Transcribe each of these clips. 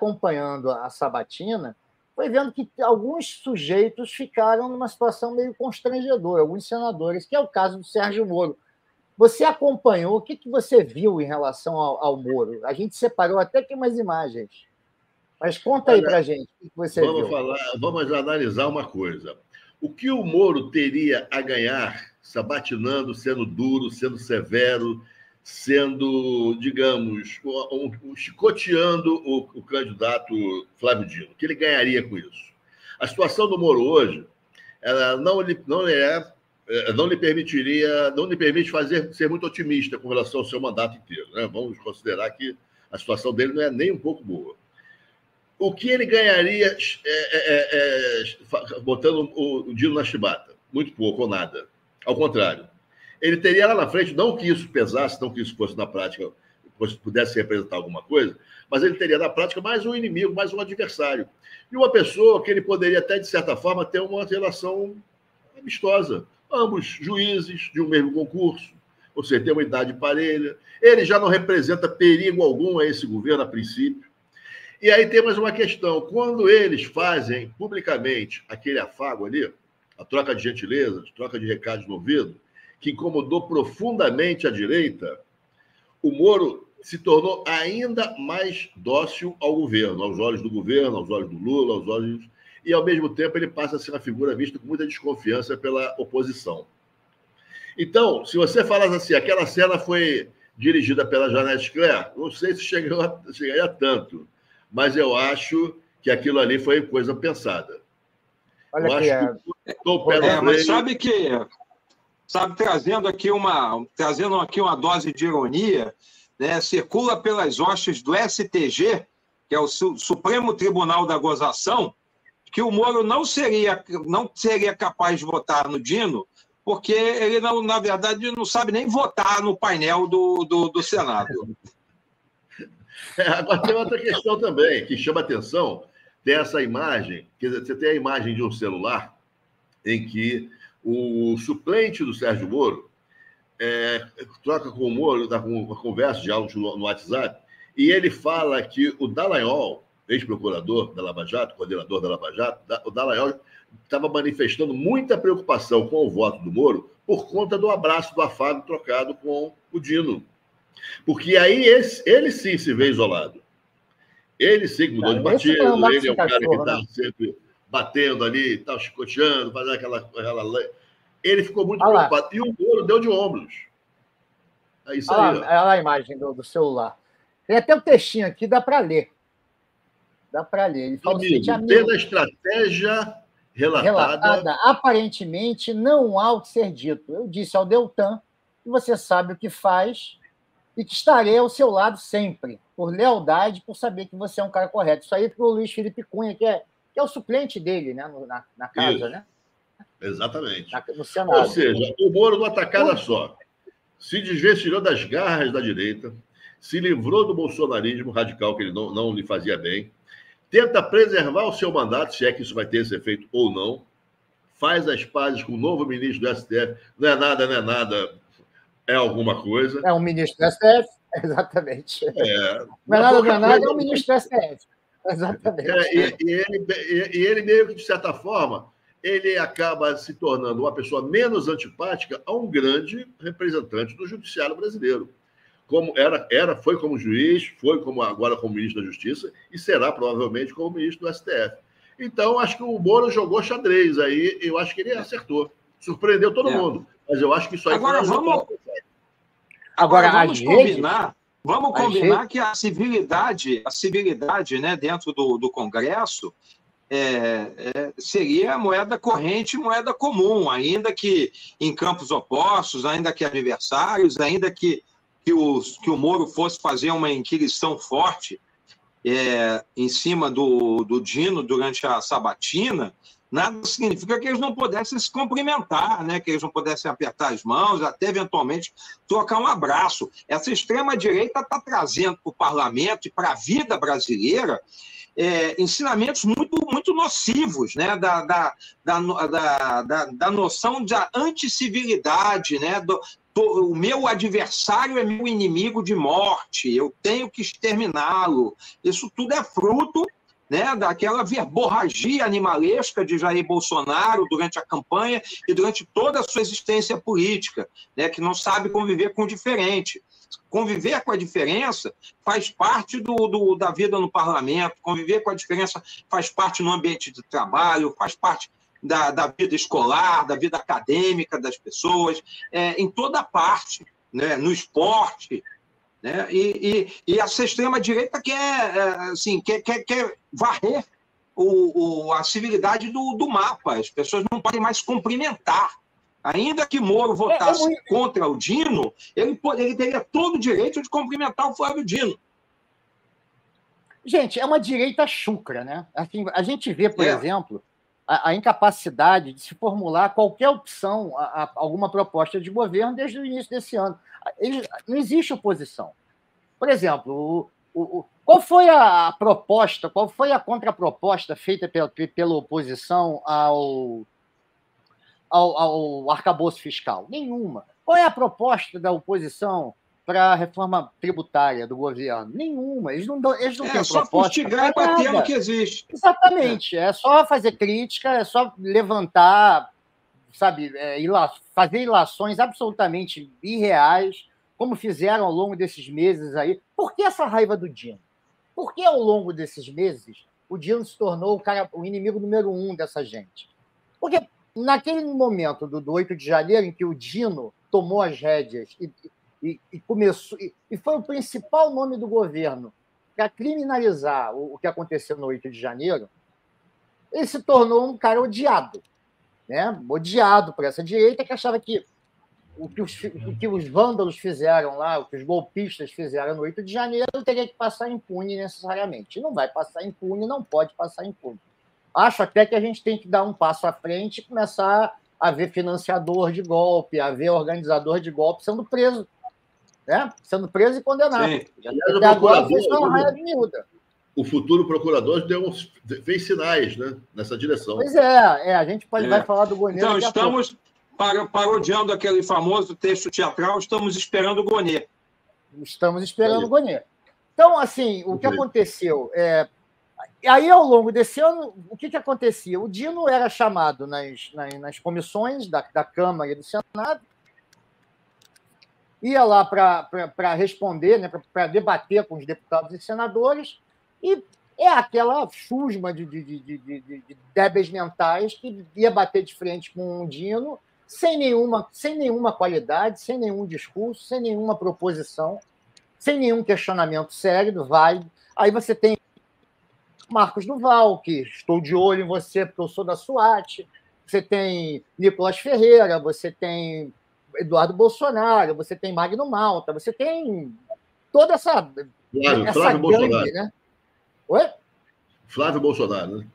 acompanhando a sabatina, foi vendo que alguns sujeitos ficaram numa situação meio constrangedora, alguns senadores, que é o caso do Sérgio Moro. Você acompanhou, o que você viu em relação ao Moro? A gente separou até aqui umas imagens. Mas conta aí para a gente o que você viu. Vamos analisar uma coisa. O que o Moro teria a ganhar sabatinando, sendo duro, sendo severo, sendo, digamos, chicoteando o candidato Flávio Dino? O que ele ganharia com isso? A situação do Moro hoje, ela não lhe permite ser muito otimista com relação ao seu mandato inteiro, né? Vamos considerar que a situação dele não é nem um pouco boa. O que ele ganharia botando o Dino na chibata? Muito pouco ou nada. Ao contrário. Ele teria lá na frente, não que isso pesasse, não que isso fosse na prática, pudesse representar alguma coisa, mas ele teria na prática mais um inimigo, mais um adversário. E uma pessoa que ele poderia até, de certa forma, ter uma relação amistosa. Ambos juízes de um mesmo concurso, ou seja, tem uma idade parelha. Ele já não representa perigo algum a esse governo, a princípio. E aí tem mais uma questão. Quando eles fazem publicamente aquele afago ali, a troca de gentilezas, troca de recados no ouvido, que incomodou profundamente a direita, o Moro se tornou ainda mais dócil ao governo, aos olhos do governo, aos olhos do Lula, aos olhos... E, ao mesmo tempo, ele passa a ser uma figura vista com muita desconfiança pela oposição. Então, se você falasse assim, aquela cena foi dirigida pela Janete Claire, não sei se chegaria a tanto, mas eu acho que aquilo ali foi coisa pensada. Olha mas sabe, trazendo aqui uma dose de ironia, né, circula pelas hostes do STG, que é o Supremo Tribunal da Gozação, que o Moro não seria capaz de votar no Dino, porque ele, na verdade, não sabe nem votar no painel do Senado. Agora tem outra questão também, que chama atenção, tem essa imagem, quer dizer, você tem a imagem de um celular em que o suplente do Sérgio Moro troca com o Moro, dá uma conversa, diálogo no WhatsApp, e ele fala que o Dallagnol, ex-procurador da Lava Jato, coordenador da Lava Jato, o Dallagnol estava manifestando muita preocupação com o voto do Moro por conta do abraço, do afago trocado com o Dino. Porque aí ele sim se vê isolado. Ele sim mudou de partido, ele é um cara que está sempre batendo ali, tá chicoteando, fazendo aquela... Ele ficou muito preocupado. E o Moro deu de ombros. É isso aí. Olha lá a imagem do celular. Tem até um textinho aqui, dá para ler. Ele fala pela estratégia relatada, aparentemente não há o que ser dito. Eu disse ao Deltan que você sabe o que faz e que estarei ao seu lado sempre, por lealdade, por saber que você é um cara correto. Isso aí para o Luiz Felipe Cunha, que é o suplente dele, né, na casa, isso. Né? Exatamente. No Senado. Ou seja, o Moro, numa tacada só, se desvencilhou das garras da direita, se livrou do bolsonarismo radical, que ele não lhe fazia bem, tenta preservar o seu mandato, se é que isso vai ter esse efeito ou não, faz as pazes com o novo ministro do STF, não é nada, é alguma coisa. É um ministro do STF, exatamente. Não é nada, é um ministro do STF. Exatamente. E ele meio que, de certa forma, ele acaba se tornando uma pessoa menos antipática a um grande representante do judiciário brasileiro. Foi como juiz, foi agora como ministro da Justiça e será provavelmente como ministro do STF. Então, acho que o Moro jogou xadrez aí, eu acho que ele acertou. Surpreendeu todo mundo. Mas eu acho que isso aí... Vamos combinar que a civilidade, né, dentro do Congresso seria moeda corrente, moeda comum, ainda que em campos opostos, ainda que adversários, ainda que o Moro fosse fazer uma inquirição forte em cima do Dino durante a sabatina, nada significa que eles não pudessem se cumprimentar, né? Que eles não pudessem apertar as mãos, até eventualmente trocar um abraço. Essa extrema-direita está trazendo para o parlamento e para a vida brasileira ensinamentos muito nocivos, né? Da noção da anticivilidade, né? o meu adversário é meu inimigo de morte, eu tenho que exterminá-lo. Isso tudo é fruto, né, daquela verborragia animalesca de Jair Bolsonaro durante a campanha e durante toda a sua existência política, né, que não sabe conviver com o diferente. Conviver com a diferença faz parte da vida no parlamento, conviver com a diferença faz parte no ambiente de trabalho, faz parte da vida escolar, da vida acadêmica das pessoas, em toda parte, né, no esporte. Né? E essa extrema-direita quer varrer a civilidade do mapa. As pessoas não podem mais cumprimentar. Ainda que Moro votasse contra o Dino, ele teria todo o direito de cumprimentar o Flávio Dino. Gente, é uma direita chucra, né? Assim, a gente vê, por exemplo, a incapacidade de se formular qualquer opção a alguma proposta de governo desde o início desse ano. Não existe oposição. Por exemplo, qual foi a proposta, qual foi a contraproposta feita pela oposição ao arcabouço fiscal? Nenhuma. Qual é a proposta da oposição para a reforma tributária do governo? Nenhuma. Eles não têm proposta. É só fustigar e bater no que existe. Exatamente. É só fazer crítica, é só levantar, sabe, fazer ilações absolutamente irreais, como fizeram ao longo desses meses aí. Por que essa raiva do Dino? Por que, ao longo desses meses, o Dino se tornou o inimigo número 1 dessa gente? Porque naquele momento do 8 de janeiro, em que o Dino tomou as rédeas e começou, e foi o principal nome do governo para criminalizar o que aconteceu no 8 de janeiro, ele se tornou um cara odiado, né? Odiado por essa direita que achava que o que os vândalos fizeram lá, o que os golpistas fizeram no 8 de janeiro, teria que passar impune necessariamente. E não vai passar impune, não pode passar impune. Acho até que a gente tem que dar um passo à frente e começar a ver financiador de golpe, a ver organizador de golpe sendo preso, né? Sendo preso e condenado. Até agora foi só uma raia de miúda. O futuro procurador fez sinais, né, nessa direção. Pois é, a gente vai falar do Gonê. Então, estamos parodiando aquele famoso texto teatral, estamos esperando o Gonê. Estamos esperando o Gonê. Então, assim, o que aconteceu? Aí, ao longo desse ano, o que acontecia? O Dino era chamado nas comissões da Câmara e do Senado, ia lá para responder, né, para debater com os deputados e senadores, e é aquela chusma de débeis mentais que ia bater de frente com o Dino sem nenhuma qualidade, sem nenhum discurso, sem nenhuma proposição, sem nenhum questionamento sério, válido. Aí você tem Marcos Duval, que estou de olho em você porque eu sou da SWAT, você tem Nicolas Ferreira, você tem Eduardo Bolsonaro, você tem Magno Malta, você tem toda essa Flávio Bolsonaro. Né? Oi? Flávio Bolsonaro, né?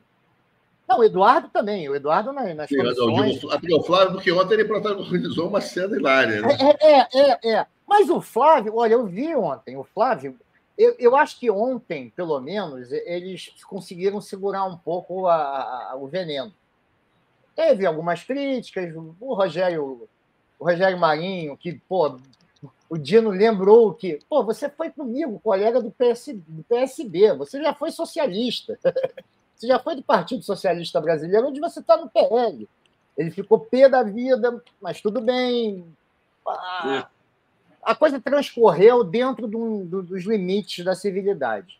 Não, o Eduardo também. O Eduardo nas comissões... O Flávio, porque ontem ele protagonizou uma cena hilária. Né? Mas o Flávio, olha, eu vi ontem, o Flávio, eu acho que ontem, pelo menos, eles conseguiram segurar um pouco o veneno. Teve algumas críticas, o Rogério Marinho, que, o Dino lembrou que, você foi comigo, colega do PSB, você já foi socialista. Você já foi do Partido Socialista Brasileiro, onde você está no PL. Ele ficou pé da vida, mas tudo bem. A coisa transcorreu dentro dos limites da civilidade.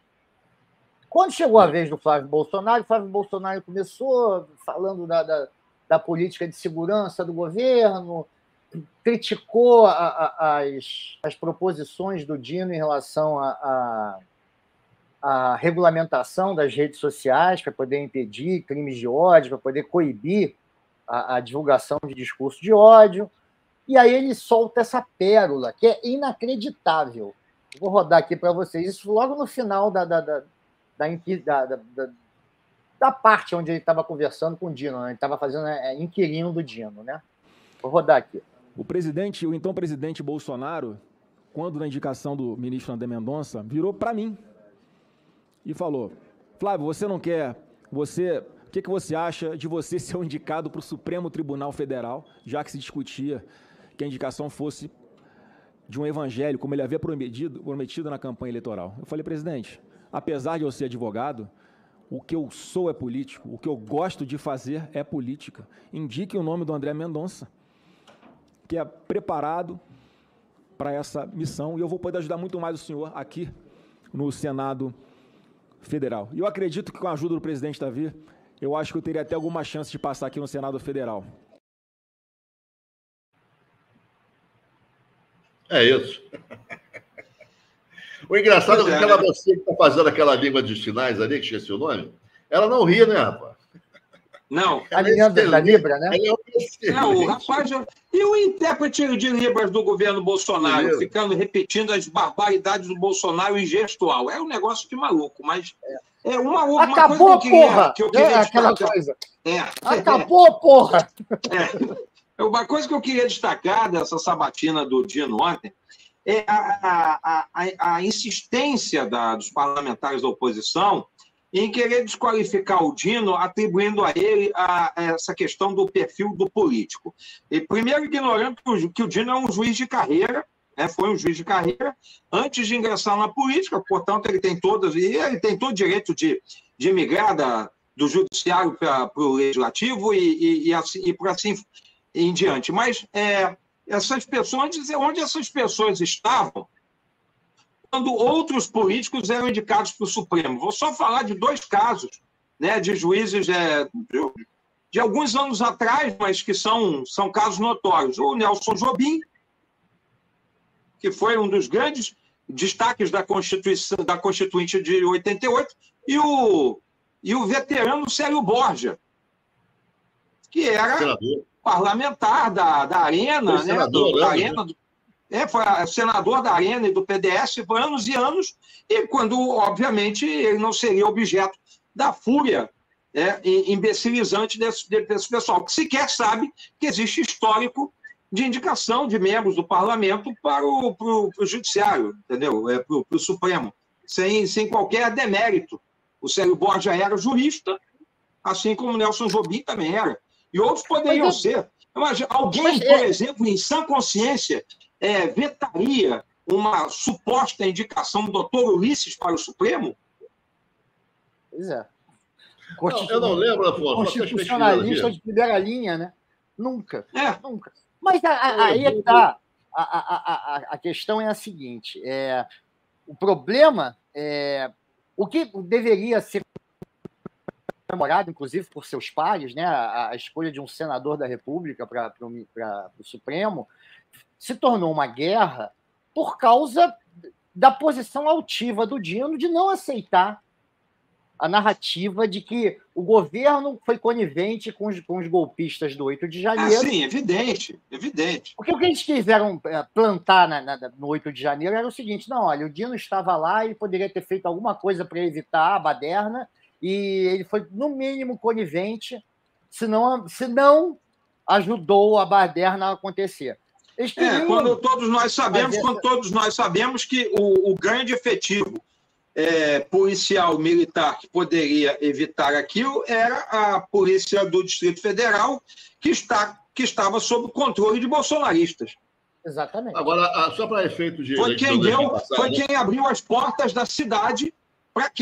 Quando chegou a vez do Flávio Bolsonaro, o Flávio Bolsonaro começou falando da política de segurança do governo, criticou as proposições do Dino em relação a regulamentação das redes sociais para poder impedir crimes de ódio, para poder coibir a divulgação de discurso de ódio. E aí ele solta essa pérola, que é inacreditável. Vou rodar aqui para vocês. Isso logo no final da parte onde ele estava conversando com o Dino, né? Ele estava fazendo inquirindo do Dino, né? Vou rodar aqui. O então presidente Bolsonaro, quando na indicação do ministro André Mendonça, virou para mim e falou: Flávio, você não quer, o que você acha de você ser indicado para o Supremo Tribunal Federal, já que se discutia que a indicação fosse de um evangelho, como ele havia prometido na campanha eleitoral. Eu falei, presidente, apesar de eu ser advogado, o que eu sou é político, o que eu gosto de fazer é política. Indique o nome do André Mendonça, que é preparado para essa missão, e eu vou poder ajudar muito mais o senhor aqui no Senado Federal. E eu acredito que com a ajuda do presidente Davi, eu acho que eu teria até alguma chance de passar aqui no Senado Federal. É isso. O engraçado é que aquela mocinha que está fazendo aquela língua de sinais ali, que esqueci o nome, ela não ria, né, rapaz? Não. A linha da Libra, né? Não, o rapaz... E o intérprete de Libras do governo Bolsonaro, ficando repetindo as barbaridades do Bolsonaro em gestual. É um negócio de maluco, mas... É uma acabou, coisa porra! Que eu queria aquela coisa. Acabou, porra! Uma coisa que eu queria destacar dessa sabatina do Dino ontem é a insistência dos parlamentares da oposição em querer desqualificar o Dino, atribuindo a ele essa questão do perfil do político. E primeiro ignorando que o Dino é um juiz de carreira, foi um juiz de carreira antes de ingressar na política, portanto ele tem todo o direito de migrar do judiciário para o legislativo e por assim em diante. Mas essas pessoas, onde essas pessoas estavam quando outros políticos eram indicados para o Supremo? Vou só falar de 2 casos, né, de juízes de alguns anos atrás, mas que são casos notórios. O Nelson Jobim, que foi um dos grandes destaques da Constituinte de 88, e o veterano Célio Borja, que era parlamentar da Arena, né? Foi senador da Arena e do PDS por anos e anos, e quando, obviamente, ele não seria objeto da fúria imbecilizante desse pessoal, que sequer sabe que existe histórico de indicação de membros do parlamento para o judiciário, entendeu? Para o Supremo, sem qualquer demérito. O Célio Borja era jurista, assim como o Nelson Jobim também era. E outros poderiam ser. Mas alguém, por exemplo, em sã consciência, vetaria uma suposta indicação do doutor Ulisses para o Supremo? Pois é. Eu não lembro, Afonso. Constitucionalista de primeira linha, né? Nunca. Nunca. Mas aí é que está. A questão é a seguinte: o problema o que deveria ser comemorado, inclusive por seus pares, né, a escolha de um senador da República para o Supremo, se tornou uma guerra por causa da posição altiva do Dino de não aceitar a narrativa de que o governo foi conivente com os golpistas do 8 de janeiro. Sim, evidente. Porque o que eles quiseram plantar no 8 de janeiro era o seguinte: não, olha, o Dino estava lá e poderia ter feito alguma coisa para evitar a baderna, e ele foi, no mínimo, conivente, se não ajudou a baderna a acontecer. Quando todos nós sabemos que o grande efetivo policial militar que poderia evitar aquilo era a polícia do Distrito Federal, que estava sob o controle de bolsonaristas. Exatamente. Agora, só para efeito de... Foi quem abriu as portas da cidade para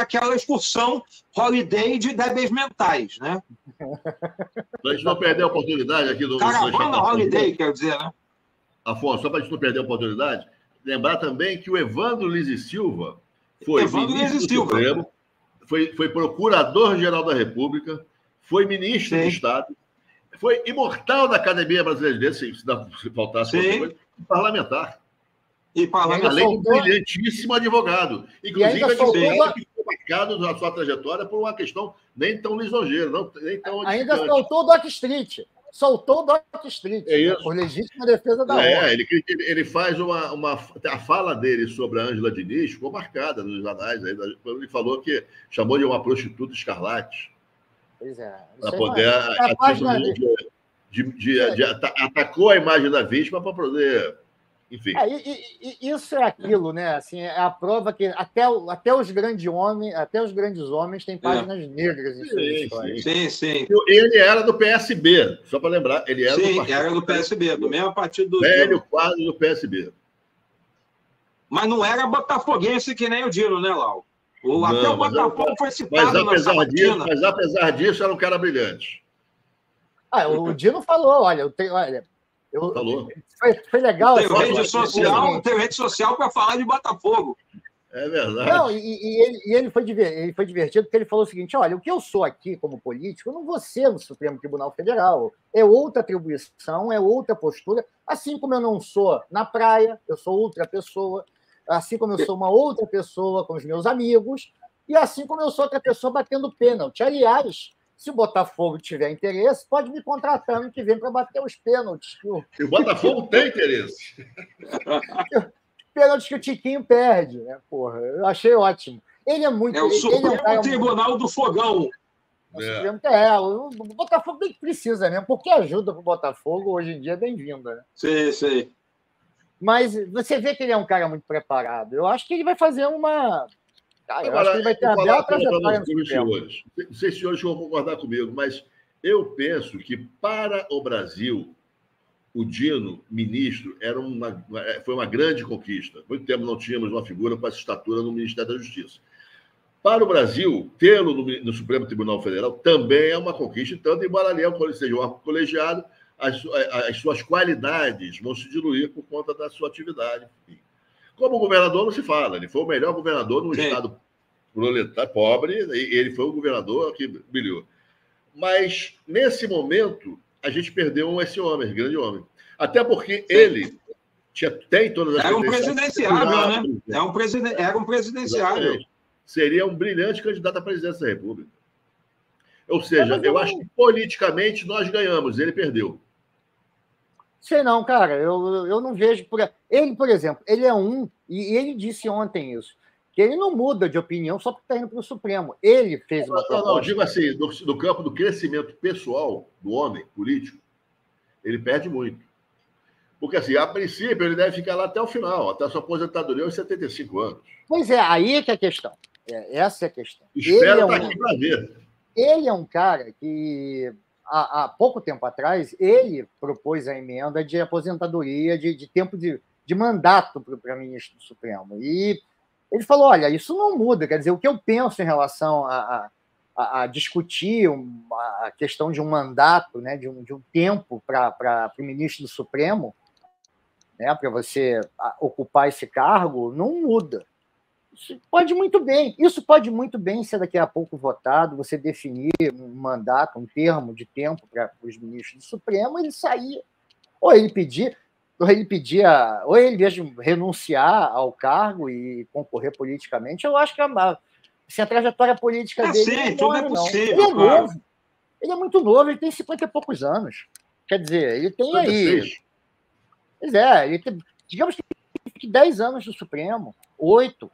aquela excursão holiday de débeis mentais, né? Para a gente não perder a oportunidade aqui do... Caravana holiday, quer dizer, né? Afonso, só para a gente não perder a oportunidade, lembrar também que o Evandro Lins e Silva foi ministro do Supremo, foi procurador-geral da República, foi ministro de Estado, foi imortal da Academia Brasileira de Direito, se faltasse outra coisa, parlamentar. Além de um brilhantíssimo advogado. Inclusive, ele ficou marcado na sua trajetória por uma questão nem tão lisonjeira, nem tão ainda soltou o Doc Street. Soltou o Doc Street, por legítima defesa da ordem. Ele faz a fala dele sobre a Ângela Diniz ficou marcada nos jornais. Ele falou que chamou de uma prostituta escarlate. Pois é. Para poder... atacou a imagem da vítima para poder... Enfim. Isso é aquilo, né? Assim, é a prova que até os grandes homens têm páginas negras em sua história. Sim. E ele era do PSB, só para lembrar. Ele era era do PSB, do mesmo partido do velho quadro do PSB. Mas não era botafoguense que nem o Dino, né, Lau? Até o Botafogo foi citado na sabatina. Mas apesar disso, era um cara brilhante. O Dino falou, olha, Falou. Foi legal. Tem rede social para falar de Botafogo. É verdade. Não, e ele foi divertido porque ele falou o seguinte: olha, o que eu sou aqui como político, eu não vou ser no Supremo Tribunal Federal. É outra atribuição, é outra postura. Assim como eu não sou na praia, eu sou outra pessoa. Assim como eu sou uma outra pessoa com os meus amigos. E assim como eu sou outra pessoa batendo pênalti. Aliás, se o Botafogo tiver interesse, pode me contratar ano que vem para bater os pênaltis. E o Botafogo tem interesse. Pênaltis que o Tiquinho perde, né? Porra, eu achei ótimo. Ele é muito. O Supremo Tribunal do Fogão. O Botafogo nem precisa mesmo, porque ajuda para o Botafogo hoje em dia é bem-vinda. Né? Sei. Mas você vê que ele é um cara muito preparado. Eu acho que ele vai fazer uma. Eu acho que ele vai ter a bela trajetória no Supremo. Não sei se os senhores vão concordar comigo, mas eu penso que para o Brasil, o Dino, ministro, foi uma grande conquista. Muito tempo não tínhamos uma figura com essa estatura no Ministério da Justiça. Para o Brasil, tê-lo no Supremo Tribunal Federal também é uma conquista, tanto embora ele seja um órgão colegiado, as suas qualidades vão se diluir por conta da sua atividade. Como governador não se fala, ele foi o melhor governador num estado proletário, pobre, e ele foi o governador que brilhou. Mas, nesse momento, a gente perdeu esse homem, grande homem. Até porque ele tem todas as... Era um presidenciável, né? Era um presidenciável. Seria um brilhante candidato à presidência da República. Ou seja, eu acho que politicamente nós ganhamos, ele perdeu. Sei não, cara, eu não vejo... Ele, por exemplo, ele é e ele disse ontem isso, que ele não muda de opinião só porque está indo para o Supremo. Ele fez uma proposta... Não, digo assim, no campo do crescimento pessoal do homem político, ele perde muito. Porque, assim, a princípio, ele deve ficar lá até o final, até a sua aposentadoria aos 75 anos. Pois é, aí que é a questão. Essa é a questão. Espero estar aqui para ver. Ele é um cara que, há pouco tempo atrás, ele propôs a emenda de aposentadoria, de tempo de mandato para ministro do Supremo. E ele falou, olha, isso não muda. Quer dizer, o que eu penso em relação a discutir a questão de um mandato, né, de um tempo para o ministro do Supremo, né, para você ocupar esse cargo, não muda. Isso pode muito bem ser daqui a pouco votado, você definir um mandato, um termo de tempo para os ministros do Supremo, ele sair, ou ele mesmo renunciar ao cargo e concorrer politicamente. Eu acho que a trajetória política dele sim, tudo é possível. Ele é novo. Ele é muito novo, ele tem 50 e poucos anos. Quer dizer, ele tem 56. Aí... Pois é, ele tem, digamos que 10 anos no Supremo, 8.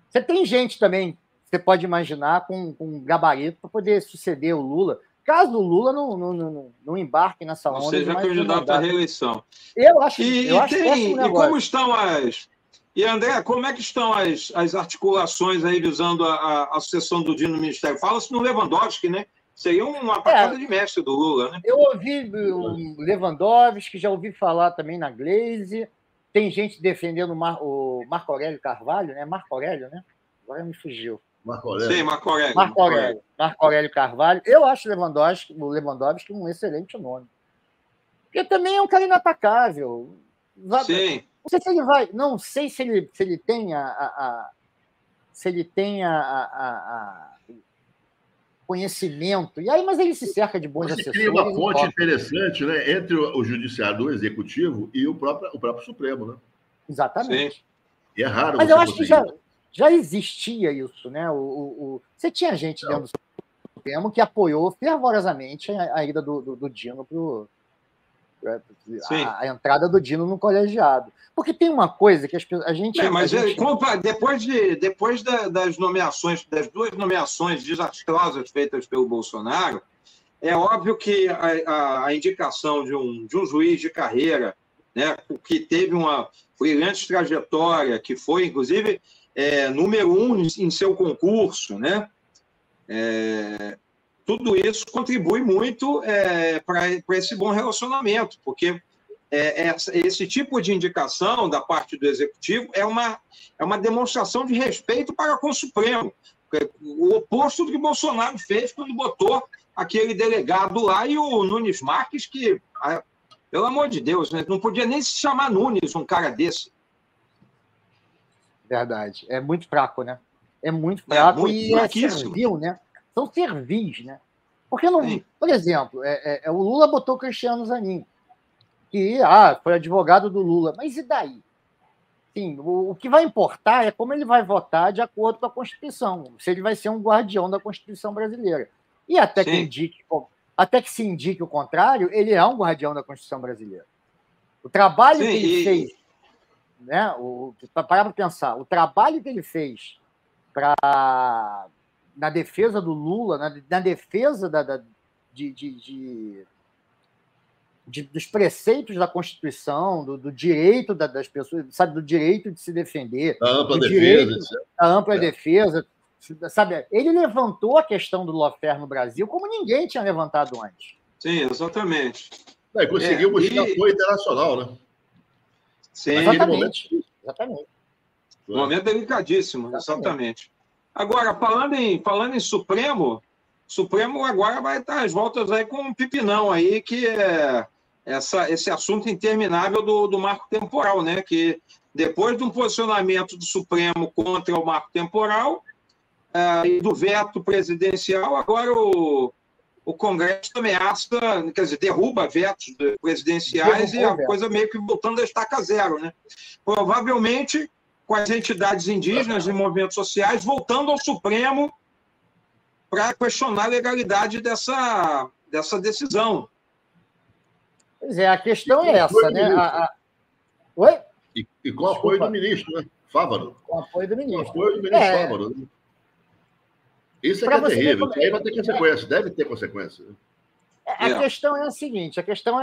Você tem gente também, você pode imaginar, com gabarito para poder suceder o Lula. Caso o Lula não embarque nessa onda... Ou seja, candidato à reeleição. Eu acho e como estão E, André, como é que estão as articulações aí visando a sucessão do Dino no Ministério? Fala-se no Lewandowski, né? Seria uma patada de mestre do Lula, né? Eu ouvi o Lewandowski, já ouvi falar também na Glaze. Tem gente defendendo o Marco Aurélio Carvalho, né? Marco Aurélio, né? Agora me fugiu. Marco Aurélio. Sim, Marco Aurélio. Marco Aurélio Carvalho. Eu acho o Lewandowski um excelente nome. Porque também é um cara inatacável. Sim. Não sei se ele tem conhecimento. E aí, mas ele se cerca de bons assessores. Cria uma ponte interessante, né, entre o judiciário, o executivo e o próprio Supremo, né? Exatamente. Sim. E é raro. Mas eu acho que já existia isso, né? Você tinha gente dentro do Supremo que apoiou fervorosamente a ida do Dino a entrada do Dino no colegiado. Porque tem uma coisa que a gente... Depois das nomeações, das duas nomeações desastrosas feitas pelo Bolsonaro, é óbvio que a indicação de um juiz de carreira, né, que teve uma brilhante trajetória, que foi, inclusive, número 1 em seu concurso, né? Tudo isso contribui muito para esse bom relacionamento, porque esse tipo de indicação da parte do Executivo é uma demonstração de respeito para com o Supremo. O oposto do que Bolsonaro fez quando botou aquele delegado lá e o Nunes Marques, que, pelo amor de Deus, né, não podia nem se chamar Nunes, um cara desse. Verdade. É muito fraco, né? É muito fraco e é fraquíssimo. servil, né? São servis, né? Porque, não, por exemplo, o Lula botou o Cristiano Zanin, que foi advogado do Lula. Mas e daí? Sim, o que vai importar é como ele vai votar de acordo com a Constituição, se ele vai ser um guardião da Constituição brasileira. E até que se indique o contrário, ele é um guardião da Constituição brasileira. O trabalho que ele fez, né? Para pensar, o trabalho que ele fez na defesa do Lula, na defesa dos preceitos da Constituição, do direito das pessoas, sabe, do direito de se defender, da ampla defesa, da ampla defesa, sabe? Ele levantou a questão do lawfare no Brasil como ninguém tinha levantado antes. Sim, exatamente. Conseguiu buscar apoio internacional, né? Sim, exatamente. Um momento delicadíssimo, exatamente. Agora, falando em Supremo agora vai estar às voltas aí com um pipinão aí, que é esse assunto interminável do marco temporal, né? Que depois de um posicionamento do Supremo contra o marco temporal e do veto presidencial, agora o Congresso ameaça, quer dizer, derruba vetos presidenciais e a coisa meio que voltando a estaca zero, né? Provavelmente com as entidades indígenas e movimentos sociais voltando ao Supremo para questionar a legalidade dessa decisão. Pois é, a questão é essa, né? Oi? E com o apoio do ministro, né? Fávaro. Com o apoio do ministro. Com o apoio do ministro Fávaro. Né? Isso é terrível. Isso aí vai ter consequência, deve ter consequência. A questão é a seguinte, a questão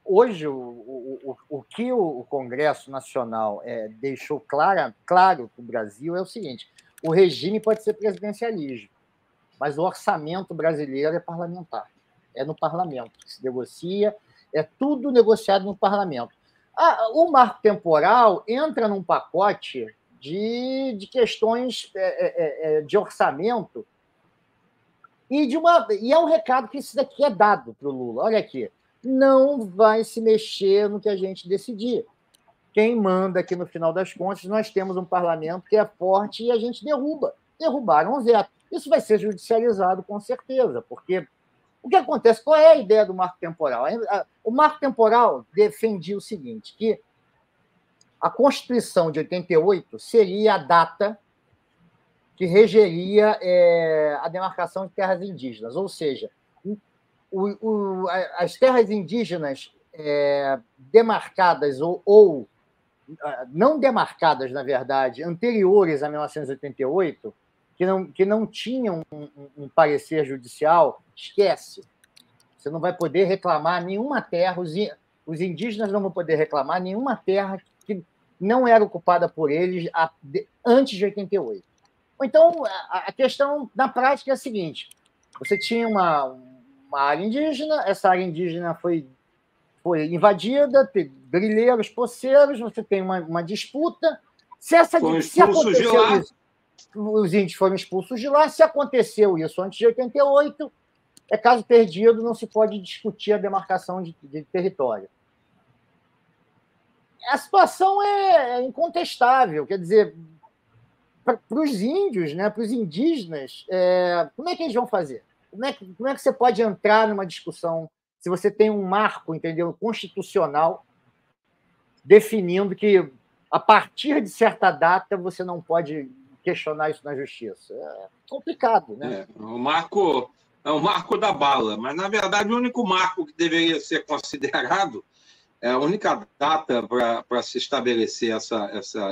hoje o que o Congresso Nacional deixou claro para o Brasil é o seguinte: o regime pode ser presidencialismo, mas o orçamento brasileiro é parlamentar. É no parlamento que se negocia, é tudo negociado no parlamento. O marco temporal entra num pacote de questões de orçamento e é um recado que isso daqui é dado para o Lula. Olha aqui, não vai se mexer no que a gente decidir. Quem manda aqui, no final das contas, nós temos um parlamento que é forte e a gente derrubaram o veto. Isso vai ser judicializado, com certeza, porque o que acontece? Qual é a ideia do marco temporal? O marco temporal defendia o seguinte, que a Constituição de 88 seria a data que regeria a demarcação de terras indígenas, ou seja, as terras indígenas demarcadas ou não demarcadas, na verdade, anteriores a 1988, que não tinham um parecer judicial, esquece. Você não vai poder reclamar nenhuma terra, os indígenas não vão poder reclamar nenhuma terra que não era ocupada por eles antes de 88. Então, a questão, na prática, é a seguinte: você tinha uma área indígena, essa área indígena foi invadida, grileiros, poceiros, você tem uma disputa. Se aconteceu isso, os índios foram expulsos de lá. Se aconteceu isso antes de 88, é caso perdido, não se pode discutir a demarcação de território. A situação é incontestável, quer dizer, para os índios, né, para os indígenas, como é que eles vão fazer? Como é que você pode entrar numa discussão se você tem um marco, entendeu, constitucional definindo que, a partir de certa data, você não pode questionar isso na justiça? É complicado, né? O marco é o marco da bala, mas, na verdade, o único marco que deveria ser considerado, a única data para se estabelecer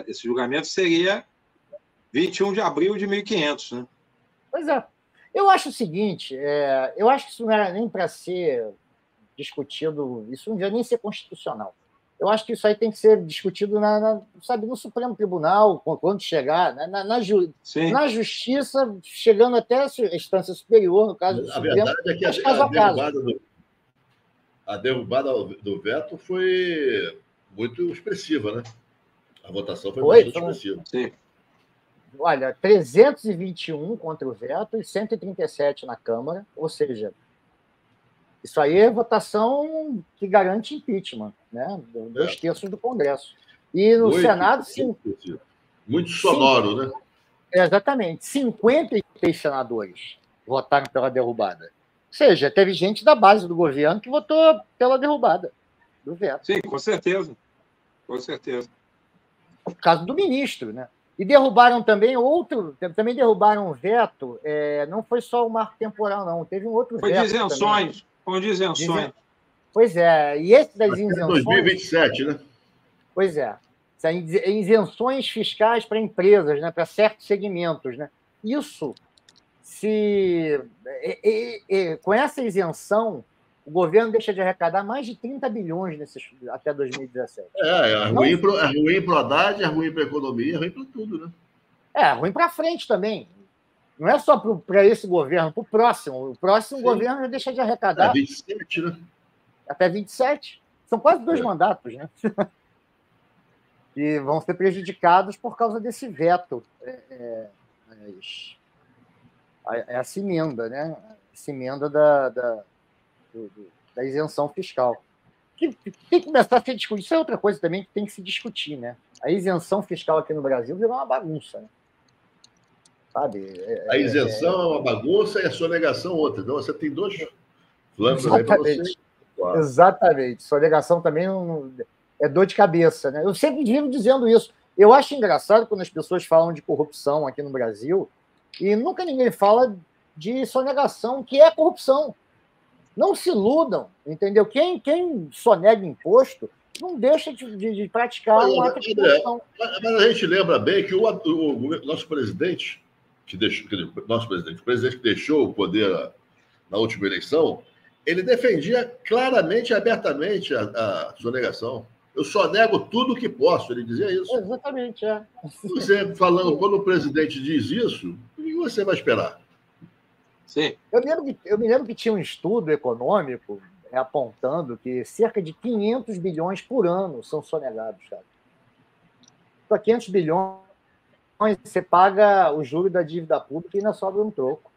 esse julgamento seria 21 de abril de 1500, né? Pois é. Eu acho o seguinte, eu acho que isso não era nem para ser discutido, isso não devia nem ser constitucional. Eu acho que isso aí tem que ser discutido no Supremo Tribunal, quando chegar, né? na Justiça, chegando até a instância superior, no caso do Supremo, verdade é que caso a caso. A derrubada do veto foi muito expressiva, né? A votação foi bastante expressiva. Sim. Olha, 321 contra o veto e 137 na Câmara, ou seja, isso aí é votação que garante impeachment, né? 2/3 do Congresso. E no Senado, sim. Muito sonoro, né? Exatamente. 53 senadores votaram pela derrubada. Ou seja, teve gente da base do governo que votou pela derrubada do veto. Sim, com certeza. Com certeza. No caso do ministro, né? E derrubaram também também derrubaram o veto, não foi só o marco temporal, não, teve um outro veto. Foi isenções, com isenções. Pois é, e esse das isenções... 2027, né? Pois é, isenções fiscais para empresas, né, para certos segmentos, né? Isso, com essa isenção, o governo deixa de arrecadar mais de 30 bilhões até 2017. É ruim para o Haddad, é ruim para a economia, é ruim para tudo, né? É ruim para frente também. Não é só para esse governo, para o próximo. O próximo governo já deixa de arrecadar. 27, né? Até 27. São quase 2 mandatos, né? E vão ser prejudicados por causa desse veto. Essa emenda, né? Essa emenda da isenção fiscal. Que tem que começar a ser discutido. Isso é outra coisa também que tem que se discutir, né? A isenção fiscal aqui no Brasil virou uma bagunça, né? Sabe? A isenção é uma bagunça e a sonegação outra. Então, você tem 2 flancos aí para você. Claro. Exatamente. Sonegação também é dor de cabeça, né? Eu sempre vivo dizendo isso. Eu acho engraçado quando as pessoas falam de corrupção aqui no Brasil e nunca ninguém fala de sonegação, que é corrupção. Não se iludam, entendeu? Quem sonega imposto não deixa de praticar um ato de corrupção. Mas a gente lembra bem que o nosso presidente, o presidente que deixou o poder na última eleição, ele defendia claramente e abertamente a sonegação. Eu só nego tudo que posso, ele dizia isso. Exatamente, é. Você falando, quando o presidente diz isso, o que você vai esperar? Sim. Eu me lembro que tinha um estudo econômico apontando que cerca de 500 bilhões por ano são sonegados, cara. Para 500 bilhões, você paga o juro da dívida pública e ainda sobra um troco.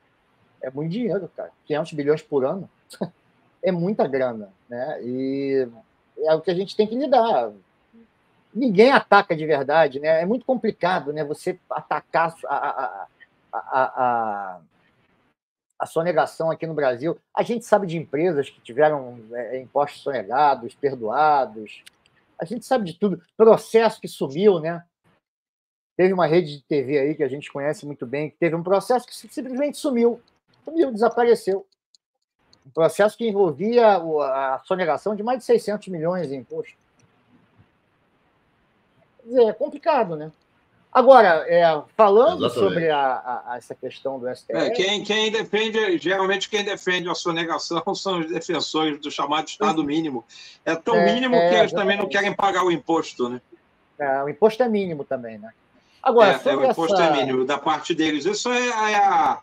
É muito dinheiro, cara. 500 bilhões por ano é muita grana, né? E é o que a gente tem que lidar. Ninguém ataca de verdade, né? É muito complicado, né? Você atacar a sonegação aqui no Brasil. A gente sabe de empresas que tiveram impostos sonegados, perdoados. A gente sabe de tudo. Processo que sumiu, né? Teve uma rede de TV aí que a gente conhece muito bem, que teve um processo que simplesmente sumiu, desapareceu. Um processo que envolvia a sonegação de mais de 600 milhões em imposto. Quer dizer, é complicado, né? Agora, falando Exatamente. sobre essa questão do STF... Geralmente quem defende a sonegação são os defensores do chamado Estado mínimo. É tão mínimo que eles também não querem pagar o imposto, né? O imposto é mínimo também, né? Agora, o imposto é mínimo da parte deles. Isso é a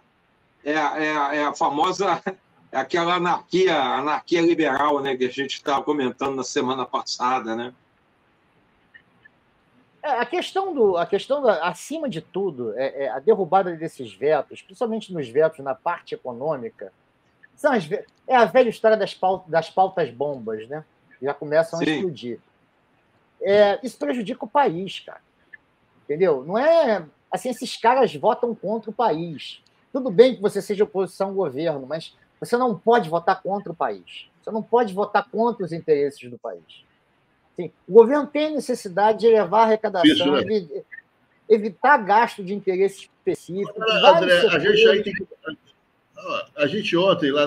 famosa... aquela anarquia liberal, né, que a gente estava comentando na semana passada, né? A questão acima de tudo, a derrubada desses vetos, principalmente nos vetos na parte econômica, é a velha história das pautas bombas, né? Já começam a explodir. Isso prejudica o país, cara. Entendeu? Não é assim, esses caras votam contra o país. Tudo bem que você seja oposição ao governo, mas você não pode votar contra o país. Você não pode votar contra os interesses do país. Assim, o governo tem necessidade de elevar a arrecadação, evitar gasto de interesse específico. André, a gente ontem, lá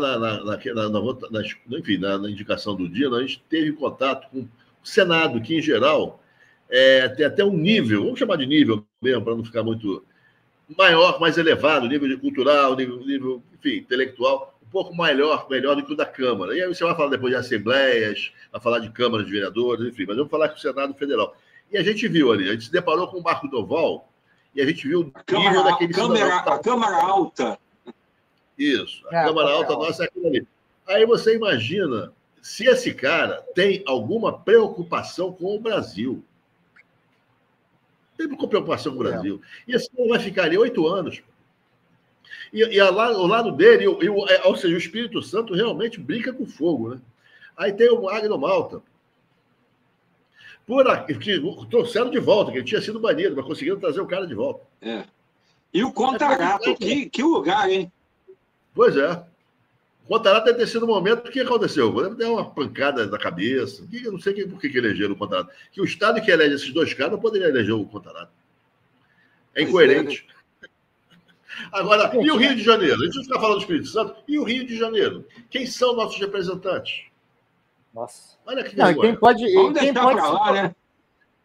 na indicação do dia, a gente teve contato com o Senado, que, em geral, tem até um nível, vamos chamar de nível mesmo, para não ficar muito maior, mais elevado, nível cultural, nível, enfim, intelectual, um pouco melhor do que o da Câmara. E aí você vai falar depois de assembleias, vai falar de câmaras de vereadores, enfim, mas vamos falar com o Senado Federal. E a gente viu ali, a gente se deparou com o Marco Doval e a gente viu o nível daquele a Câmara Alta. Isso, a Câmara Alta nossa é aquilo ali. Aí você imagina se esse cara tem alguma preocupação com o Brasil. Tem preocupação com o Brasil. E esse cara vai ficar ali 8 anos. E o lado dele, ou seja, o Espírito Santo realmente brinca com fogo, né? Aí tem o Magno Malta. Que trouxeram de volta, que ele tinha sido banido, mas conseguiram trazer o cara de volta. E o Contarato, que lugar, hein? Pois é. O Contarato deve ter sido um momento. O que aconteceu? Deve ter uma pancada na cabeça. Eu não sei por que elegeram o Contarato. Que o Estado que elege esses dois caras não poderia eleger o Contarato. É incoerente. Agora, e o Rio de Janeiro? A gente fica falando do Espírito Santo. E o Rio de Janeiro? Quem são nossos representantes? Nossa. Olha que não, quem pode, Vamos quem deixar pode pra lá, né?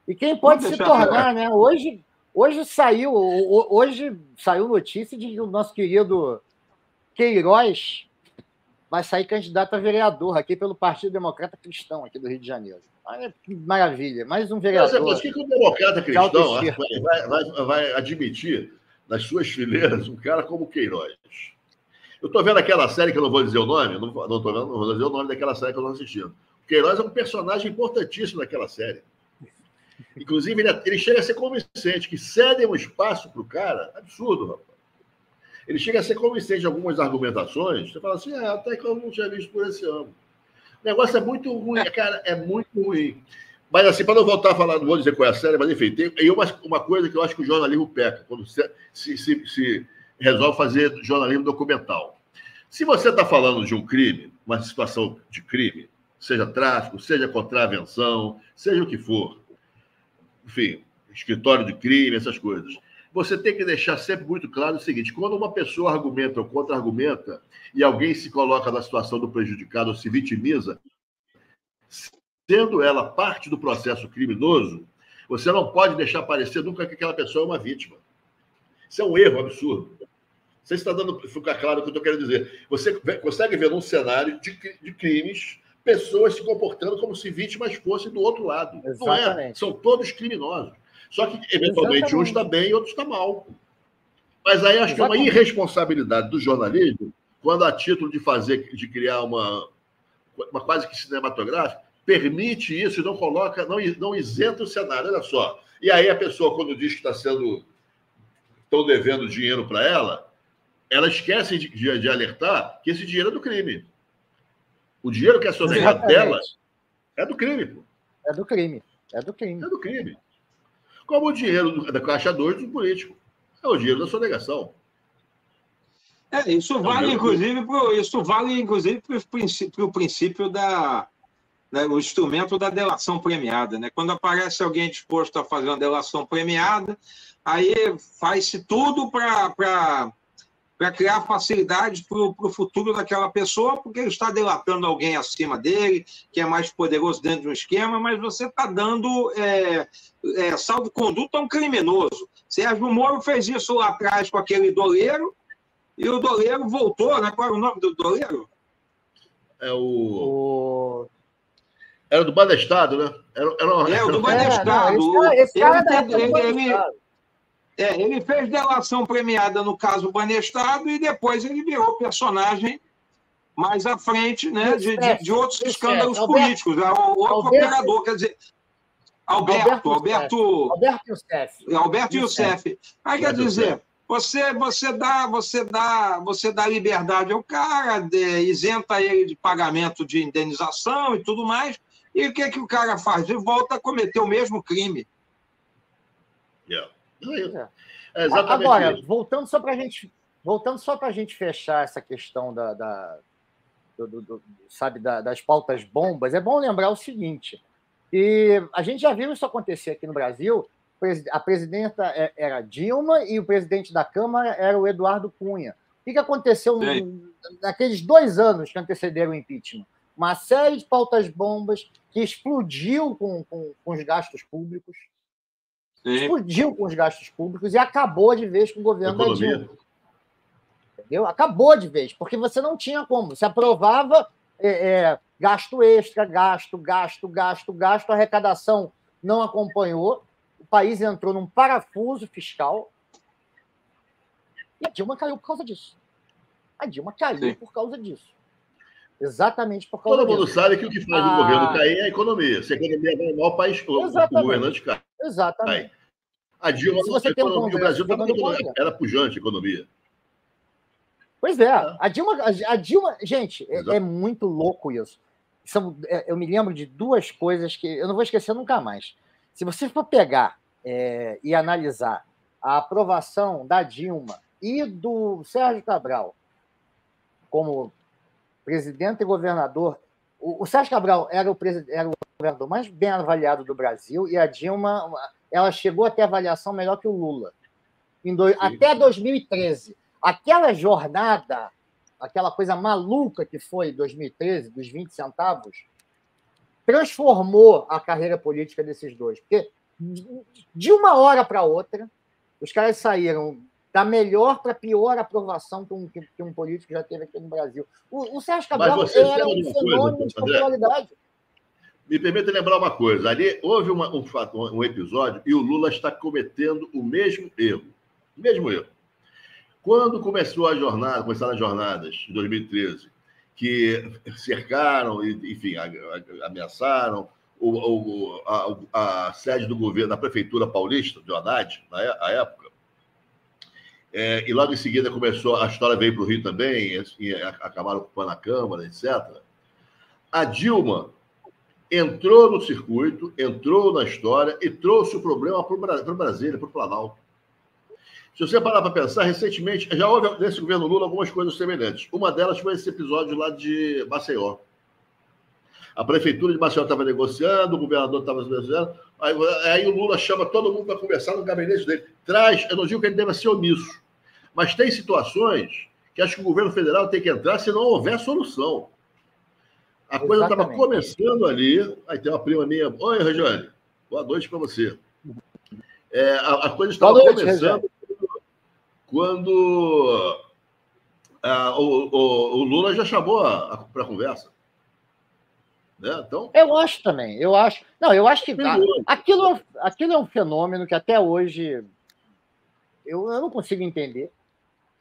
E quem pode se tornar, né? Hoje saiu notícia de que o nosso querido Queiroz vai sair candidato a vereador aqui pelo Partido Democrata Cristão aqui do Rio de Janeiro. Olha que maravilha, mais um vereador. Mas o que o democrata cristão vai admitir nas suas fileiras um cara como Queiroz? Eu estou vendo aquela série que eu não vou dizer o nome, não vou dizer o nome daquela série que eu estou assistindo. O Queiroz é um personagem importantíssimo naquela série. Inclusive, ele chega a ser convincente, que cedem um espaço para o cara, absurdo, rapaz. Ele chega a ser convincente em algumas argumentações, você fala assim, até que eu não tinha visto por esse ano. O negócio é muito ruim, cara, é muito ruim. Mas assim, para não voltar a falar, não vou dizer qual é a série, mas enfim, tem uma coisa que eu acho que o jornalismo peca, quando se resolve fazer jornalismo documental. Se você está falando de um crime, uma situação de crime, seja tráfico, seja contravenção, seja o que for, enfim, escritório de crime, essas coisas, você tem que deixar sempre muito claro o seguinte: quando uma pessoa argumenta ou contra-argumenta e alguém se coloca na situação do prejudicado ou se vitimiza, sendo ela parte do processo criminoso, você não pode deixar parecer nunca que aquela pessoa é uma vítima. Isso é um erro absurdo. Você está dando, ficar claro o que eu estou querendo dizer. Você consegue ver num cenário de crimes pessoas se comportando como se vítimas fossem do outro lado. Exatamente. Não é, são todos criminosos. Só que, eventualmente, um está bem e outro está mal. Mas aí acho que é uma irresponsabilidade do jornalismo, quando a título de criar uma quase que cinematográfica, permite isso e não coloca, não isenta o cenário. Olha só. E aí a pessoa, quando diz que estão devendo dinheiro para ela esquece de alertar que esse dinheiro é do crime. O dinheiro que é sonegado dela é do crime. Pô. É do crime. É do crime. Como o dinheiro da Caixa 2 do político. É o dinheiro da sonegação. Isso vale, inclusive, para o princípio o instrumento da delação premiada. Né? Quando aparece alguém disposto a fazer uma delação premiada, aí faz-se tudo para criar facilidade para o futuro daquela pessoa, porque ele está delatando alguém acima dele, que é mais poderoso dentro de um esquema, mas você está dando salvo-conduto a um criminoso. Sérgio Moro fez isso lá atrás com aquele doleiro, e o doleiro voltou, né? Qual era o nome do doleiro? Era do Banestado, né? O do Banestado. Ele fez delação premiada no caso Banestado e depois ele virou personagem mais à frente, né, de outros escândalos políticos. O outro operador, quer dizer, Alberto Youssef. Aí quer dizer, você dá liberdade ao cara, isenta ele de pagamento de indenização e tudo mais, e o que o cara faz? Ele volta a cometer o mesmo crime. Exatamente. Agora, voltando só para a gente fechar essa questão das pautas bombas, é bom lembrar o seguinte: e a gente já viu isso acontecer aqui no Brasil. A presidenta era Dilma e o presidente da Câmara era o Eduardo Cunha. O que aconteceu naqueles 2 anos que antecederam o impeachment? Uma série de pautas bombas que explodiu com os gastos públicos. Explodiu com os gastos públicos e acabou de vez com o governo da Dilma. Entendeu? Acabou de vez, porque você não tinha como. Você aprovava gasto extra, gasto, a arrecadação não acompanhou, o país entrou num parafuso fiscal e a Dilma caiu por causa disso. Exatamente por causa Todo mundo disso. sabe que o que faz o governo cair é a economia. Se a economia vai mal, o país, o governante cai. Exatamente. A Dilma, se você a tem um economia, o Brasil era pujante, a economia. Pois é. A Dilma, gente, é muito louco isso. Eu me lembro de duas coisas que eu não vou esquecer nunca mais. Se você for pegar e analisar a aprovação da Dilma e do Sérgio Cabral como presidente e governador, o Sérgio Cabral era o governador mais bem avaliado do Brasil e a Dilma, ela chegou a ter avaliação melhor que o Lula. Até 2013. Aquela jornada, aquela coisa maluca que foi 2013, dos 20 centavos, transformou a carreira política desses dois. Porque de uma hora para outra, os caras saíram da melhor para a pior aprovação que um político já teve aqui no Brasil. O Sérgio Cabral era um fenômeno de popularidade. Me permita lembrar uma coisa. Ali houve um episódio e o Lula está cometendo o mesmo erro. O mesmo erro. Quando começaram as jornadas de 2013, que cercaram e, enfim, ameaçaram a sede do governo, da prefeitura paulista, de Haddad, na época, e logo em seguida a história veio para o Rio também, e acabaram ocupando a Câmara, etc. A Dilma entrou no circuito, entrou na história e trouxe o problema para Brasília, para o Planalto. Se você parar para pensar, recentemente, já houve nesse governo Lula algumas coisas semelhantes. Uma delas foi esse episódio lá de Maceió. A prefeitura de Maceió estava negociando, o governador estava negociando, aí o Lula chama todo mundo para conversar no gabinete dele. Eu não digo que ele deve ser omisso, mas tem situações que acho que o governo federal tem que entrar se não houver solução. A coisa estava começando ali, aí tem uma prima minha, oi, Regiane, boa noite para você. A coisa estava começando quando o Lula já chamou para a conversa. Né? Então, eu acho também. Eu acho que aquilo é um fenômeno que até hoje eu não consigo entender.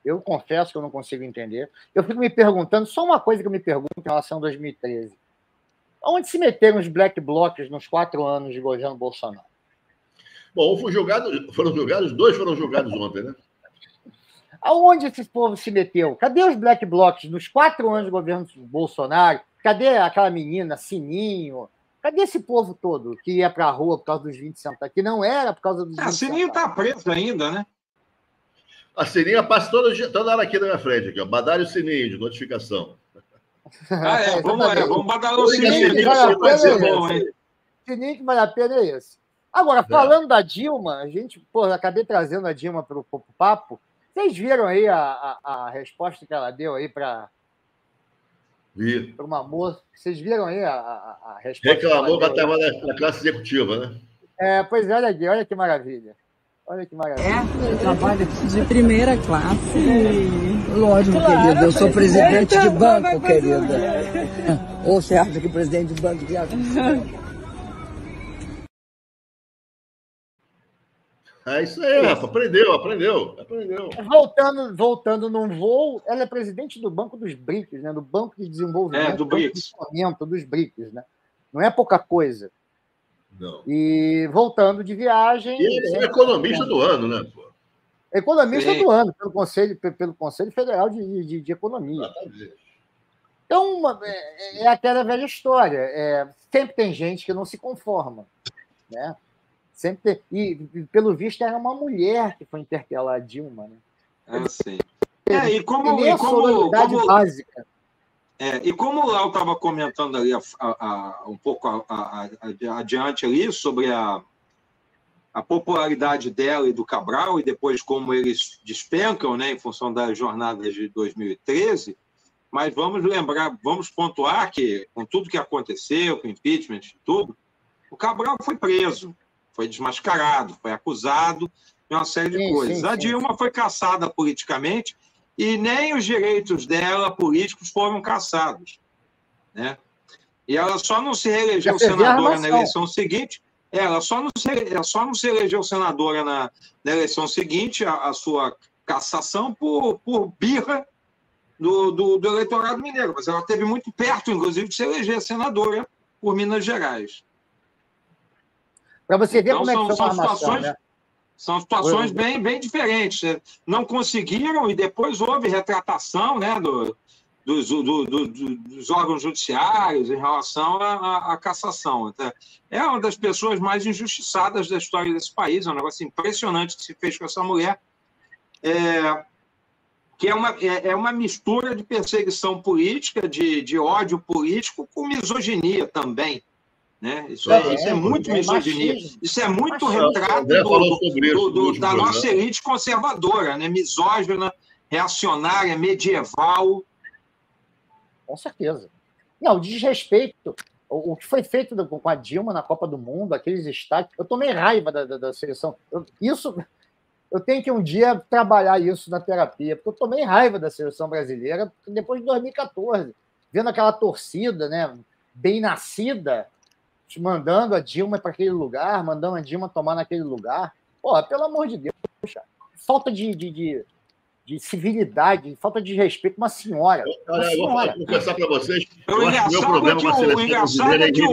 Eu confesso que eu não consigo entender. Eu fico me perguntando, só uma coisa que eu me pergunto em relação a 2013. Onde se meteram os black blocs nos 4 anos de governo Bolsonaro? Bom, foram julgados, 2 foram julgados ontem, né? Aonde esse povo se meteu? Cadê os black blocs nos 4 anos de governo Bolsonaro? Cadê aquela menina, Sininho? Cadê esse povo todo que ia para a rua por causa dos 20 centavos? Que não era por causa dos 20 centavos. Sininho está preso ainda, né? A Sininha passa toda hora aqui na minha frente, aqui, ó. Badalho Sininho, de notificação. Vamos badalar o Sininho. Vai ser bom, hein? Sininho que vale a pena é esse. Agora, falando da Dilma, acabei trazendo a Dilma para o papo. Vocês viram aí a resposta que ela deu aí para uma moça? Vocês viram aí a resposta? Reclamou que ela estava na classe executiva, né? Pois é, olha que maravilha. Olha que maravilha. Trabalho de primeira classe. Lógico, claro, querida. Eu sou presidente de banco, querida. Ou você acha que presidente de banco viaja? É isso aí, Rafa. Aprendeu. Voltando num voo, ela é presidente do Banco dos BRICS, né? Do Banco de Desenvolvimento do BRICS. Dos BRICS, né? Não é pouca coisa. Não. E voltando de viagem... E é economista do ano, né? Pô? Economista do ano, pelo Conselho Federal de Economia. Exatamente. Então, é aquela velha história. Sempre tem gente que não se conforma, né? Sempre e, pelo visto, era uma mulher que foi interpelar a Dilma, né? Sim. E como básica. E como o Léo estava comentando ali um pouco adiante ali sobre a popularidade dela e do Cabral, e depois como eles despencam, né, em função das jornadas de 2013, mas vamos pontuar que, com tudo que aconteceu, com o impeachment e tudo, o Cabral foi preso, foi desmascarado, foi acusado de uma série de coisas. A Dilma foi caçada politicamente e nem os direitos dela políticos foram caçados, né? E ela só não se reelegeu senadora na eleição seguinte. Ela só não se elegeu senadora na eleição seguinte, a sua cassação por birra do eleitorado mineiro, mas ela esteve muito perto, inclusive, de se eleger senadora por Minas Gerais. Para você ver Então, como é que foi são uma armação, situações, né? são situações bem diferentes. Não conseguiram, e depois houve retratação, né, dos órgãos judiciários em relação à cassação. É uma das pessoas mais injustiçadas da história desse país, é um negócio impressionante que se fez com essa mulher, que é uma mistura de perseguição política, de ódio político, com misoginia também. Né? Isso é muito misoginia. Machismo. Isso é muito retrato da nossa elite conservadora, né? Misógina, reacionária, medieval. Com certeza. Não, o desrespeito. O que foi feito com a Dilma na Copa do Mundo, aqueles estádios. Eu tomei raiva da seleção. Eu tenho que um dia trabalhar isso na terapia, porque eu tomei raiva da seleção brasileira depois de 2014, vendo aquela torcida, né, bem nascida, mandando a Dilma para aquele lugar, mandando a Dilma tomar naquele lugar. Pô, pelo amor de Deus, falta de civilidade, falta de respeito. Uma senhora. Olha, eu vou confessar para vocês. O engraçado é que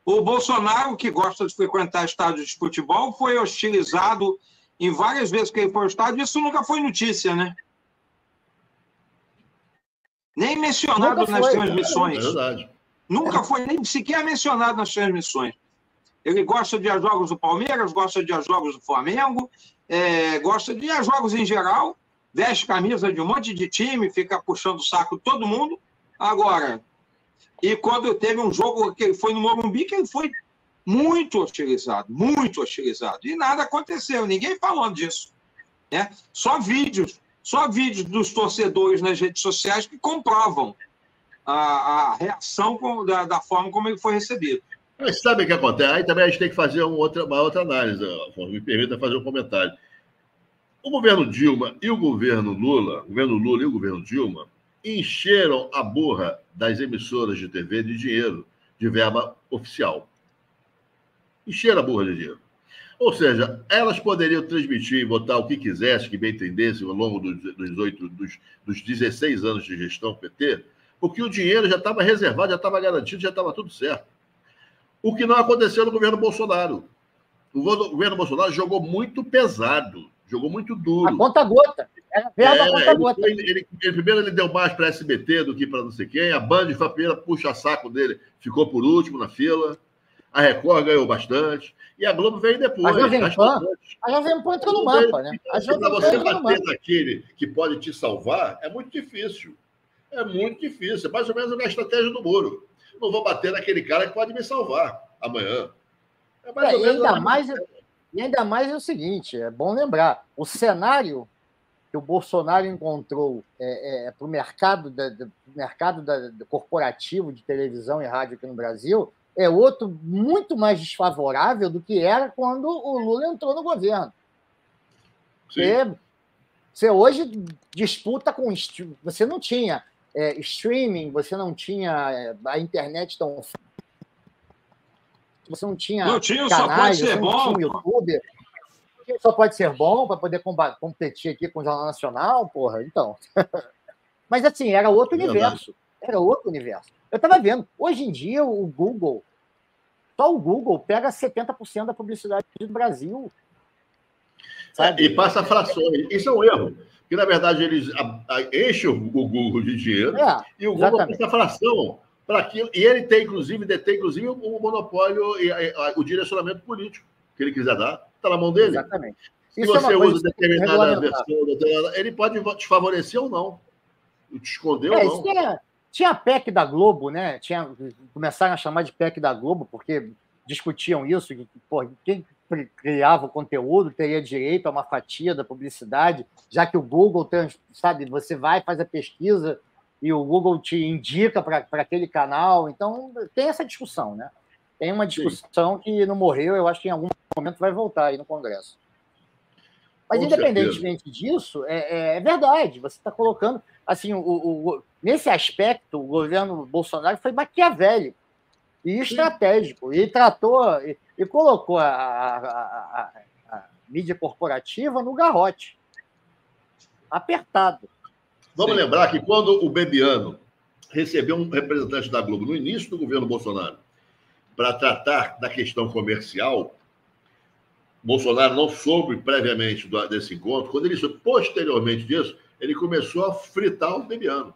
o Bolsonaro, que gosta de frequentar estádios de futebol, foi hostilizado em várias vezes que ele foi ao estádio. Isso nunca foi notícia, né? Nem mencionado nas transmissões. É verdade. Nunca foi nem sequer mencionado nas transmissões. Ele gosta de jogos do Palmeiras, gosta de jogos do Flamengo, gosta de jogos em geral, veste camisa de um monte de time, fica puxando o saco de todo mundo. Agora, e quando teve um jogo que ele foi no Morumbi, que ele foi muito hostilizado, e nada aconteceu, ninguém falando disso. Né? Só vídeos dos torcedores nas redes sociais que comprovam a reação da forma como ele foi recebido. Mas sabe o que acontece? Aí também a gente tem que fazer uma outra análise, Afonso, me permita fazer um comentário. O governo Dilma e o governo Lula, e o governo Dilma, encheram a burra das emissoras de TV de dinheiro, de verba oficial. Encheram a burra de dinheiro. Ou seja, elas poderiam transmitir e votar o que quisessem, que bem entendessem, ao longo dos 16 anos de gestão PT, porque o dinheiro já estava reservado, já estava garantido, já estava tudo certo. O que não aconteceu no governo Bolsonaro. O governo Bolsonaro jogou muito pesado, jogou muito duro. A conta-gota. Era a conta-gota. Primeiro ele deu mais para a SBT do que para não sei quem. A Band foi a primeira puxa-saco dele, ficou por último na fila. A Record ganhou bastante. E a Globo veio depois. A Jovem Pan entrou no mapa, né? Para você bater naquele que pode te salvar, é muito difícil. É muito difícil. É mais ou menos uma estratégia do Moro. Não vou bater naquele cara que pode me salvar amanhã. E ainda mais é o seguinte, é bom lembrar, o cenário que o Bolsonaro encontrou para o mercado corporativo de televisão e rádio aqui no Brasil é outro muito mais desfavorável do que era quando o Lula entrou no governo. Você hoje disputa com... Você não tinha streaming, você não tinha a internet tão... Você não tinha canais, você não tinha YouTube. Só pode ser bom para poder competir aqui com o Jornal Nacional, porra, então. Mas, assim, era outro universo. Era outro universo. Eu estava vendo, hoje em dia, o Google, só o Google pega 70% da publicidade do Brasil. E passa frações. Isso é um erro. Porque, na verdade, eles enchem o Google de dinheiro e o Google passa fração para aquilo. E ele detém, inclusive, o monopólio e o direcionamento político que ele quiser dar. Está na mão dele. Exatamente. Se você usa determinada versão, ele pode te favorecer ou não. Te esconder ou não. Tinha a PEC da Globo, né? Começaram a chamar de PEC da Globo, porque discutiam isso, que quem criava o conteúdo teria direito a uma fatia da publicidade, já que o Google, sabe, você vai, faz a pesquisa e o Google te indica para aquele canal. Então, tem essa discussão, né? Tem uma discussão que não morreu, eu acho que em algum momento vai voltar aí no Congresso. Mas, independentemente disso, é verdade, você está colocando... Assim, nesse aspecto, o governo Bolsonaro foi maquiavélico e estratégico, e tratou, e colocou a mídia corporativa no garrote, apertado. Vamos lembrar que quando o Bebiano recebeu um representante da Globo no início do governo Bolsonaro para tratar da questão comercial, Bolsonaro não soube previamente desse encontro. Quando ele soube posteriormente disso, ele começou a fritar o Bebiano.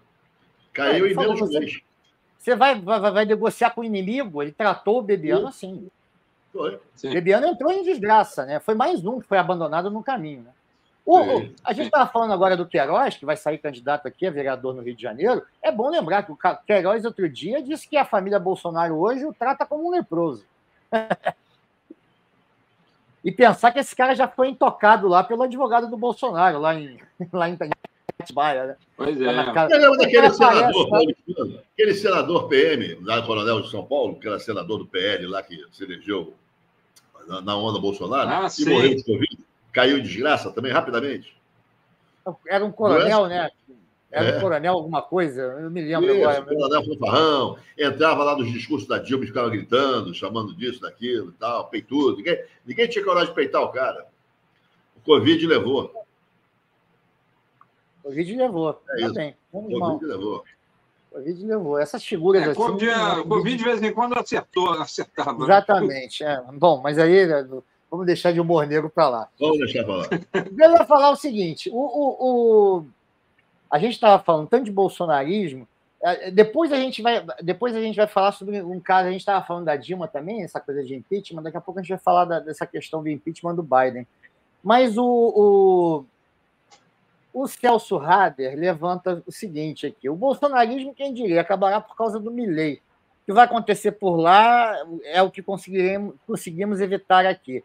Caiu em menos de um mês. Você vai negociar com o inimigo? Ele tratou o Bebiano assim. Foi. O Bebiano entrou em desgraça, né? Foi mais um que foi abandonado no caminho, né? A gente estava falando agora do Queiroz, que vai sair candidato aqui a vereador no Rio de Janeiro. É bom lembrar que o Queiroz, outro dia, disse que a família Bolsonaro hoje o trata como um leproso. E pensar que esse cara já foi intocado lá pelo advogado do Bolsonaro, lá em Atibaia, né? Pois é. Lembra daquele senador, aquele senador PM, lá Coronel de São Paulo, que era senador do PL lá, que se elegeu na onda Bolsonaro, e morreu de Covid? Caiu em desgraça também, rapidamente? Era um coronel, né? Era um coronel alguma coisa, eu não me lembro agora. Coronel fanfarrão, entrava lá nos discursos da Dilma e ficava gritando, chamando disso, daquilo e tal, peitudo. Ninguém tinha coragem de peitar o cara. O Covid levou. Covid levou. Tá bem. Covid levou. Covid levou. Essas figuras assim... Covid, de vez em quando, acertava. Exatamente. Bom, mas aí... Vamos deixar de humor negro para lá. Vamos deixar para lá. Eu ia falar o seguinte: a gente estava falando tanto de bolsonarismo. Depois a gente vai falar sobre um caso. A gente estava falando da Dilma também, essa coisa de impeachment. Daqui a pouco a gente vai falar dessa questão do impeachment do Biden. Mas o Celso Hader levanta o seguinte aqui: o bolsonarismo, quem diria, acabará por causa do Milei. O que vai acontecer por lá é o que conseguimos evitar aqui.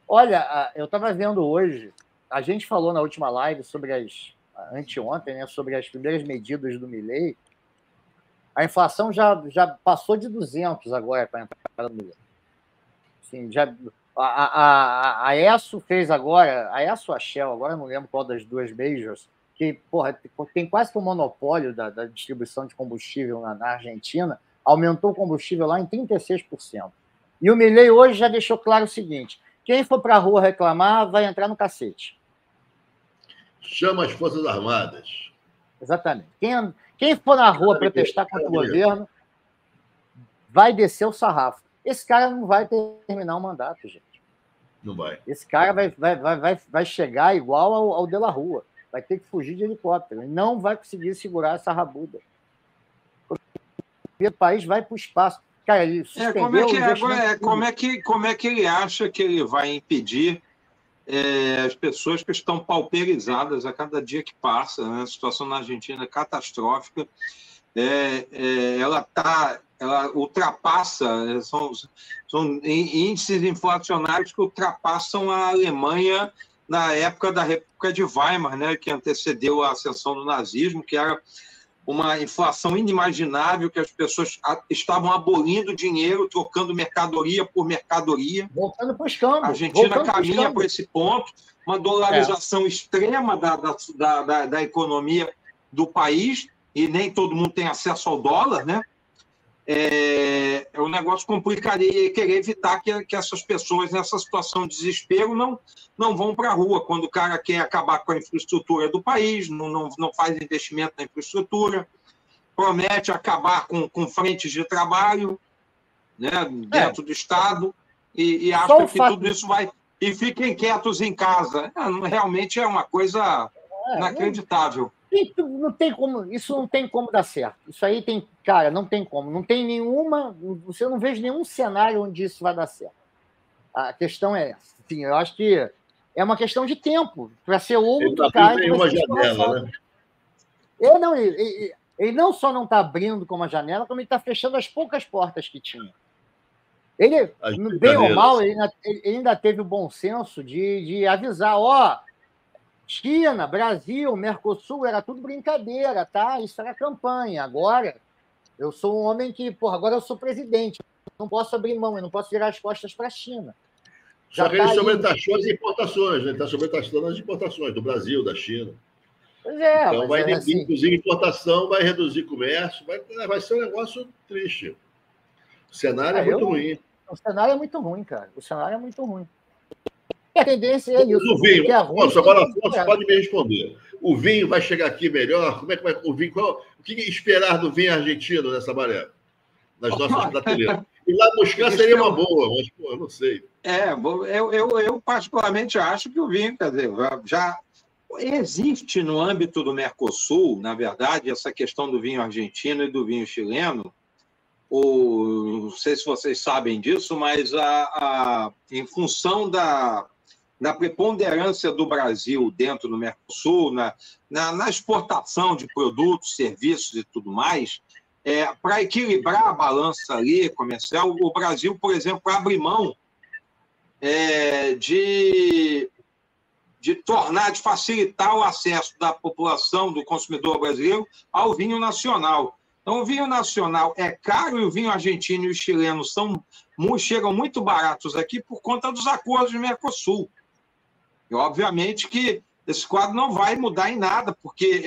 Olha, eu estava vendo hoje, a gente falou na última live anteontem, né, sobre as primeiras medidas do Milei. A inflação já passou de 200 agora para entrar no Milei. Assim, a ESSO fez agora, a ESSO ou a Shell, agora eu não lembro qual das duas majors, que tem quase que um monopólio da distribuição de combustível na Argentina, aumentou o combustível lá em 36%. E o Milei hoje já deixou claro o seguinte: quem for para a rua reclamar vai entrar no cacete. Chama as Forças Armadas. Exatamente. Quem for na rua protestar contra o governo vai descer o sarrafo. Esse cara não vai terminar o mandato, gente. Não vai. Esse cara vai chegar igual ao De La Rua. Vai ter que fugir de helicóptero. E não vai conseguir segurar essa rabuda. O país vai para o espaço. Cara, ele como é que ele acha que ele vai impedir as pessoas que estão pauperizadas a cada dia que passa, né? A situação na Argentina é catastrófica. Ela ultrapassa, são índices inflacionários que ultrapassam a Alemanha na época da República de Weimar, né? Que antecedeu a ascensão do nazismo, que era uma inflação inimaginável, que as pessoas estavam abolindo dinheiro, trocando mercadoria por mercadoria. Voltando para os câmbios. A Argentina caminha para esse ponto, uma dolarização extrema da economia do país, e nem todo mundo tem acesso ao dólar, né? Um negócio complicaria e querer evitar que essas pessoas, nessa situação de desespero, não vão para a rua. Quando o cara quer acabar com a infraestrutura do país, não faz investimento na infraestrutura, promete acabar com frentes de trabalho, né, dentro do Estado, e acha que tudo isso vai... E fiquem quietos em casa. Realmente é uma coisa inacreditável. Não tem como, isso não tem como dar certo. Isso aí tem, cara, não tem como. Não tem nenhuma. Você não vê nenhum cenário onde isso vai dar certo. A questão é essa. Enfim, eu acho que é uma questão de tempo para ser outro cara. Nenhuma janela, né? Ele não só não está abrindo como a janela, como ele está fechando as poucas portas que tinha. Ele, bem ou mal, ele ainda teve o bom senso de avisar, China, Brasil, Mercosul, era tudo brincadeira, tá? Isso era campanha. Agora, eu sou um homem que, agora eu sou presidente. Não posso abrir mão, eu não posso virar as costas para a China. Só que ele sobretaxou as importações, né? Ele está sobretaxando as importações do Brasil, da China. Pois é. Então, vai reduzir importação, vai reduzir comércio, vai ser um negócio triste. O cenário é muito ruim. O cenário é muito ruim, cara. O cenário é muito ruim. A tendência é isso. O vinho, Afonso, agora Afonso pode me responder. O vinho vai chegar aqui melhor? Como é que vai o vinho? O que esperar do vinho argentino nessa maré? Nas nossas prateleiras. E lá buscar seria uma boa, mas pô, eu não sei. Eu particularmente acho que o vinho, quer dizer, já existe no âmbito do Mercosul, na verdade, essa questão do vinho argentino e do vinho chileno. Não sei se vocês sabem disso, mas em função da preponderância do Brasil dentro do Mercosul, na exportação de produtos, serviços e tudo mais, para equilibrar a balança ali comercial, o Brasil, por exemplo, abre mão de facilitar o acesso da população, do consumidor brasileiro, ao vinho nacional. Então, o vinho nacional é caro e o vinho argentino e o chileno chegam muito baratos aqui por conta dos acordos de Mercosul. E, obviamente, que esse quadro não vai mudar em nada, porque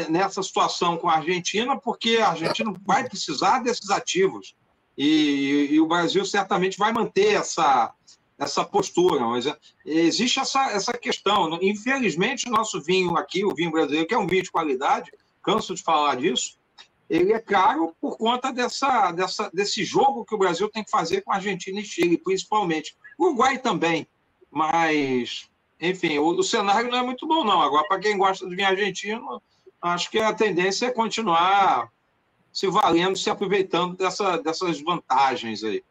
nessa situação com a Argentina, porque a Argentina vai precisar desses ativos. E o Brasil certamente vai manter essa postura. Mas existe essa questão. Infelizmente, o nosso vinho aqui, o vinho brasileiro, que é um vinho de qualidade, canso de falar disso, ele é caro por conta desse jogo que o Brasil tem que fazer com a Argentina e Chile, principalmente. O Uruguai também, mas, enfim, o cenário não é muito bom, não. Agora, para quem gosta de vinho argentino, acho que a tendência é continuar se valendo, se aproveitando dessas vantagens aí.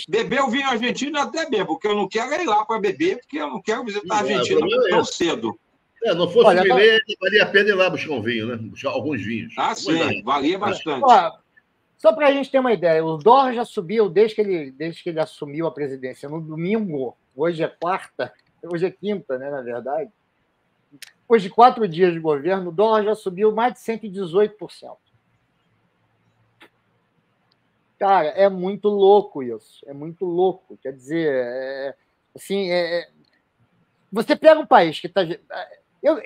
Beber o vinho argentino até bebo, porque eu não quero ir lá para beber, porque eu não quero visitar a Argentina tão cedo. Não fosse Milei, valia a pena ir lá buscar um vinho, né? Buscar alguns vinhos. Sim, valia bastante. Só para a gente ter uma ideia, o dólar já subiu desde que ele assumiu a presidência, no domingo. Hoje é quarta, hoje é quinta, né, na verdade. Depois de 4 dias de governo, o dólar já subiu mais de 118%. Cara, é muito louco isso. É muito louco. Quer dizer, você pega um país que está... Eu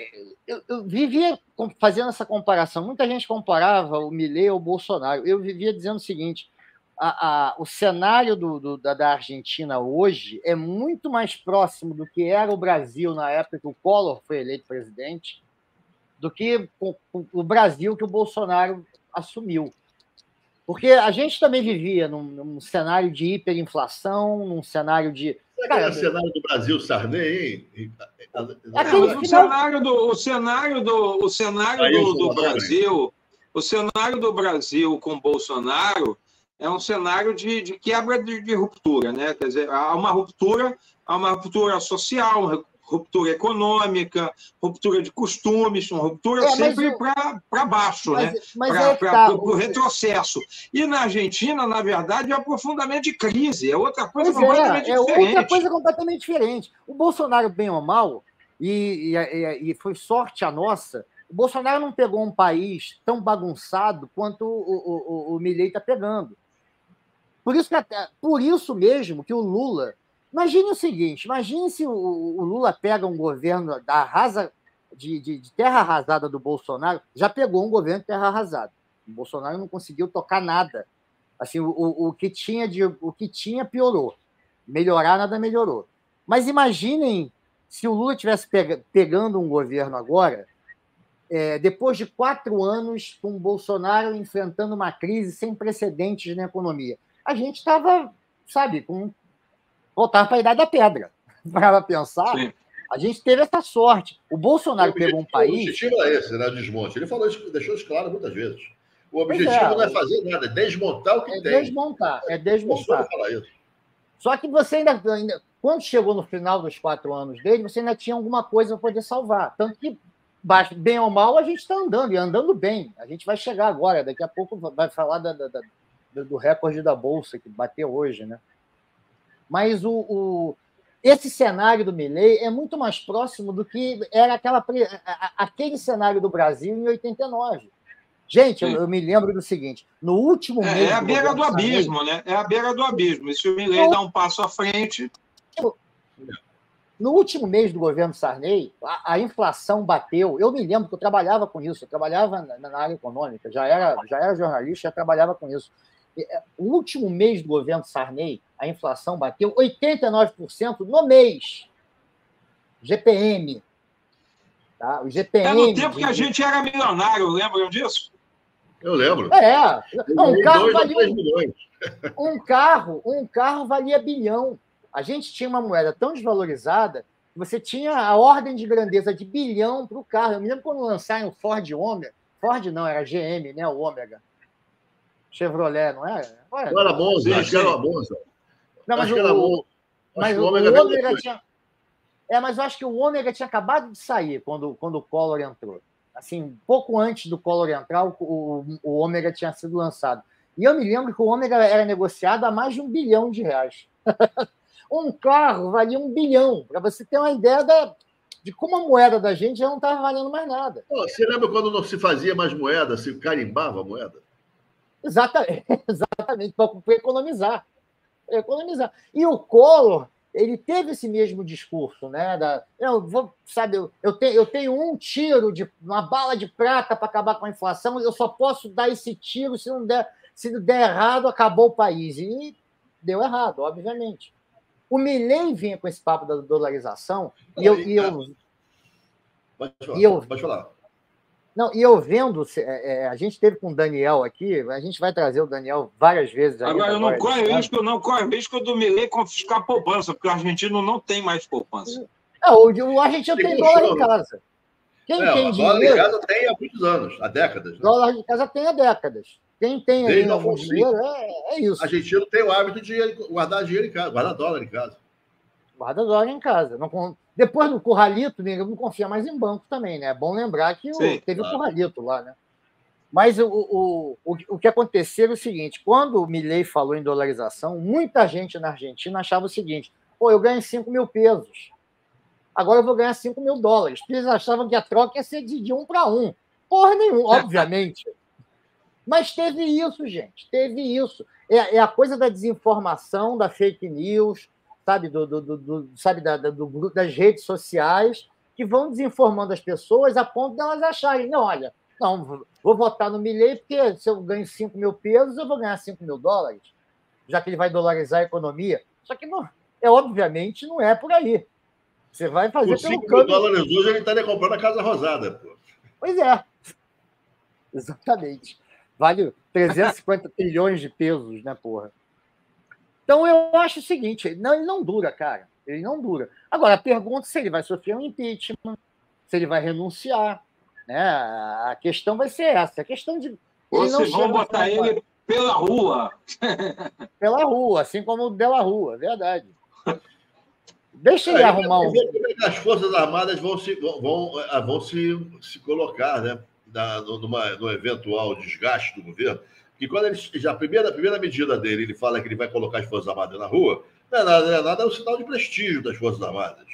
vivia fazendo essa comparação. Muita gente comparava o Milei ao Bolsonaro. Eu vivia dizendo o seguinte: o cenário da Argentina hoje é muito mais próximo do que era o Brasil na época que o Collor foi eleito presidente do que o Brasil que o Bolsonaro assumiu. Porque a gente também vivia num cenário de hiperinflação, num cenário de... Cara, o cenário do Brasil, Sarney, hein? O cenário do Brasil, o cenário do Brasil com Bolsonaro é um cenário de quebra de ruptura, né? Quer dizer, há uma ruptura social, uma ruptura econômica, ruptura de costumes, uma ruptura sempre para baixo, né? Para o retrocesso. E na Argentina, na verdade, é um aprofundamento de crise, é outra coisa completamente diferente. Outra coisa completamente diferente. O Bolsonaro, bem ou mal, e foi sorte a nossa, o Bolsonaro não pegou um país tão bagunçado quanto o Milei está pegando. Por isso mesmo que o Lula... Imagine o seguinte, imagine se o Lula pega um governo de terra arrasada do Bolsonaro, já pegou um governo de terra arrasada. O Bolsonaro não conseguiu tocar nada. Assim, o que tinha piorou. Melhorar, nada melhorou. Mas imaginem se o Lula estivesse pegando um governo agora, depois de 4 anos com o Bolsonaro enfrentando uma crise sem precedentes na economia. A gente estava, voltar para a Idade da Pedra. Para pensar, sim. A gente teve essa sorte. O Bolsonaro pegou um país... O objetivo é esse, né, desmonte. Ele falou isso, deixou isso claro muitas vezes. O objetivo não é fazer nada, é desmontar o que tem. Desmontar. Falar isso. Só que você ainda... Quando chegou no final dos 4 anos dele, você ainda tinha alguma coisa para poder salvar. Tanto que, bem ou mal, a gente está andando, e andando bem. A gente vai chegar agora, daqui a pouco vai falar do recorde da Bolsa, que bateu hoje, né? Mas esse cenário do Milei é muito mais próximo do que era aquele cenário do Brasil em 89. Gente, eu me lembro do seguinte: no último mês... É a beira do abismo, né? É a beira do abismo. E se o Milei dá um passo à frente... No último mês do governo Sarney, a inflação bateu. Eu me lembro que eu trabalhava com isso, eu trabalhava na área econômica, já era jornalista, já trabalhava com isso. O último mês do governo Sarney, a inflação bateu 89% no mês. GPM. Tá? O GPM. É no tempo que a gente era milionário, lembram disso? Eu lembro. Um carro valia bilhão. A gente tinha uma moeda tão desvalorizada que você tinha a ordem de grandeza de bilhão para o carro. Eu me lembro quando lançaram o Ford Ômega. Ford não, era GM, né? O Ômega. Chevrolet, não era? Não era Monza, acho que era uma Monza. Não, mas o Ômega tinha... mas eu acho que o Ômega tinha acabado de sair quando o Collor entrou. Assim, pouco antes do Collor entrar, o Ômega tinha sido lançado. E eu me lembro que o Ômega era negociado a mais de R$1 bilhão. Um carro valia R$1 bilhão, para você ter uma ideia de como a moeda da gente já não estava valendo mais nada. Você lembra quando não se fazia mais moeda, se carimbava a moeda? Exatamente, para economizar. E o Collor, ele teve esse mesmo discurso, né? Eu tenho um tiro de uma bala de prata para acabar com a inflação, eu só posso dar esse tiro se der errado, acabou o país. E deu errado, obviamente. O Milei vinha com esse papo da dolarização Pode falar. Não, e eu vendo, a gente teve com o Daniel aqui, a gente vai trazer o Daniel várias vezes. Agora, eu não corre risco do Milei confiscar a poupança, porque o argentino não tem mais poupança. O argentino tem dólar em casa. Quem tem dinheiro... Dólar em casa tem há muitos anos, há décadas. Né? Dólar em casa tem há décadas. Quem tem aí algum dinheiro, é isso. O argentino tem o hábito de guardar dinheiro em casa, guardar dólar em casa. Guarda dólar em casa. Depois do Curralito, não confia mais em banco também, né? É bom lembrar que teve o Curralito lá, né? Mas o que aconteceu é o seguinte: quando o Milei falou em dolarização, muita gente na Argentina achava o seguinte: eu ganho 5 mil pesos, agora eu vou ganhar 5 mil dólares. Porque eles achavam que a troca ia ser de 1 para 1. Porra nenhuma, obviamente. Mas teve isso, gente. Teve isso. É a coisa da desinformação, da fake news, sabe, das redes sociais, que vão desinformando as pessoas a ponto de elas acharem, vou votar no Milei porque se eu ganho 5 mil pesos, eu vou ganhar 5 mil dólares, já que ele vai dolarizar a economia. Só que, obviamente, não é por aí. Você vai fazer por 5 mil dólares hoje, ele estaria comprando a Casa Rosada. Pô. Pois é. Exatamente. Vale 350 trilhões de pesos, né, porra? Então, eu acho o seguinte, ele não dura, cara. Ele não dura. Agora, a pergunta é se ele vai sofrer um impeachment, se ele vai renunciar. Né? A questão vai ser essa. A questão de... Ou se vão botar ele pela rua. Pela rua, assim como o Della Rua, verdade. Deixa ele arrumar um... As Forças Armadas vão se colocar, né? No eventual desgaste do governo, que quando a primeira medida dele, ele fala que ele vai colocar as Forças Armadas na rua, não é nada, é um sinal de prestígio das Forças Armadas,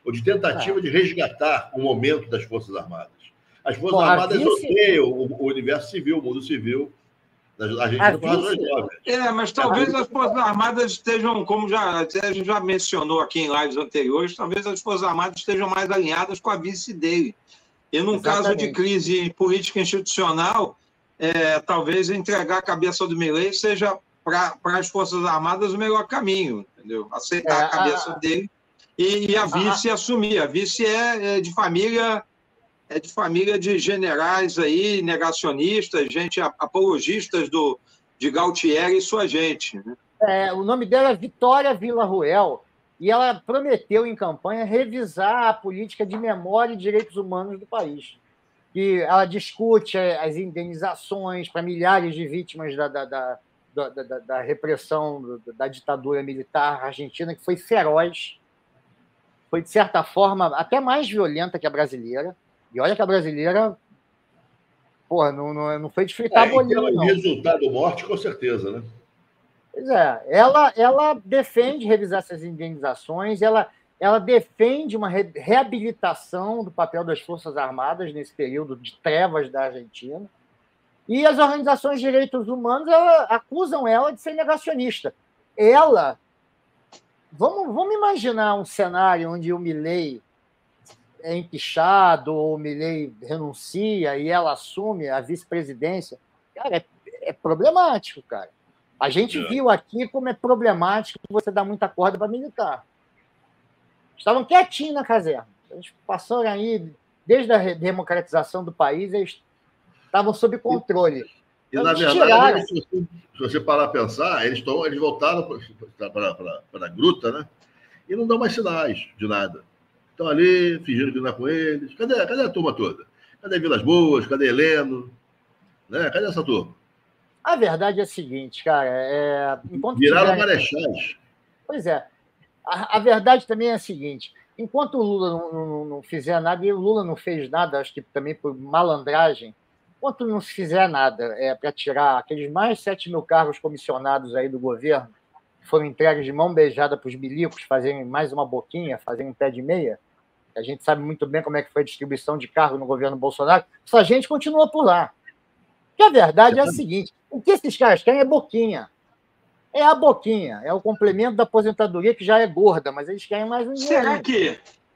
ou de tentativa de resgatar o momento das Forças Armadas. As Forças Armadas odeiam o universo civil, o mundo civil, a gente por razões óbvias. Mas talvez as Forças Armadas estejam, como a gente já mencionou aqui em lives anteriores, talvez as Forças Armadas estejam mais alinhadas com a vice dele. E num caso de crise política institucional, talvez entregar a cabeça do Milei seja para as Forças Armadas o melhor caminho, entendeu? Aceitar a cabeça dele e a vice assumir. A vice é de família de generais aí, negacionistas, gente apologistas de Galtieri e sua gente. Né? O nome dela é Vitória Villarruel. E ela prometeu em campanha revisar a política de memória e direitos humanos do país. E ela discute as indenizações para milhares de vítimas da repressão da ditadura militar argentina, que foi feroz, foi, de certa forma, até mais violenta que a brasileira. E olha que a brasileira não foi de fritar bolinho, não. Resultado morte, com certeza, né? Pois é, ela defende revisar essas indenizações, ela defende uma reabilitação do papel das Forças Armadas nesse período de trevas da Argentina, e as organizações de direitos humanos acusam ela de ser negacionista. Vamos imaginar um cenário onde o Milei é empichado, ou o Milei renuncia e ela assume a vice-presidência. Cara, é problemático, cara. A gente viu aqui como é problemático você dar muita corda para militar. Estavam quietinhos na caserna. Eles passaram aí, desde a democratização do país, eles estavam sob controle. E, na verdade, se você parar a pensar, eles voltaram para a gruta, né? E não dão mais sinais de nada. Estão ali, fingindo que não é com eles. Cadê a turma toda? Cadê Vilas Boas? Cadê Heleno? Né? Cadê essa turma? A verdade é a seguinte, cara. Viraram marechais. Pois é. A verdade também é a seguinte: enquanto o Lula não fizer nada, e o Lula não fez nada, acho que também por malandragem, enquanto não se fizer nada para tirar aqueles mais 7 mil cargos comissionados aí do governo, que foram entregues de mão beijada para os milicos fazerem mais uma boquinha, fazerem um pé de meia, a gente sabe muito bem como é que foi a distribuição de cargo no governo Bolsonaro, essa gente continua por lá. Porque a verdade é a seguinte: o que esses caras querem é boquinha. É a boquinha, é o complemento da aposentadoria, que já é gorda, mas eles querem mais um dinheiro.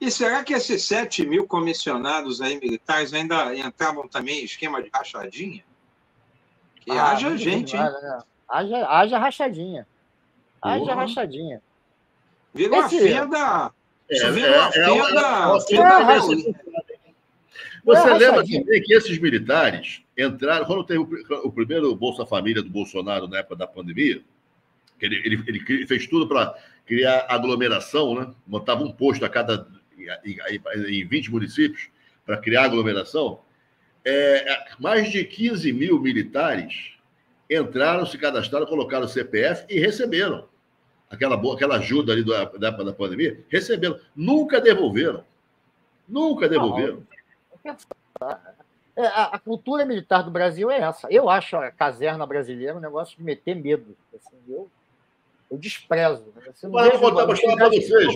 Será que esses 7 mil comissionados aí militares ainda entravam também em esquema de rachadinha? Que haja gente, hein? Né? Haja rachadinha. Haja rachadinha. Vira uma fenda. Você lembra também que esses militares entraram, quando teve o primeiro Bolsa Família do Bolsonaro na época da pandemia, que ele fez tudo para criar aglomeração, né? Montava um posto a cada em 20 municípios para criar aglomeração. Mais de 15 mil militares entraram, se cadastraram, colocaram o CPF e receberam aquela ajuda ali da pandemia. Receberam. Nunca devolveram. A cultura militar do Brasil é essa. Eu acho a caserna brasileira um negócio de meter medo. Assim, eu desprezo. Mas eu vou contar uma história para vocês.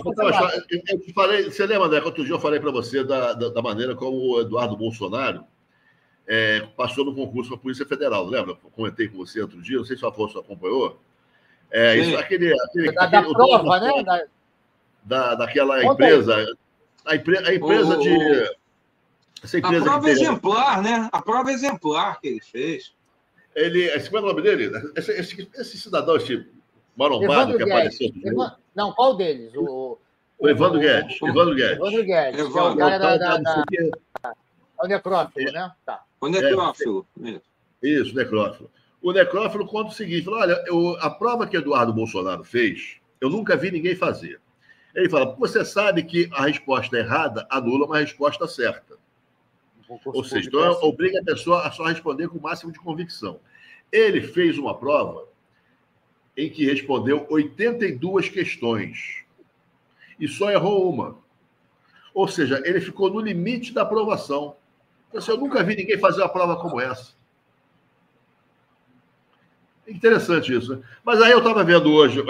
Você lembra, André, que outro dia eu falei para você da maneira como o Eduardo Bolsonaro passou no concurso para a Polícia Federal, lembra? Eu comentei com você outro dia, não sei se o Afonso acompanhou. Da prova, né? Daquela empresa. A empresa de... Essa empresa a prova exemplar, né? A prova exemplar que ele fez. Como é o nome dele? Esse cidadão, esse marombado que apareceu. Não, qual deles? O Evandro Guedes. Evandro Guedes, que é o cara o necrófilo, né? Tá. O necrófilo. Isso, necrófilo. O necrófilo conta o seguinte: fala, olha, a prova que Eduardo Bolsonaro fez, eu nunca vi ninguém fazer. Ele fala, você sabe que a resposta errada anula uma resposta certa. Ou seja, então obriga a pessoa a só responder com o máximo de convicção. Ele fez uma prova em que respondeu 82 questões e só errou uma. Ou seja, ele ficou no limite da aprovação. Então, assim, eu nunca vi ninguém fazer uma prova como essa. Interessante isso, né? Mas aí eu estava vendo hoje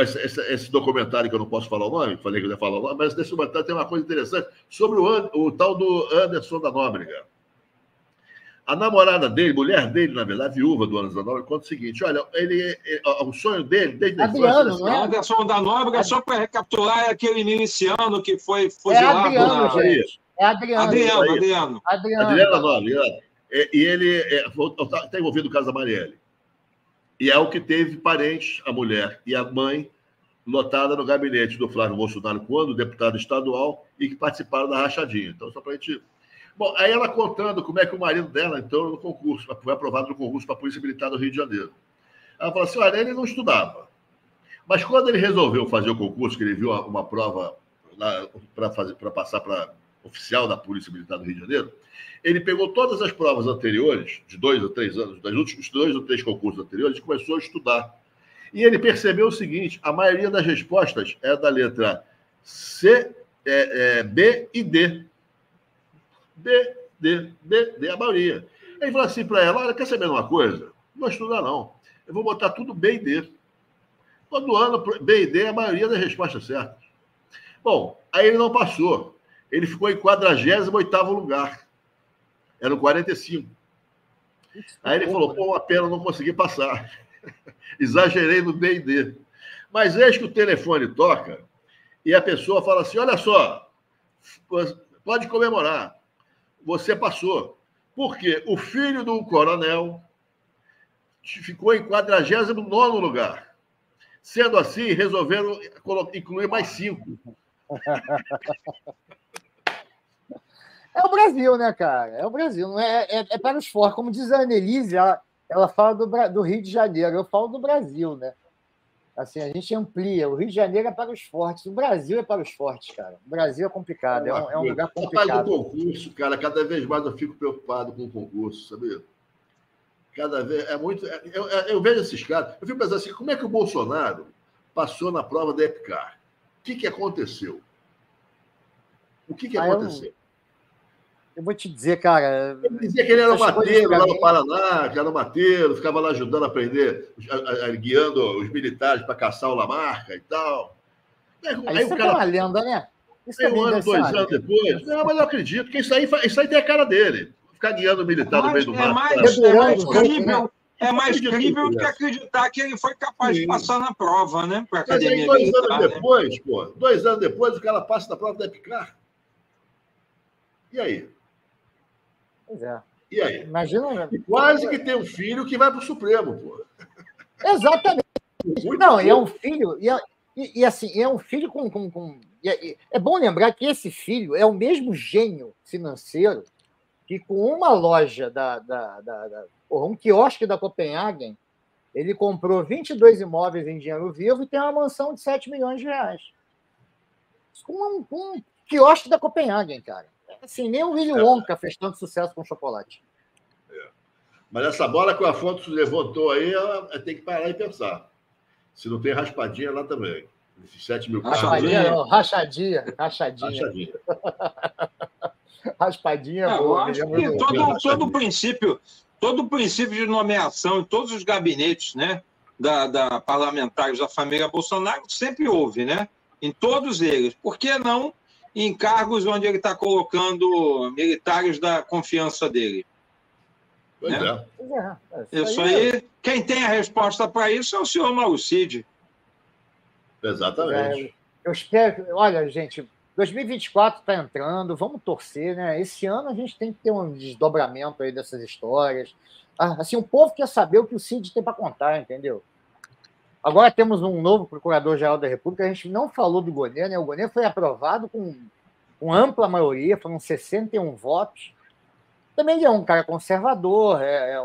esse documentário, que eu não posso falar o nome, falei que eu ia falar o nome, mas nesse documentário tem uma coisa interessante sobre o tal do Anderson da Nóbrega. A namorada dele, mulher dele, na verdade, viúva do Anderson da Nóbrega, conta o seguinte: olha, o sonho dele, desde a infância... Não é? Anderson da Nóbrega, só para recapitular, é aquele miliciano que foi fuzilado. Adriano. Adriano da Nóbrega. E ele está envolvido no caso da Marielle. E é o que teve parentes, a mulher e a mãe, lotada no gabinete do Flávio Bolsonaro, quando deputado estadual, e que participaram da rachadinha. Então, só para a gente... Bom, aí ela contando como é que o marido dela entrou no concurso, foi aprovado no concurso para a Polícia Militar do Rio de Janeiro. Ela falou assim, olha, ele não estudava. Mas quando ele resolveu fazer o concurso, que ele viu uma prova para passar para oficial da Polícia Militar do Rio de Janeiro, ele pegou todas as provas anteriores, de 2 ou 3 anos, dos últimos 2 ou 3 concursos anteriores, e começou a estudar. E ele percebeu o seguinte: a maioria das respostas é da letra C, B e D. D, a maioria. Ele falou assim para ela: olha, quer saber uma coisa? Não vou estudar, não. Eu vou botar tudo B e D. Todo ano, B e D é a maioria das respostas certas. Bom, aí ele não passou. Ele ficou em 48º lugar. Eram 45. Aí ele falou, pô, uma pena não consegui passar. Exagerei no B e D. Mas eis que o telefone toca e a pessoa fala assim, olha só, pode comemorar. Você passou. Por quê? O filho do coronel ficou em 49º lugar. Sendo assim, resolveram incluir mais 5. É o Brasil, né, cara? É o Brasil. Não é para os fortes. Como diz a Annelise, ela fala do Rio de Janeiro. Eu falo do Brasil, né? Assim, a gente amplia. O Rio de Janeiro é para os fortes. O Brasil é para os fortes, cara. O Brasil é complicado. É um lugar complicado. Do concurso, cara, cada vez mais eu fico preocupado com o concurso, sabia? Cada vez é muito. Eu vejo esses caras. Eu fico pensando assim: como é que o Bolsonaro passou na prova da EPICAR? O que aconteceu? O que aconteceu? Eu vou te dizer, cara. Ele dizia que ele era um mateiro lá no Paraná, que era um mateiro, ficava lá ajudando a aprender, guiando os militares para caçar o Lamarca e tal. Aí o cara... é uma lenda, né? Isso aí 1 ano, 2 anos depois. Não, mas eu acredito que isso aí tem a cara dele. Ficar guiando o militar no meio do mato. É mais crível do que acreditar que ele foi capaz de passar na prova, né? Mas aí 2 anos depois, pô, 2 anos depois, o cara passa na prova da EPICAR. E aí? Pois é. E aí? Imagina. E quase que tem um filho que vai para o Supremo, pô. Exatamente. Não, é um filho. E assim, é um filho com. É bom lembrar que esse filho é o mesmo gênio financeiro que, com uma loja um quiosque da Copenhagen, ele comprou 22 imóveis em dinheiro vivo e tem uma mansão de 7 milhões de reais. Com um quiosque da Copenhagen, cara. Assim, nem o Willy Wonka fez tanto sucesso com chocolate. Mas essa bola que o Afonso levantou aí, tem que parar e pensar. Se não tem raspadinha lá também. Esses 7 mil carros. Rachadinha. Raspadinha é boa. Acho que todo o princípio de nomeação em todos os gabinetes, né, da parlamentares da família Bolsonaro sempre houve, né? Em todos eles. Por que não em cargos onde ele está colocando militares da confiança dele? Pois né? Isso aí, quem tem a resposta para isso é o senhor Mauro Cid. Exatamente. Eu espero. Olha, gente, 2024 está entrando, vamos torcer, né? Esse ano a gente tem que ter um desdobramento aí dessas histórias. Assim, o povo quer saber o que o Cid tem para contar, entendeu? Agora temos um novo Procurador-Geral da República, a gente não falou do Gonê, né? O Gonê foi aprovado com ampla maioria, foram 61 votos. Também ele é um cara conservador, é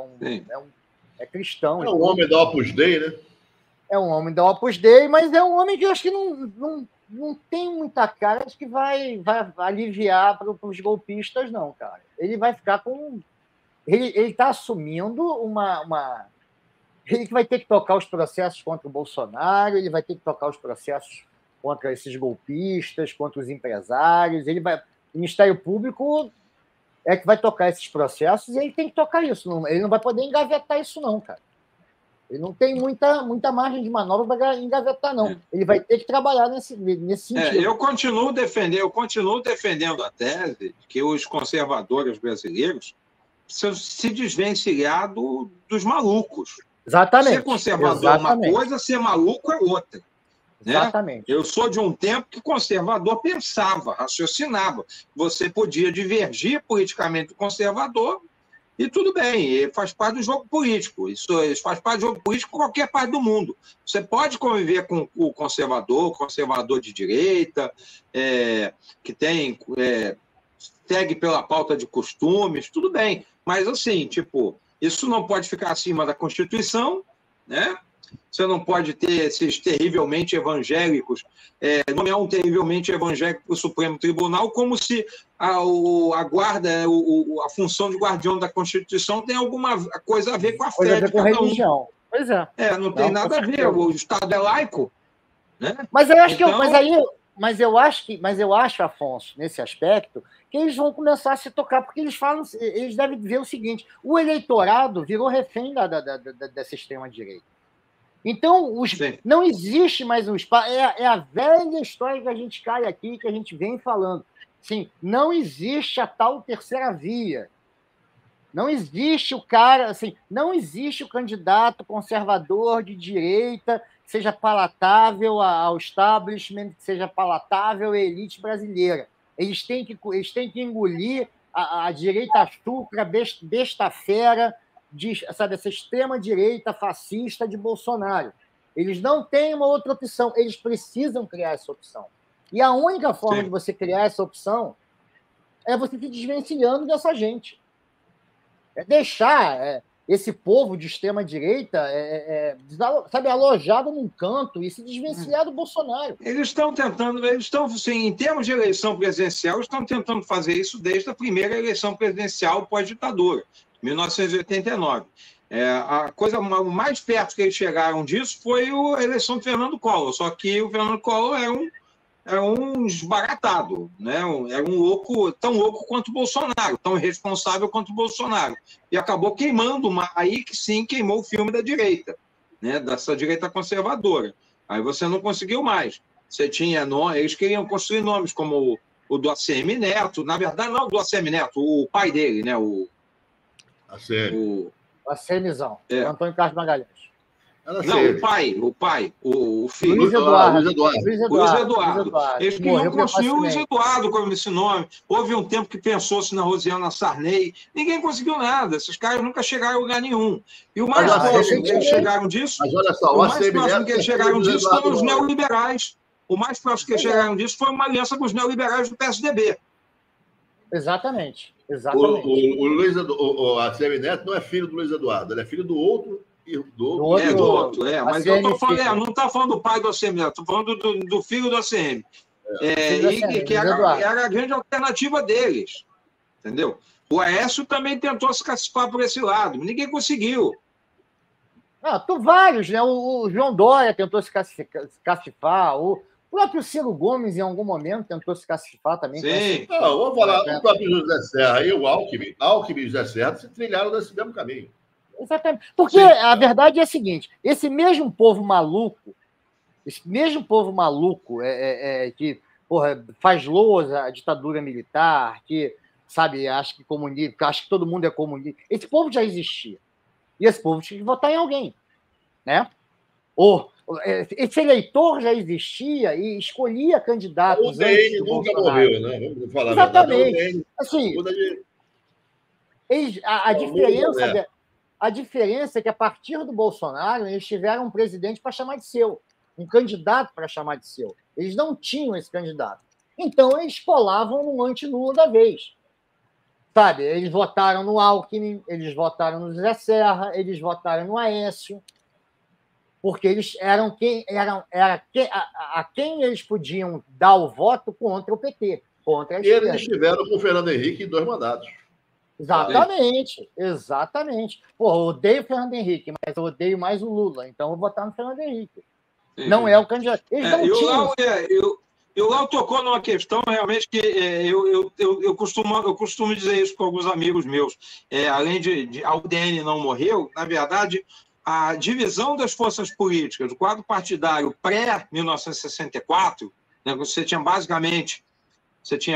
cristão. É um homem da Opus Dei, né? É um homem da Opus Dei, mas é um homem que eu acho que não tem muita cara de que vai aliviar para os golpistas, não, cara. Ele vai ficar com... Ele está assumindo ele vai ter que tocar os processos contra o Bolsonaro, ele vai ter que tocar os processos contra esses golpistas, contra os empresários. O Ministério Público é que vai tocar esses processos e ele tem que tocar isso. Ele não vai poder engavetar isso, não, cara. Ele não tem muita margem de manobra para engavetar, não. Ele vai ter que trabalhar nesse sentido. Eu continuo defendendo a tese de que os conservadores brasileiros precisam se desvencilhar dos malucos. Exatamente. Ser conservador é uma coisa, ser maluco é outra. Né? Exatamente. Eu sou de um tempo que conservador pensava, raciocinava. Você podia divergir politicamente do conservador e tudo bem, faz parte do jogo político. Isso faz parte do jogo político em qualquer parte do mundo. Você pode conviver com o conservador de direita, que segue pela pauta de costumes, tudo bem. Mas, assim, isso não pode ficar acima da Constituição, né? Você não pode ter esses terrivelmente evangélicos, nomear um terrivelmente evangélico para o Supremo Tribunal, como se a guarda, a função de guardião da Constituição tem alguma coisa a ver com a fé de cada um. Pois é. Não tem nada a ver, o Estado é laico. Né? Mas eu acho mas eu acho, Afonso, nesse aspecto, que eles vão começar a se tocar, porque eles devem ver o seguinte: o eleitorado virou refém dessa extrema-direita. Então, não existe mais um espaço. É a velha história que a gente cai aqui, que a gente vem falando. Sim, não existe a tal terceira via. Não existe o cara, não existe o candidato conservador de direita que seja palatável ao establishment, que seja palatável à elite brasileira. Eles têm que engolir a direita chucra, besta fera, essa extrema-direita fascista de Bolsonaro. Eles não têm uma outra opção, eles precisam criar essa opção. E a única forma de você criar essa opção é você se desvencilhando dessa gente. É deixar esse povo de extrema-direita sabe, alojado num canto e se desvencilhar do Bolsonaro. Eles estão, assim, em termos de eleição presidencial, estão tentando fazer isso desde a primeira eleição presidencial pós-ditadura, 1989. A coisa mais perto que eles chegaram disso foi a eleição de Fernando Collor, só que o Fernando Collor era um esbaratado, né? Era um louco, tão louco quanto o Bolsonaro, tão irresponsável quanto o Bolsonaro. E acabou queimando, aí que sim queimou o filme da direita, né? Dessa direita conservadora. Aí você não conseguiu mais. Você tinha eles queriam construir nomes como o do ACM Neto, na verdade não do ACM Neto, o pai dele, né? O ACMzão, Antônio Carlos Magalhães. Não, o pai, o filho. Luiz Eduardo. Eles queriam construir o Luiz Eduardo como esse nome. Houve um tempo que pensou-se na Rosiana Sarney. Ninguém conseguiu nada. Esses caras nunca chegaram a lugar nenhum. E o mais próximo que eles chegaram disso, foram os neoliberais. O mais próximo que eles chegaram disso foi uma aliança com os neoliberais do PSDB. Exatamente. O ACM Neto não é filho do Luiz Eduardo, ele é filho do outro. Do outro. Mas eu estou falando, não está falando do pai do ACM Neto, estou falando do filho do ACM. Que era a grande alternativa deles. Entendeu? O Aécio também tentou se cacifar por esse lado, ninguém conseguiu. Vários, né? O João Dória tentou se cacifar, o próprio Ciro Gomes, em algum momento, tentou se cacifar também. Sim. Vamos falar do próprio José Serra e o Alckmin. Alckmin e José Serra se trilharam nesse mesmo caminho. Exatamente. Porque a verdade é a seguinte: esse mesmo povo maluco que faz loas à ditadura militar, que, sabe, acha que todo mundo é comunista, esse povo já existia. E esse povo tinha que votar em alguém, né? Esse eleitor já existia e escolhia candidatos. O DN nunca morreu, né? Vamos falar. Exatamente. Assim, a diferença é que, a partir do Bolsonaro, eles tiveram um presidente para chamar de seu, um candidato para chamar de seu. Eles não tinham esse candidato. Então, eles colavam no anti-Lula da vez. Sabe? Eles votaram no Alckmin, eles votaram no José Serra, eles votaram no Aécio, porque eles eram a quem eles podiam dar o voto contra o PT, contra a esquerda. E eles estiveram com o Fernando Henrique em 2 mandatos. Exatamente. Eu odeio o Fernando Henrique, mas eu odeio mais o Lula, então eu vou votar no Fernando Henrique. Não é o candidato. E o Lau tocou numa questão realmente que eu costumo dizer isso com alguns amigos meus. Além de a UDN não morreu, na verdade, a divisão das forças políticas, do quadro partidário pré-1964, né, você tinha basicamente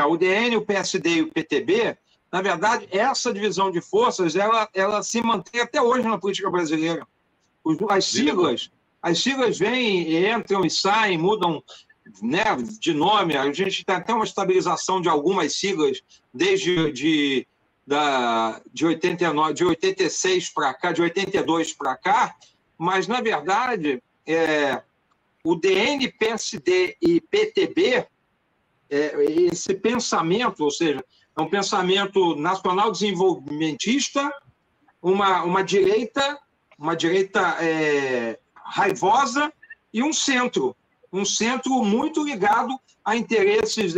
a UDN, o PSD e o PTB. Na verdade, essa divisão de forças ela se mantém até hoje na política brasileira. As siglas vêm, entram e saem, mudam, né, de nome. A gente tem até uma estabilização de algumas siglas desde 89, de 86 para cá, de 82 para cá, mas, na verdade, o DN, PSD e PTB, esse pensamento, ou seja, é um pensamento nacional desenvolvimentista, uma direita raivosa e um centro muito ligado a interesses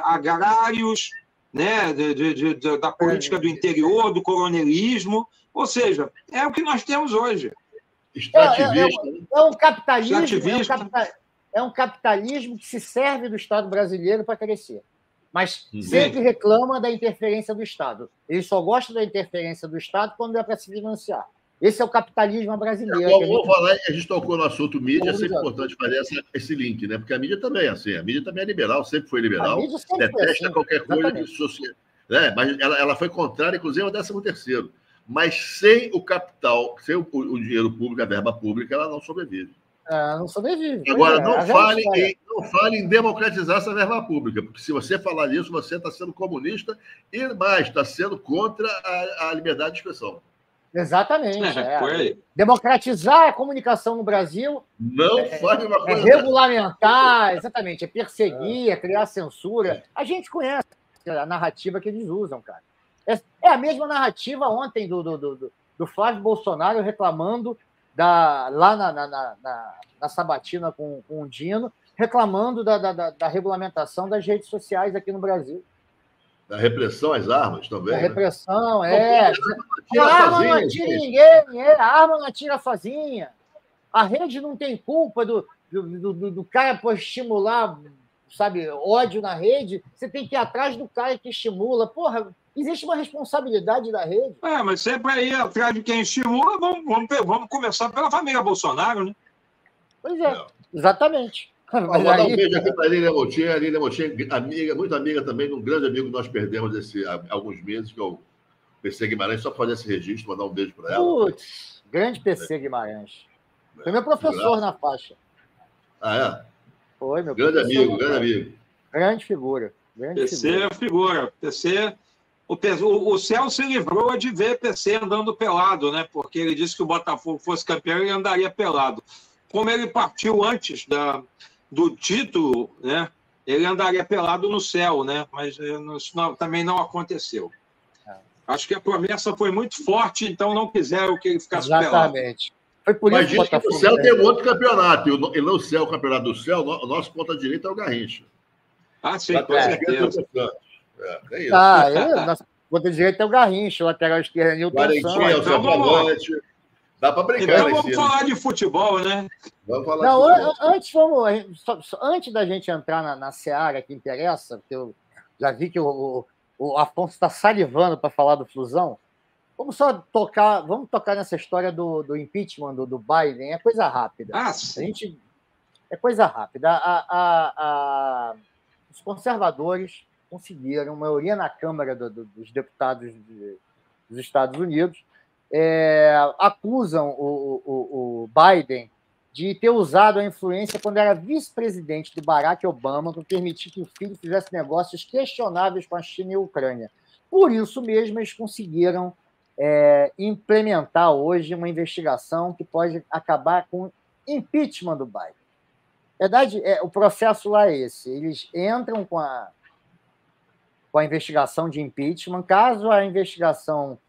agrários, né, da política do interior, do coronelismo, ou seja, é o que nós temos hoje. É um capitalismo que se serve do Estado brasileiro para crescer, mas sempre reclama da interferência do Estado. Ele só gosta da interferência do Estado quando é para se financiar. Esse é o capitalismo brasileiro. A gente tocou no assunto mídia, é sempre importante fazer esse link, né? Porque a mídia também é assim, a mídia também é liberal, sempre foi liberal, detesta qualquer coisa de social. Né? Mas ela foi contrária, inclusive, ao 13º. Mas sem o capital, sem o dinheiro público, a verba pública, ela não sobrevive. Não sobrevive. Agora, não fale em democratizar essa verba pública, porque se você falar nisso, você está sendo comunista e mais, está sendo contra a liberdade de expressão. Exatamente. Por aí. Democratizar a comunicação no Brasil Não faz uma coisa. Regulamentar, exatamente, é perseguir, é criar censura. A gente conhece a narrativa que eles usam, cara. É a mesma narrativa ontem do Flávio Bolsonaro reclamando lá na sabatina com o Dino, reclamando da regulamentação das redes sociais aqui no Brasil. Da repressão às armas também. Da repressão, né? A arma não atira ninguém, a arma não atira sozinha. A rede não tem culpa do cara por estimular, sabe, ódio na rede. Você tem que ir atrás do cara que estimula. Porra, existe uma responsabilidade da rede. Mas sempre aí atrás de quem estimula, vamos começar pela família Bolsonaro, né? Pois é. Exatamente. Vou dar um beijo aqui para a Lília Motinha. A Lília Motinha, amiga, muito amiga também, de um grande amigo que nós perdemos há alguns meses, que é o PC Guimarães, só para fazer esse registro, mandar um beijo para ela. Putz, grande PC Guimarães. Foi meu professor na faixa. Ah, é? Foi, meu grande professor. Amigo, grande amigo. Grande figura. PC é figura. PC... O Celso se livrou de ver PC andando pelado, né? Porque ele disse que o Botafogo fosse campeão e andaria pelado. Como ele partiu antes do título, né? Ele andaria pelado no céu, né? Mas isso também não aconteceu. Acho que a promessa foi muito forte, então não quiseram que ele ficasse pelado. Exatamente. Foi por isso mas diz que no céu tem um outro campeonato, e no céu, o campeonato do céu, o nosso ponta-direita é o Garrincha. Sim, com certeza. É isso. Nossa ponta direita é o Garrincha, o lateral esquerdo é o Nilton Santos. Dá para brincar. Então vamos falar de futebol, né? Vamos falar de futebol. Antes da gente entrar na seara que interessa, porque eu já vi que o Afonso está salivando para falar do Flusão, vamos tocar nessa história do impeachment do Biden. É coisa rápida. É coisa rápida. Os conservadores conseguiram maioria na Câmara dos Deputados dos Estados Unidos, acusam o Biden de ter usado a influência quando era vice-presidente do Barack Obama para permitir que o filho fizesse negócios questionáveis com a China e a Ucrânia. Por isso mesmo, eles conseguiram implementar hoje uma investigação que pode acabar com o impeachment do Biden. Na verdade, o processo lá é esse. Eles entram com a investigação de impeachment. Caso a investigação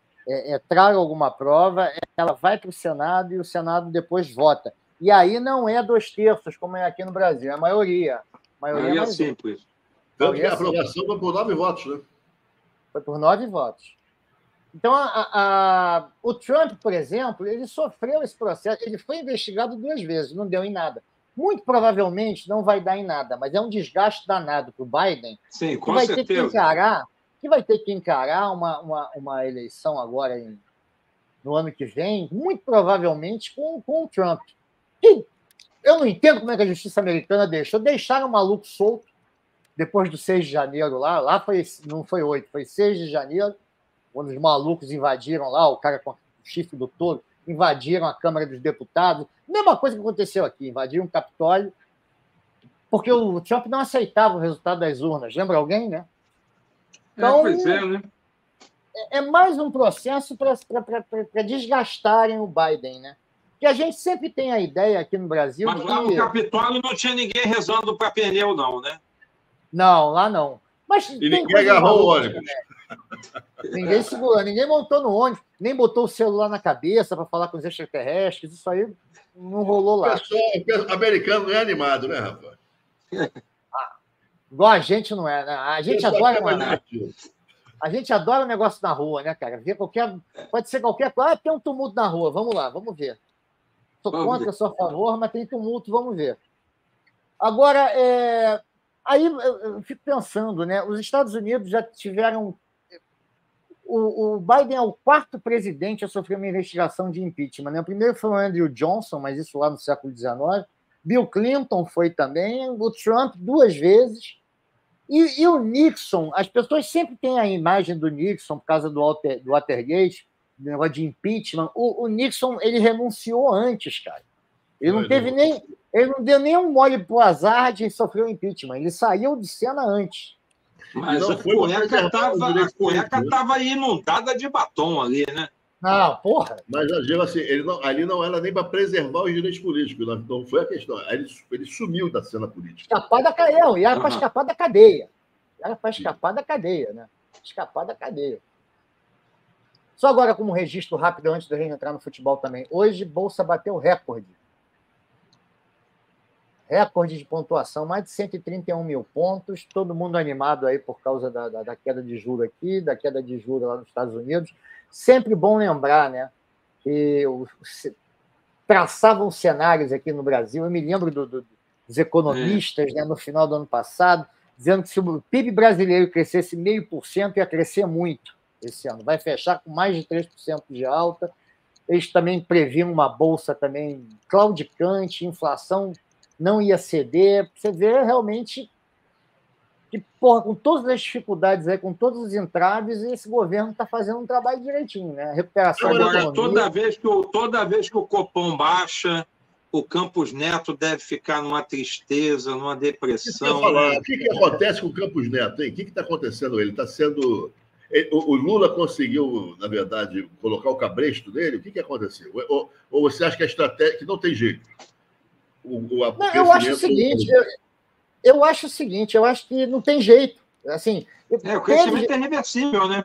traga alguma prova, ela vai para o Senado e o Senado depois vota. E aí não é 2/3, como é aqui no Brasil, é a maioria. Maioria simples. Tanto que a aprovação foi por 9 votos, né? Foi por 9 votos. Então, o Trump, por exemplo, ele sofreu esse processo, ele foi investigado 2 vezes, não deu em nada. Muito provavelmente não vai dar em nada, mas é um desgaste danado para o Biden. Sim, com que certeza. Que vai ter que encarar uma eleição agora no ano que vem, muito provavelmente com o Trump. E eu não entendo como é que a justiça americana deixaram o maluco solto depois do 6 de janeiro lá não foi 8, foi 6 de janeiro, quando os malucos invadiram lá, o cara com o chifre do touro, invadiram a Câmara dos Deputados. Mesma coisa que aconteceu aqui, invadiram o Capitólio, porque o Trump não aceitava o resultado das urnas. Lembra alguém, né? Então, né? É mais um processo para desgastarem o Biden, né? Porque a gente sempre tem a ideia aqui no Brasil... Mas lá no Capitólio não tinha ninguém rezando para pneu, não, né? Não, lá não. Mas e ninguém agarrou o ônibus. Ninguém segurou, ninguém montou no ônibus, nem botou o celular na cabeça para falar com os extraterrestres, isso aí não rolou lá. O americano não é animado, né, rapaz? Igual a gente não é, né? A gente adora a gente adora o negócio na rua, né, cara? Pode ser qualquer coisa. Tem um tumulto na rua, vamos lá, vamos ver. Sou contra, sou a favor, mas tem tumulto, vamos ver. Agora, aí eu fico pensando, né? Os Estados Unidos já tiveram... O Biden é o 4º presidente a sofrer uma investigação de impeachment, né? O primeiro foi o Andrew Johnson, mas isso lá no século XIX. Bill Clinton foi também. O Trump 2 vezes. E o Nixon, as pessoas sempre têm a imagem do Nixon por causa do Watergate, do negócio de impeachment. O Nixon, ele renunciou antes, cara. Ele não deu nem um mole pro azar de sofrer o impeachment. Ele saiu de cena antes. Mas a cueca estava inundada de batom ali, né? Não, porra. Mas eu digo assim, ali não era nem para preservar os direitos políticos, não foi a questão. Ele sumiu da cena política. Escapar da cadeia, e era para escapar da cadeia. Era para escapar da cadeia, né? Escapar da cadeia. Só agora, como registro rápido, antes da gente entrar no futebol também. Hoje, Bolsa bateu recorde. Recorde de pontuação, mais de 131 mil pontos. Todo mundo animado aí por causa da queda de juros aqui, da queda de juros lá nos Estados Unidos. Sempre bom lembrar, né? Que traçavam cenários aqui no Brasil. Eu me lembro dos economistas, né, no final do ano passado, dizendo que se o PIB brasileiro crescesse 0,5%, ia crescer muito esse ano. Vai fechar com mais de 3% de alta. Eles também previam uma bolsa também claudicante, inflação não ia ceder. Você vê realmente que, porra, com todas as dificuldades aí, com todos os entraves, esse governo está fazendo um trabalho direitinho, né? Recuperação da economia. Toda vez que o Copom baixa, o Campos Neto deve ficar numa tristeza, numa depressão. O que acontece com o Campos Neto, hein? O que está acontecendo? Ele está sendo... O Lula conseguiu, na verdade, colocar o cabresto dele? O que aconteceu? Ou você acha que a estratégia... que não tem jeito? Eu acho o seguinte, eu acho que não tem jeito. Assim, o crescimento é reversível, né?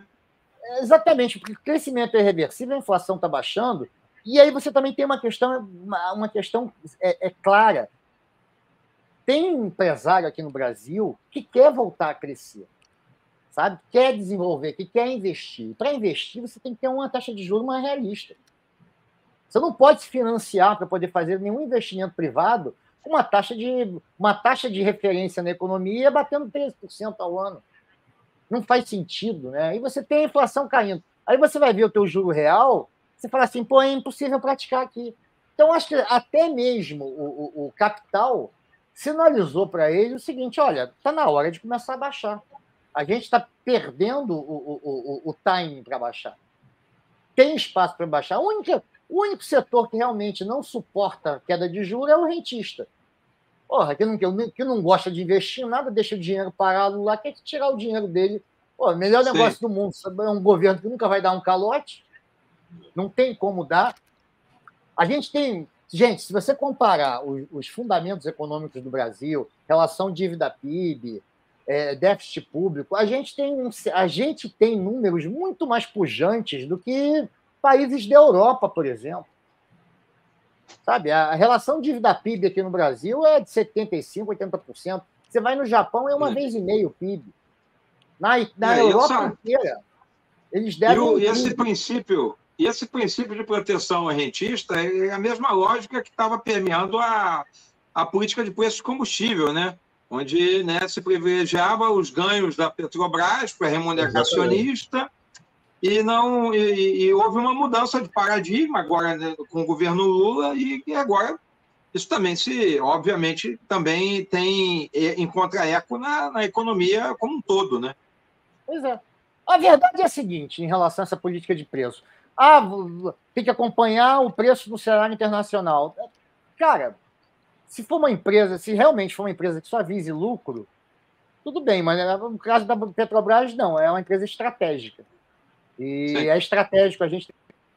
Exatamente, porque o crescimento é reversível, a inflação está baixando, e aí você também tem uma questão clara. Tem um empresário aqui no Brasil que quer voltar a crescer, sabe? Quer desenvolver, que quer investir. Para investir, você tem que ter uma taxa de juros mais realista. Você não pode se financiar para poder fazer nenhum investimento privado com uma taxa de referência na economia batendo 13% ao ano. Não faz sentido, né? Aí você tem a inflação caindo. Aí você vai ver o teu juro real, você fala assim, pô, é impossível praticar aqui. Então, acho que até mesmo o capital sinalizou para ele o seguinte, olha, está na hora de começar a baixar. A gente está perdendo o timing para baixar. Tem espaço para baixar. O único setor que realmente não suporta queda de juros é o rentista. Porra, que não gosta de investir em nada, deixa o dinheiro parado lá, quer tirar o dinheiro dele. Pô, melhor negócio do mundo. É um governo que nunca vai dar um calote. Não tem como dar. A gente tem... Gente, se você comparar os fundamentos econômicos do Brasil, relação dívida-PIB, déficit público, a gente tem números muito mais pujantes do que países da Europa, por exemplo. Sabe, a relação dívida-PIB aqui no Brasil é de 75%, 80%. Você vai no Japão, é 1,5 o PIB. Na Europa inteira, eles devem... E esse princípio de proteção rentista é a mesma lógica que estava permeando a política de preço de combustível, né? Onde, né, se privilegiava os ganhos da Petrobras para remunerar acionista. E houve uma mudança de paradigma agora, né, com o governo Lula, e agora isso também obviamente, também encontra eco na economia como um todo, né? Pois é. A verdade é a seguinte, em relação a essa política de preço. Tem que acompanhar o preço no cenário internacional. Cara, se realmente for uma empresa que só vise lucro, tudo bem, mas no caso da Petrobras, não, é uma empresa estratégica. E é estratégico a gente ter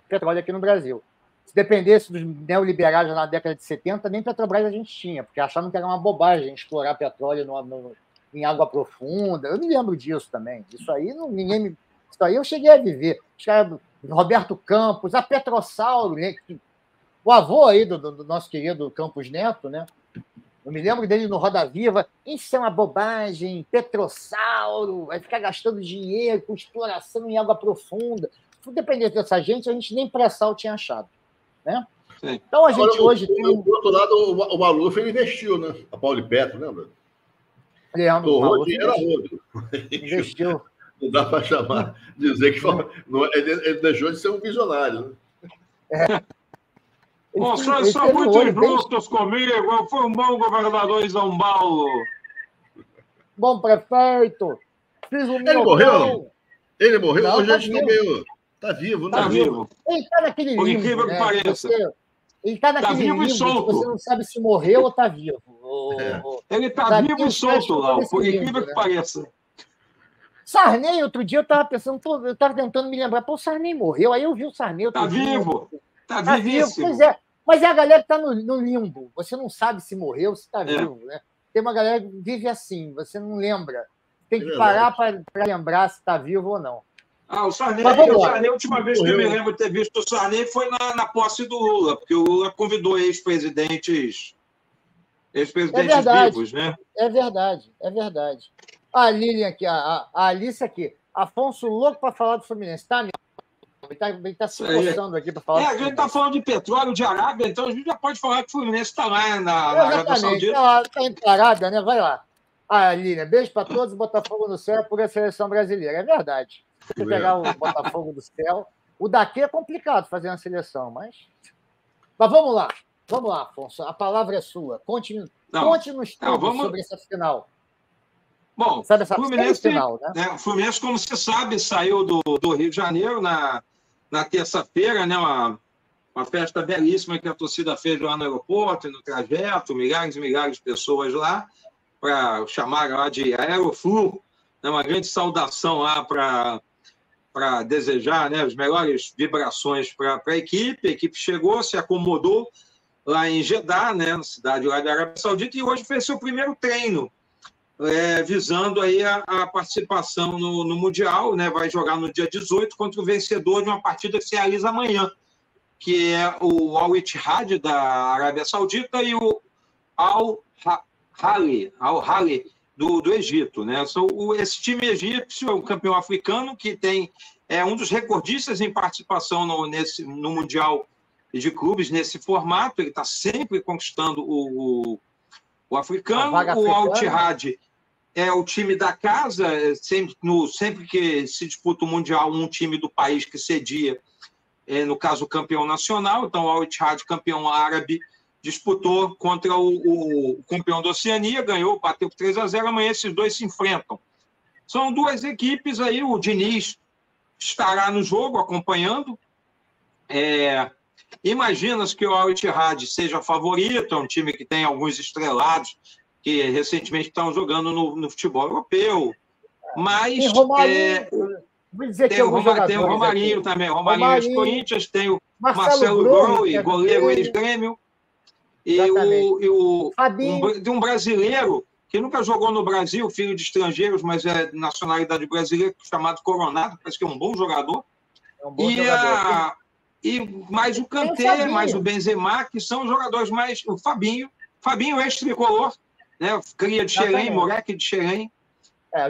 petróleo aqui no Brasil. Se dependesse dos neoliberais na década de 70, nem Petrobras a gente tinha, porque achavam que era uma bobagem explorar petróleo em água profunda. Eu me lembro disso também. Isso aí eu cheguei a viver. Roberto Campos, a Petrossauro, né? O avô aí do nosso querido Campos Neto, né? Eu me lembro dele no Roda Viva. Isso é uma bobagem, Petrossauro, vai ficar gastando dinheiro com exploração em água profunda. Se depender dessa gente, a gente nem pré-sal tinha achado. Né? Então a gente hoje tem. Por outro lado, o Maluf ele investiu, né? A Paulipetro, lembra? Lembro. Dinheiro a rodo. Investiu. Não dá para dizer que ele deixou de ser um visionário. Né? Vocês são muito justos comigo. Eu fui um bom governador em São Paulo. Bom prefeito. Fiz o meu. Ele morreu? Ele morreu? Não, hoje a gente está vivo, né? Está vivo. Ele está naquele limbo. Por incrível que pareça. Ele está naquele vivo limbo, e solto. Você não sabe se morreu ou está vivo. Ele está vivo e solto lá, por incrível que pareça. Sarney, outro dia eu estava pensando, eu estava tentando me lembrar, o Sarney morreu, aí eu vi o Sarney outro dia. Vivo, tá vivíssimo. Pois é, mas é a galera que está no limbo, você não sabe se morreu, se está vivo, né? Tem uma galera que vive assim, você não lembra, tem que parar para lembrar se está vivo ou não. O Sarney, a última vez que eu me lembro de ter visto o Sarney foi na posse do Lula, porque o Lula convidou ex-presidentes vivos, né? É verdade. A Lilian aqui, a Alice aqui. Afonso louco para falar do Fluminense, tá? Ele tá se coçando aqui para falar. A gente está falando de petróleo, de Arábia, então a gente já pode falar que o Fluminense está lá na Arábia Saudita. Está em parada, né? Vai lá. Lilian, beijo para todos, Botafogo no céu por a seleção brasileira. É verdade. Se você pegar o Botafogo do céu, o daqui é complicado fazer uma seleção, mas vamos lá. Vamos lá, Afonso. A palavra é sua. Conte-nos tudo sobre essa final. Bom, sabe essa final, né? O Fluminense, como você sabe, saiu do Rio de Janeiro na terça-feira, né? Uma festa belíssima que a torcida fez lá no aeroporto, no trajeto, milhares e milhares de pessoas lá, para chamar lá de Aeroflu, né? Uma grande saudação lá para desejar, né, as melhores vibrações para a equipe. A equipe chegou, se acomodou lá em Jeddah, né, na cidade lá da Arábia Saudita, e hoje fez seu primeiro treino, visando aí a participação no Mundial, né, vai jogar no dia 18 contra o vencedor de uma partida que se realiza amanhã, que é o Al-Ittihad da Arábia Saudita e o Al-Ahly do Egito, né? Esse time egípcio é um campeão africano que é um dos recordistas em participação no Mundial de Clubes, nesse formato. Ele está sempre conquistando o africano. O Al-Ittihad é o time da casa, sempre que se disputa o Mundial, um time do país que cedia, no caso, o campeão nacional. Então, o Al-Ittihad, campeão árabe, disputou contra o campeão da Oceania, ganhou, bateu por 3-0, amanhã esses dois se enfrentam. São duas equipes aí, o Diniz estará no jogo, acompanhando. Imagina-se que o Al-Ittihad seja favorito, é um time que tem alguns estrelados que recentemente estão jogando no futebol europeu, mas tem o Romarinho também, o Romarinho dos Corinthians, tem o Marcelo Groi, goleiro ex-Grêmio, e um brasileiro que nunca jogou no Brasil, filho de estrangeiros, mas é de nacionalidade brasileira, chamado Coronado, parece que é um bom jogador. Mais o Kanté, mais o Benzema, que são jogadores mais... O Fabinho ex-tricolor, né? Cria de Xerém, moleque de Xerém.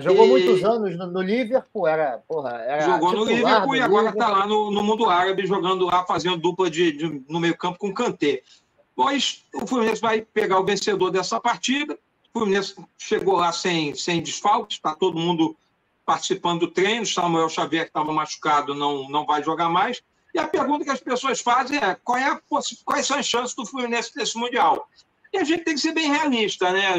Jogou muitos anos no Liverpool, jogou no Liverpool e agora está lá no mundo árabe, jogando lá, fazendo dupla no meio-campo com o Kanté. Pois o Fluminense vai pegar o vencedor dessa partida. O Fluminense chegou lá sem desfalques, está todo mundo participando do treino. Samuel Xavier, que estava machucado, não vai jogar mais. E a pergunta que as pessoas fazem é: quais são as chances do Fluminense nesse Mundial? E a gente tem que ser bem realista, né?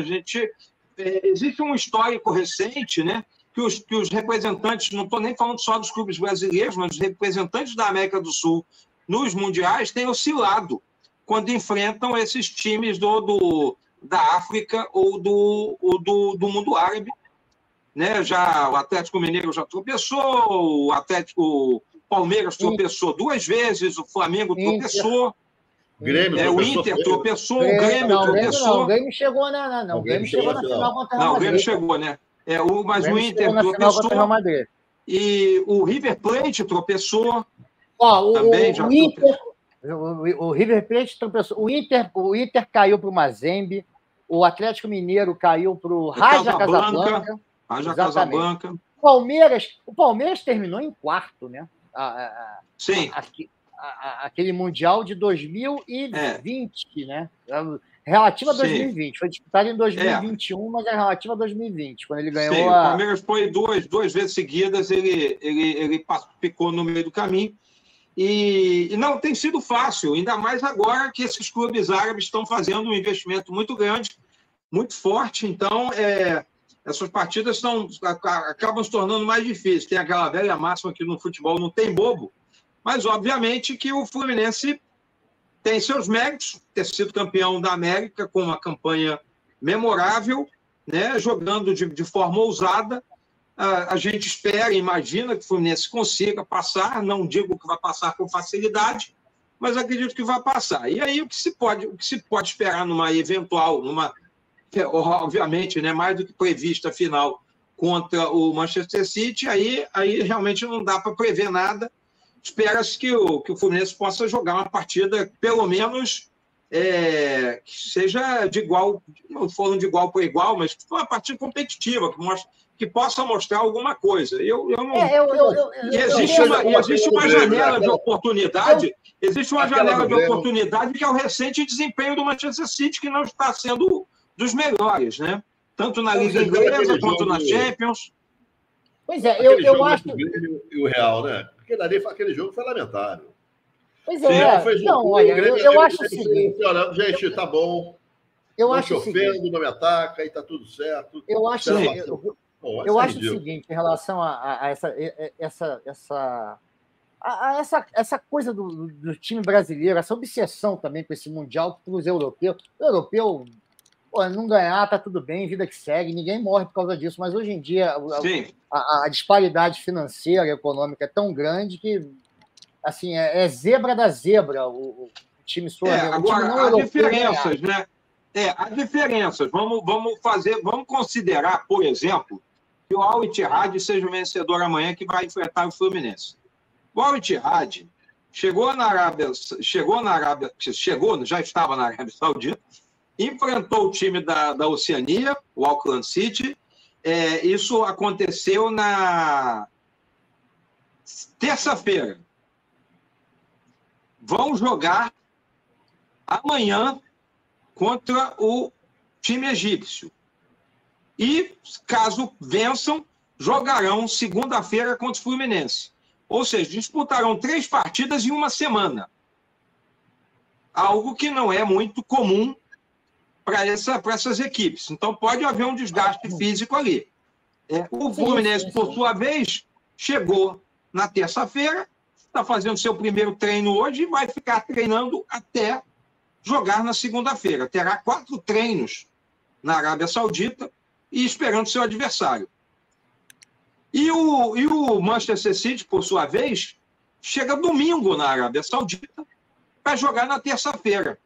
Existe um histórico recente, né, que os representantes, não estou nem falando só dos clubes brasileiros, mas os representantes da América do Sul nos mundiais têm oscilado quando enfrentam esses times da África ou do mundo árabe. Né? O Atlético Mineiro já tropeçou, o Palmeiras tropeçou 2 vezes, o Flamengo tropeçou. O Inter tropeçou, o Grêmio tropeçou. O Grêmio chegou o Grêmio chegou na final contra o Real Madrid. O Grêmio chegou, né? Mas o Inter tropeçou. E o River Plate tropeçou. O River Plate tropeçou. O Inter caiu para o Mazembe. O Atlético Mineiro caiu para o Raja Casablanca. O Palmeiras terminou em quarto, né? Sim. Aquele Mundial de 2020, né? Relativa a 2020. Foi disputado em 2021, mas é relativa a 2020, quando ele ganhou. Sim, o Palmeiras foi duas vezes seguidas, ele ficou no meio do caminho. E não tem sido fácil, ainda mais agora que esses clubes árabes estão fazendo um investimento muito grande, muito forte. Então, essas partidas acabam se tornando mais difíceis. Tem aquela velha máxima que no futebol não tem bobo, mas, obviamente, que o Fluminense tem seus méritos, ter sido campeão da América com uma campanha memorável, né, jogando de forma ousada, a gente espera, imagina que o Fluminense consiga passar, não digo que vai passar com facilidade, mas acredito que vai passar. E aí o que se pode esperar numa eventual, obviamente, né, mais do que prevista final contra o Manchester City, aí realmente não dá para prever nada. Espera-se que o Fluminense possa jogar uma partida, pelo menos, que seja de igual, não falando de igual para igual, mas uma partida competitiva, que possa mostrar alguma coisa. Existe uma janela de oportunidade, que é o recente desempenho do Manchester City, que não está sendo dos melhores, né? Tanto na Liga Inglesa quanto na Champions. Pois é, eu acho. E o Real, né? Porque aquele jogo foi lamentável. Pois é, eu acho o seguinte. Olha, gente, tá bom. Eu não acho te ofendo, não me ataca, e tá tudo certo. Eu acho o seguinte, em relação a essa coisa do time brasileiro, essa obsessão também com esse Mundial para os europeus. O europeu, não ganhar, tá tudo bem, vida que segue, ninguém morre por causa disso, mas hoje em dia a disparidade financeira e econômica é tão grande que assim, é zebra da zebra o time sul-americano. Agora, há diferenças, né? Há diferenças. Vamos considerar, por exemplo, que o Al Ittihad seja o vencedor amanhã que vai enfrentar o Fluminense. O Al Ittihad já estava na Arábia Saudita, enfrentou o time da Oceania, o Auckland City. Isso aconteceu na terça-feira. Vão jogar amanhã contra o time egípcio. E, caso vençam, jogarão segunda-feira contra o Fluminense. Ou seja, disputarão 3 partidas em uma semana. Algo que não é muito comum para essas equipes. Então, pode haver um desgaste físico ali. O Fluminense, por sua vez, chegou na terça-feira, está fazendo seu primeiro treino hoje e vai ficar treinando até jogar na segunda-feira. Terá 4 treinos na Arábia Saudita e esperando seu adversário. E o Manchester City, por sua vez, chega domingo na Arábia Saudita para jogar na terça-feira.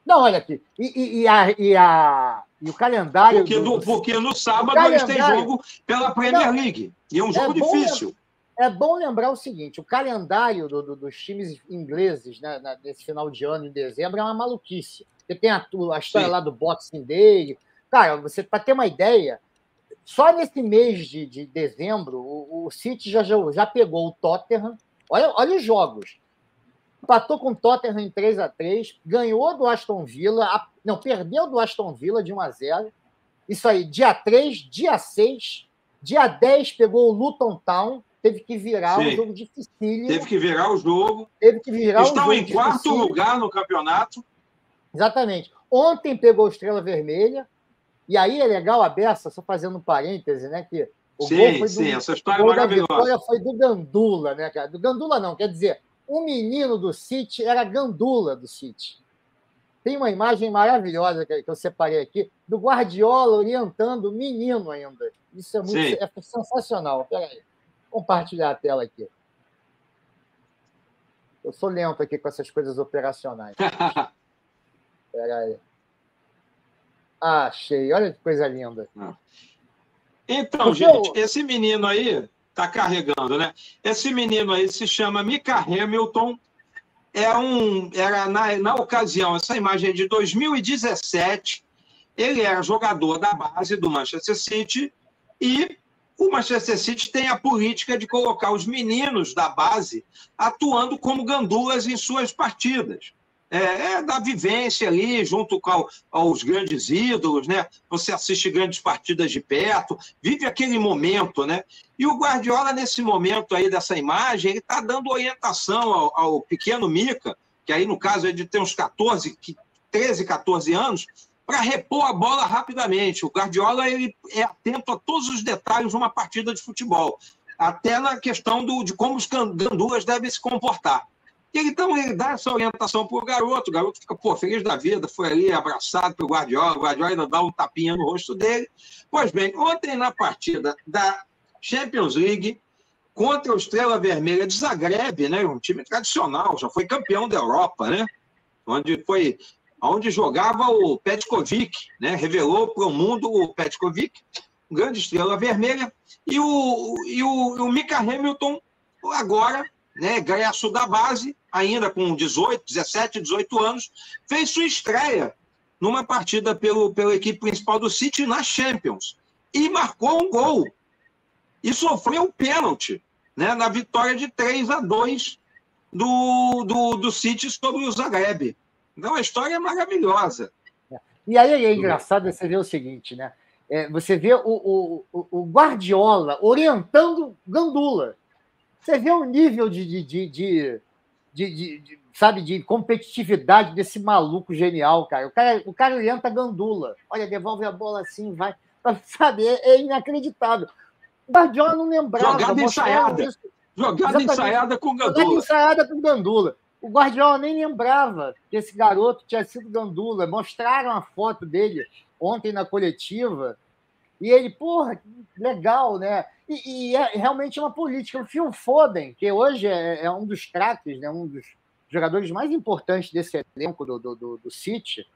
Não, olha aqui. E o calendário... Porque no sábado eles têm jogo pela Premier League. E é um jogo difícil. É bom lembrar o seguinte, o calendário dos times ingleses, né, nesse final de ano, em dezembro, é uma maluquice. Você tem a história lá do Boxing Day. Cara, para ter uma ideia, só nesse mês de dezembro, o City já pegou o Tottenham. Olha os jogos. Empatou com o Tottenham em 3-3, ganhou do Aston Villa, perdeu do Aston Villa de 1-0. Isso aí, dia 3, dia 6, dia 10 pegou o Luton Town, teve que virar um jogo dificílimo. Teve que virar o jogo. Estão em quarto lugar no campeonato. Exatamente. Ontem pegou Estrela Vermelha, e aí é legal a beça, só fazendo um parêntese, né, que o gol foi essa história é maravilhosa. A vitória foi do Gandula, né, cara? Do Gandula não, quer dizer, um menino do City era Gandula do City. Tem uma imagem maravilhosa que eu separei aqui, do Guardiola orientando o menino ainda. Isso é sensacional. Espera aí. Vou compartilhar a tela aqui. Eu sou lento aqui com essas coisas operacionais. Espera aí. Achei. Olha que coisa linda. Então, gente, esse menino aí está carregando, né? Esse menino aí se chama Micah Hamilton. Era na ocasião, essa imagem é de 2017. Ele era jogador da base do Manchester City e o Manchester City tem a política de colocar os meninos da base atuando como gandulas em suas partidas. Da vivência ali, junto com aos grandes ídolos, né? Você assiste grandes partidas de perto, vive aquele momento, né? E o Guardiola, nesse momento aí dessa imagem, ele está dando orientação ao pequeno Micah, que aí, no caso, ele tem uns 13, 14 anos, para repor a bola rapidamente. O Guardiola ele é atento a todos os detalhes de uma partida de futebol, até na questão de como os gandulas devem se comportar. Então, ele dá essa orientação para o garoto fica, pô, feliz da vida, foi ali abraçado pelo Guardiola, o Guardiola ainda dá um tapinha no rosto dele. Pois bem, ontem na partida da Champions League, contra o Estrela Vermelha de Zagreb, né, um time tradicional, já foi campeão da Europa, né, onde jogava o Petkovic, né, revelou para o mundo o Petkovic, um grande Estrela Vermelha, e o Mika Hamilton, agora, né, egresso da base, ainda com 17, 18 anos, fez sua estreia numa partida pela equipe principal do City na Champions, e marcou um gol, e sofreu um pênalti, né, na vitória de 3-2 do City sobre o Zagreb. Então, a história é maravilhosa. E aí é engraçado você ver o seguinte, né? Você vê o Guardiola orientando Gandula. Você vê o nível sabe, de competitividade desse maluco genial, cara. O cara orienta Gandula. Olha, devolve a bola assim, vai. Sabe, é inacreditável. O Guardiola não lembrava. Jogada ensaiada. Jogada ensaiada com Gandula. Jogada ensaiada com Gandula. O Guardiola nem lembrava que esse garoto tinha sido Gandula. Mostraram a foto dele ontem na coletiva. E ele, porra, legal, né? E é realmente uma política. O Phil Foden, que hoje é um dos craques, né? Um dos jogadores mais importantes desse elenco do City,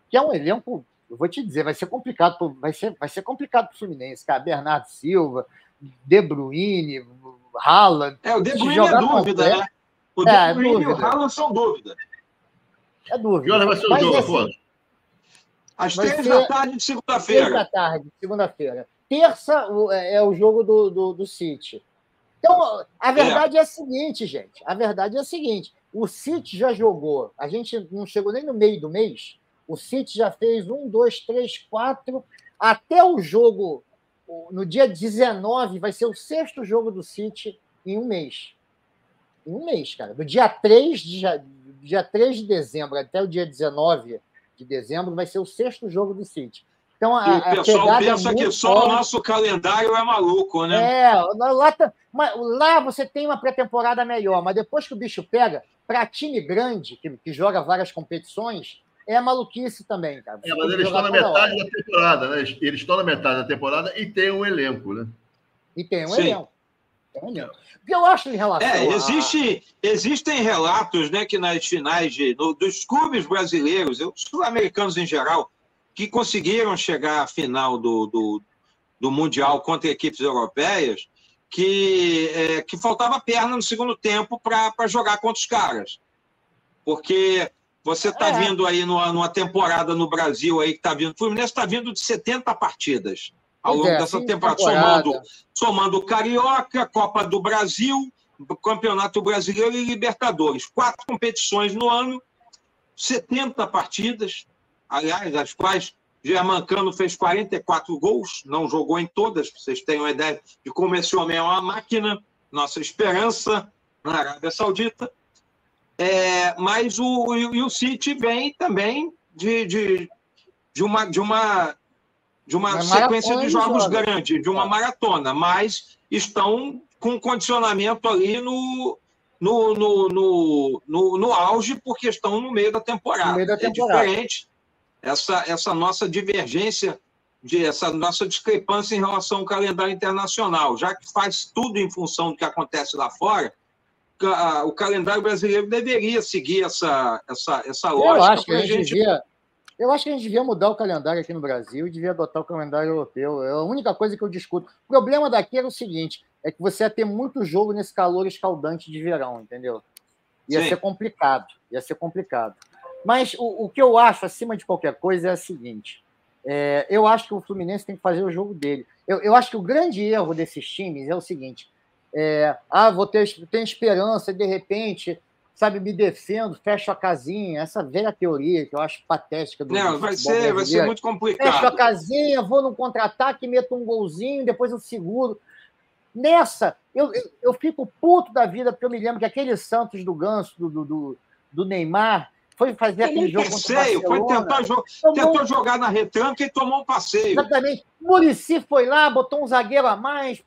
que é um elenco, eu vou te dizer, vai ser complicado para o Fluminense, cara. Bernardo Silva, De Bruyne, Haaland. O De Bruyne é dúvida, né? O De Bruyne e o Haaland são dúvida. É dúvida. Que hora vai ser o jogo, Afonso? Às 3h de segunda-feira. 3h, segunda-feira. Terça é o jogo do City. Então, a verdade é a seguinte, gente. A verdade é a seguinte. O City já jogou. A gente não chegou nem no meio do mês. O City já fez 1, 2, 3, 4. Até o jogo, no dia 19, vai ser o 6º jogo do City em um mês. Em um mês, cara. Do dia 3 de dezembro até o dia 19 de dezembro vai ser o 6º jogo do City. Então, o pessoal pensa que só o nosso calendário é maluco, né? Lá você tem uma pré-temporada melhor, mas depois que o bicho pega, para time grande, que joga várias competições, é maluquice também, cara. Mas eles estão na metade da temporada, né? Eles estão na metade da temporada e tem um elenco, né? E tem um elenco. O que eu acho em relação Existem relatos, né, que nas finais dos clubes brasileiros, os sul-americanos em geral, que conseguiram chegar à final do Mundial contra equipes europeias, que faltava perna no segundo tempo para jogar contra os caras. Porque você está vindo aí numa temporada no Brasil, aí que está vindo. O Fluminense está vindo de 70 partidas ao longo dessa temporada. Somando Carioca, Copa do Brasil, Campeonato Brasileiro e Libertadores. 4 competições no ano, 70 partidas. Aliás, das quais Germancano fez 44 gols, não jogou em todas, para vocês terem uma ideia de como esse homem é uma máquina, nossa esperança na Arábia Saudita. Mas o City vem também de uma sequência de jogos grande, de uma maratona, mas estão com condicionamento ali no auge, porque estão no meio da temporada. É diferente essa nossa divergência, essa nossa discrepância em relação ao calendário internacional, já que faz tudo em função do que acontece lá fora. O calendário brasileiro deveria seguir essa lógica. Eu acho que a gente devia mudar o calendário aqui no Brasil e devia adotar o calendário europeu. É a única coisa que eu discuto. O problema daqui era o seguinte, é que você ia ter muito jogo nesse calor escaldante de verão, entendeu? Ia ser complicado. Mas o que eu acho, acima de qualquer coisa, é o seguinte. Eu acho que o Fluminense tem que fazer o jogo dele. Eu acho que o grande erro desses times é o seguinte. Tenho esperança, de repente, sabe, me defendo, fecho a casinha. Essa velha teoria que eu acho patética. Vai ser muito complicado. Fecho a casinha, vou no contra-ataque, meto um golzinho, depois eu seguro. Nessa, eu fico puto da vida, porque eu me lembro que aquele Santos do Ganso, do Neymar, foi fazer aquele jogo contra o Barcelona. Tentou jogar na retranca e tomou um passeio. Exatamente. Muricy foi lá, botou um zagueiro a mais,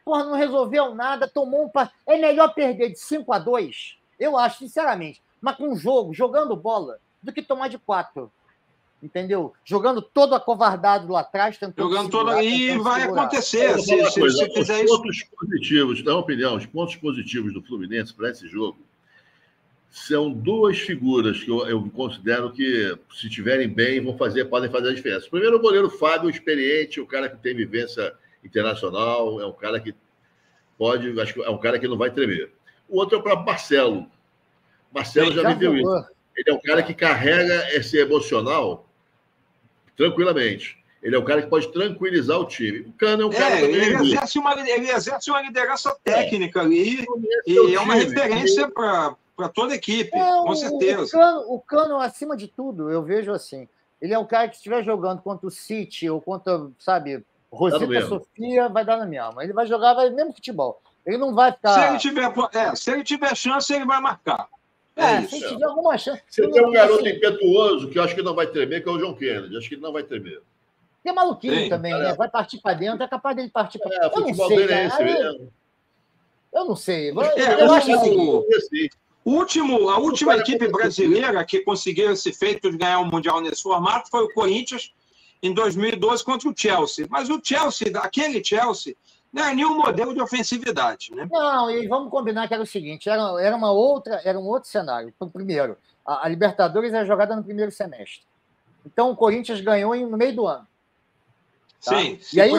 não resolveu nada, tomou um passeio. É melhor perder de 5-2. Eu acho, sinceramente. Mas com jogo, jogando bola, do que tomar de 4. Entendeu? Jogando todo acovardado lá atrás, tentando Jogando segurar, todo. E vai segurar. acontecer. Vou falar uma coisa, Se fizer isso. os pontos positivos, na minha opinião, os pontos positivos do Fluminense para esse jogo são duas figuras que eu considero que, se estiverem bem, podem fazer a diferença. Primeiro, o goleiro Fábio, experiente, o cara que tem vivência internacional, é um cara que acho que é um cara que não vai tremer. O outro é para Marcelo. Marcelo já viveu isso. Ele é um cara que carrega esse emocional tranquilamente. Ele é um cara que pode tranquilizar o time. O Cano é um cara também. Ele exerce uma liderança técnica ali e é uma referência para toda a equipe, com certeza. O Cano, acima de tudo, eu vejo assim. Ele é um cara que, se estiver jogando contra o City ou contra, sabe, Rosita Sofia, vai dar na mesma. Ele vai jogar mesmo futebol. Ele não vai ficar. Se ele tiver chance, ele vai marcar. Se ele tiver alguma chance. Você tem um garoto impetuoso que eu acho que não vai tremer, que é o João Kennedy. Acho que ele não vai tremer. Tem maluquinho também, né? Vai partir para dentro, é capaz dele partir para dentro. Eu não sei, cara. Eu não sei. Eu acho assim. A última equipe brasileira que conseguiu esse feito de ganhar o Mundial nesse formato foi o Corinthians, em 2012, contra o Chelsea. Mas o Chelsea, aquele Chelsea, não é nenhum modelo de ofensividade, né? Não, e vamos combinar que era o seguinte, era um outro cenário. Primeiro, a Libertadores era jogada no primeiro semestre. Então, o Corinthians ganhou no meio do ano. Tá? Sim, e aí, do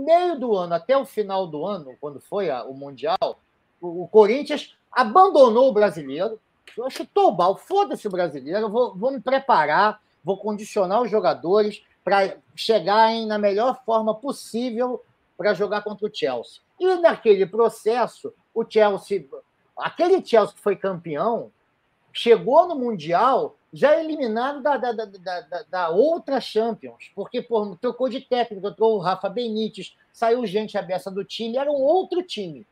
meio do ano até o final do ano, quando foi o Mundial, o Corinthians abandonou o brasileiro, chutou o balde, foda-se o brasileiro, vou me preparar, vou condicionar os jogadores para chegarem na melhor forma possível para jogar contra o Chelsea. E naquele processo, aquele Chelsea que foi campeão, chegou no Mundial já eliminado da outra Champions, porque trocou de técnico, trocou o Rafa Benítez, saiu gente à beça do time, era um outro time.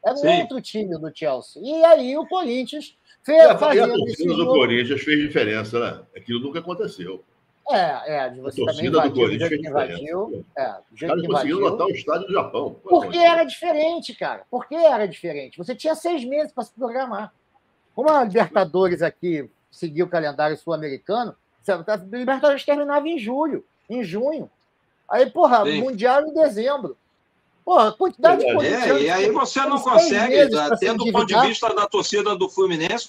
Era um outro time do Chelsea. E aí o Corinthians fez. A torcida do Corinthians fez diferença, né? Aquilo nunca aconteceu. De você também invadiu, do Corinthians fez invadiu. Os caras conseguiram lotar o estádio do Japão. Porque era diferente, cara. Porque era diferente. Você tinha 6 meses para se programar. Como a Libertadores aqui seguiu o calendário sul-americano, a Libertadores terminava em junho. Aí, Mundial em dezembro. Quantidade de corintianos. E aí você não consegue, tendo do ponto de vista da torcida do Fluminense,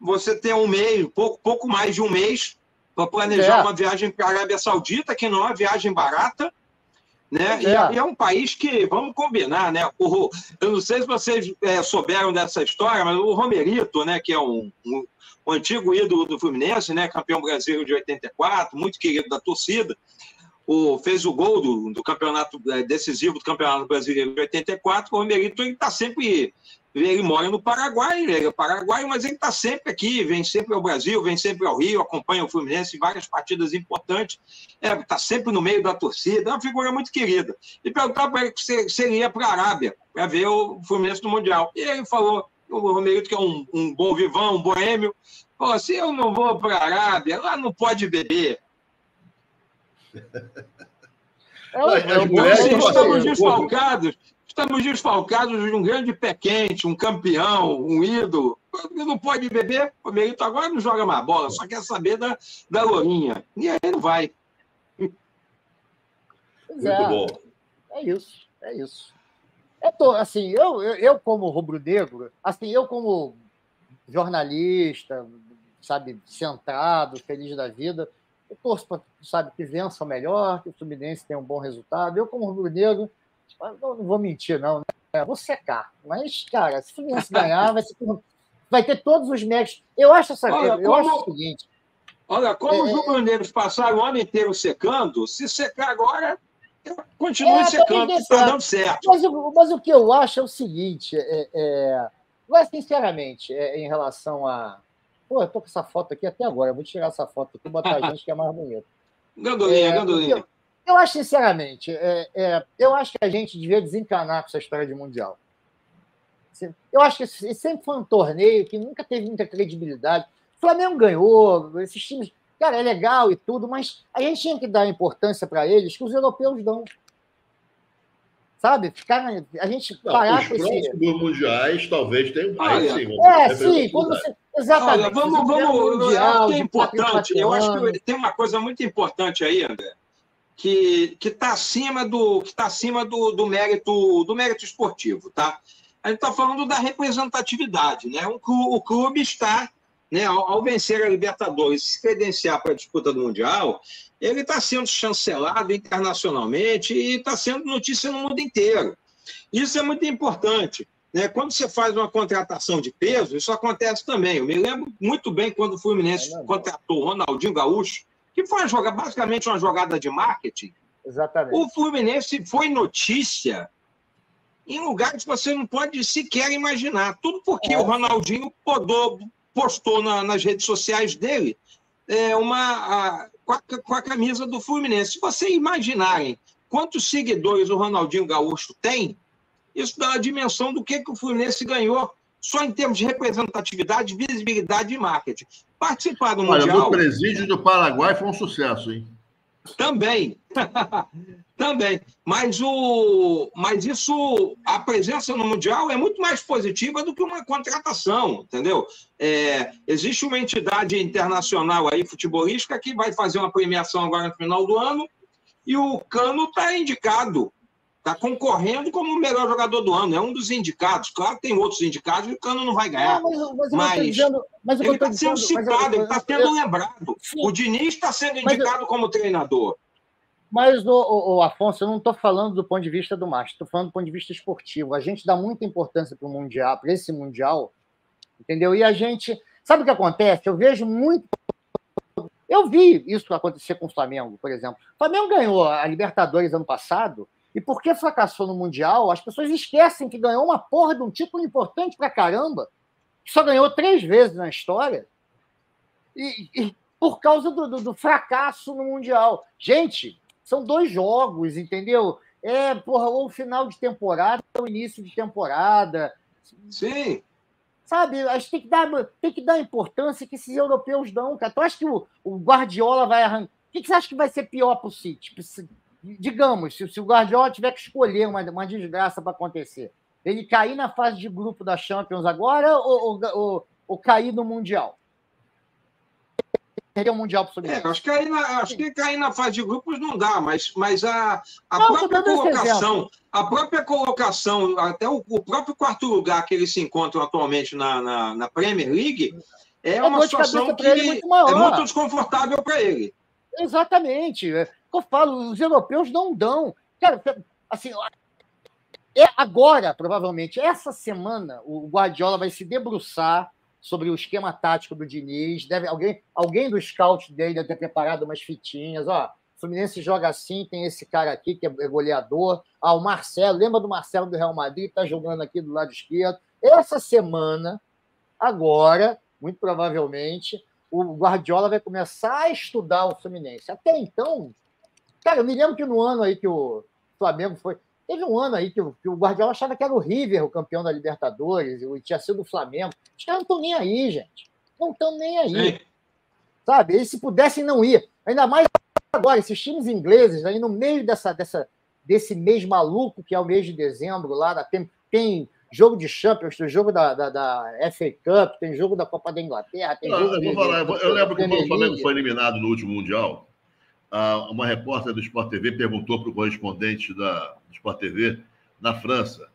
você tem um mês, pouco mais de um mês, para planejar uma viagem para a Arábia Saudita, que não é uma viagem barata, né? E é um país que, vamos combinar, né? Eu não sei se vocês souberam dessa história, mas o Romerito, né, que é um antigo ídolo do Fluminense, né, campeão brasileiro de 84, muito querido da torcida, fez o gol do campeonato decisivo do Campeonato Brasileiro de 84. O Romerito, ele está sempre. Ele mora no Paraguai, ele é paraguaio, mas ele está sempre aqui, vem sempre ao Brasil, vem sempre ao Rio, acompanha o Fluminense em várias partidas importantes, está sempre no meio da torcida, é uma figura muito querida. E perguntava para ele se ele ia para a Arábia para ver o Fluminense no Mundial. E ele falou, o Romerito, que é um bom vivão, um boêmio, falou assim: eu não vou para a Arábia, lá não pode beber. Estamos desfalcados de um grande pé quente, um campeão, um ídolo. Não pode beber, o Merito agora não joga mais bola, só quer saber da lourinha. E aí não vai. Muito bom. É isso. Assim, eu como rubro-negro, assim, eu como jornalista, sabe, centrado, feliz da vida, eu torço para, sabe, que vença o melhor, que o Fluminense tenha um bom resultado. Eu, como rubro-negro, não vou mentir, não, né? Vou secar. Mas, cara, se o Fluminense ganhar, vai ter todos os méritos. Eu acho o seguinte. Olha, como os rubro-negros passaram o ano inteiro secando, se secar agora, continue secando, está dando certo. Mas o que eu acho é o seguinte, mas, sinceramente, em relação a... eu tô com essa foto aqui até agora. Eu vou tirar essa foto aqui e botar a gente que é mais bonito. Gandolinha. Eu acho, sinceramente, eu acho que a gente devia desencanar com essa história de Mundial. Eu acho que sempre foi um torneio que nunca teve muita credibilidade. O Flamengo ganhou, esses times... Cara, é legal e tudo, mas a gente tinha que dar importância para eles que os europeus dão. sabe? A gente parar os com esse... próximos mundiais talvez tenham... Olha, sim, quando você... Exatamente. Olha, vamos mundial, que é importante. Eu acho que tem uma coisa muito importante aí, André, que está acima do mérito esportivo, tá? A gente está falando da representatividade, né? O clube está, né, ao vencer a Libertadores, se credenciar para a disputa do Mundial, ele está sendo chancelado internacionalmente e está sendo notícia no mundo inteiro. Isso é muito importante, né? Quando você faz uma contratação de peso, isso acontece também. Eu me lembro muito bem quando o Fluminense contratou o Ronaldinho Gaúcho, que foi basicamente uma jogada de marketing. Exatamente. O Fluminense foi notícia em lugares que você não pode sequer imaginar. Tudo porque o Ronaldinho postou nas redes sociais dele com a camisa do Fluminense. Se vocês imaginarem quantos seguidores o Ronaldinho Gaúcho tem, isso dá a dimensão do que o Fluminense ganhou só em termos de representatividade, visibilidade e marketing. Participar do Mundial... Olha, no presídio do Paraguai foi um sucesso, hein? Também. Também. Mas isso, a presença no Mundial é muito mais positiva do que uma contratação, entendeu? Existe uma entidade internacional aí, futebolística, que vai fazer uma premiação agora no final do ano, e o Cano está indicado, está concorrendo como o melhor jogador do ano, é um dos indicados. Claro que tem outros indicados e o Cano não vai ganhar. Mas ele está sendo citado, ele está sendo lembrado. Sim. O Diniz está sendo indicado como treinador. Mas, Afonso, eu não estou falando do ponto de vista do Márcio, estou falando do ponto de vista esportivo. A gente dá muita importância para o Mundial, para esse Mundial, entendeu? E a gente... Sabe o que acontece? Eu vejo muito... Eu vi isso acontecer com o Flamengo, por exemplo. O Flamengo ganhou a Libertadores ano passado, e porque fracassou no Mundial, as pessoas esquecem que ganhou uma porra de um título importante pra caramba, que só ganhou 3 vezes na história, e por causa do fracasso no Mundial. Gente, são 2 jogos, entendeu? Ou o final de temporada, ou o início de temporada. Sim. Sabe, a gente tem que dar a importância que esses europeus dão, cara. Tu acha que o Guardiola vai arrancar? O que você acha que vai ser pior para o City? Digamos, se o Guardiola tiver que escolher uma desgraça para acontecer, ele cair na fase de grupo da Champions agora ou cair no Mundial? Seria o Mundial para o Fluminense. Acho que cair na fase de grupos não dá, mas a própria colocação, até o próprio 4º lugar que eles se encontram atualmente na Premier League, é uma situação que é muito desconfortável para ele. Exatamente. Eu falo, os europeus não dão. Cara, assim, agora, provavelmente, essa semana, o Guardiola vai se debruçar sobre o esquema tático do Diniz. Alguém do scout dele deve ter preparado umas fitinhas. Ó, o Fluminense joga assim, tem esse cara aqui que é goleador. O Marcelo, lembra do Marcelo do Real Madrid? Está jogando aqui do lado esquerdo. Essa semana, agora, muito provavelmente, o Guardiola vai começar a estudar o Fluminense. Até então, cara, eu me lembro que no ano aí que o Flamengo foi... Teve um ano aí que o Guardiola achava que era o River o campeão da Libertadores, e tinha sido o Flamengo. Os caras não estão nem aí, gente. Não estão nem aí. Sim. Sabe? Eles, se pudessem, não ir. Ainda mais agora, esses times ingleses, aí no meio desse mês maluco, que é o mês de dezembro, lá tem jogo de Champions, tem jogo da FA Cup, tem jogo da Copa da Inglaterra. Eu lembro que quando o Flamengo foi eliminado no último Mundial, uma repórter do Sport TV perguntou para o correspondente do Sport TV na França: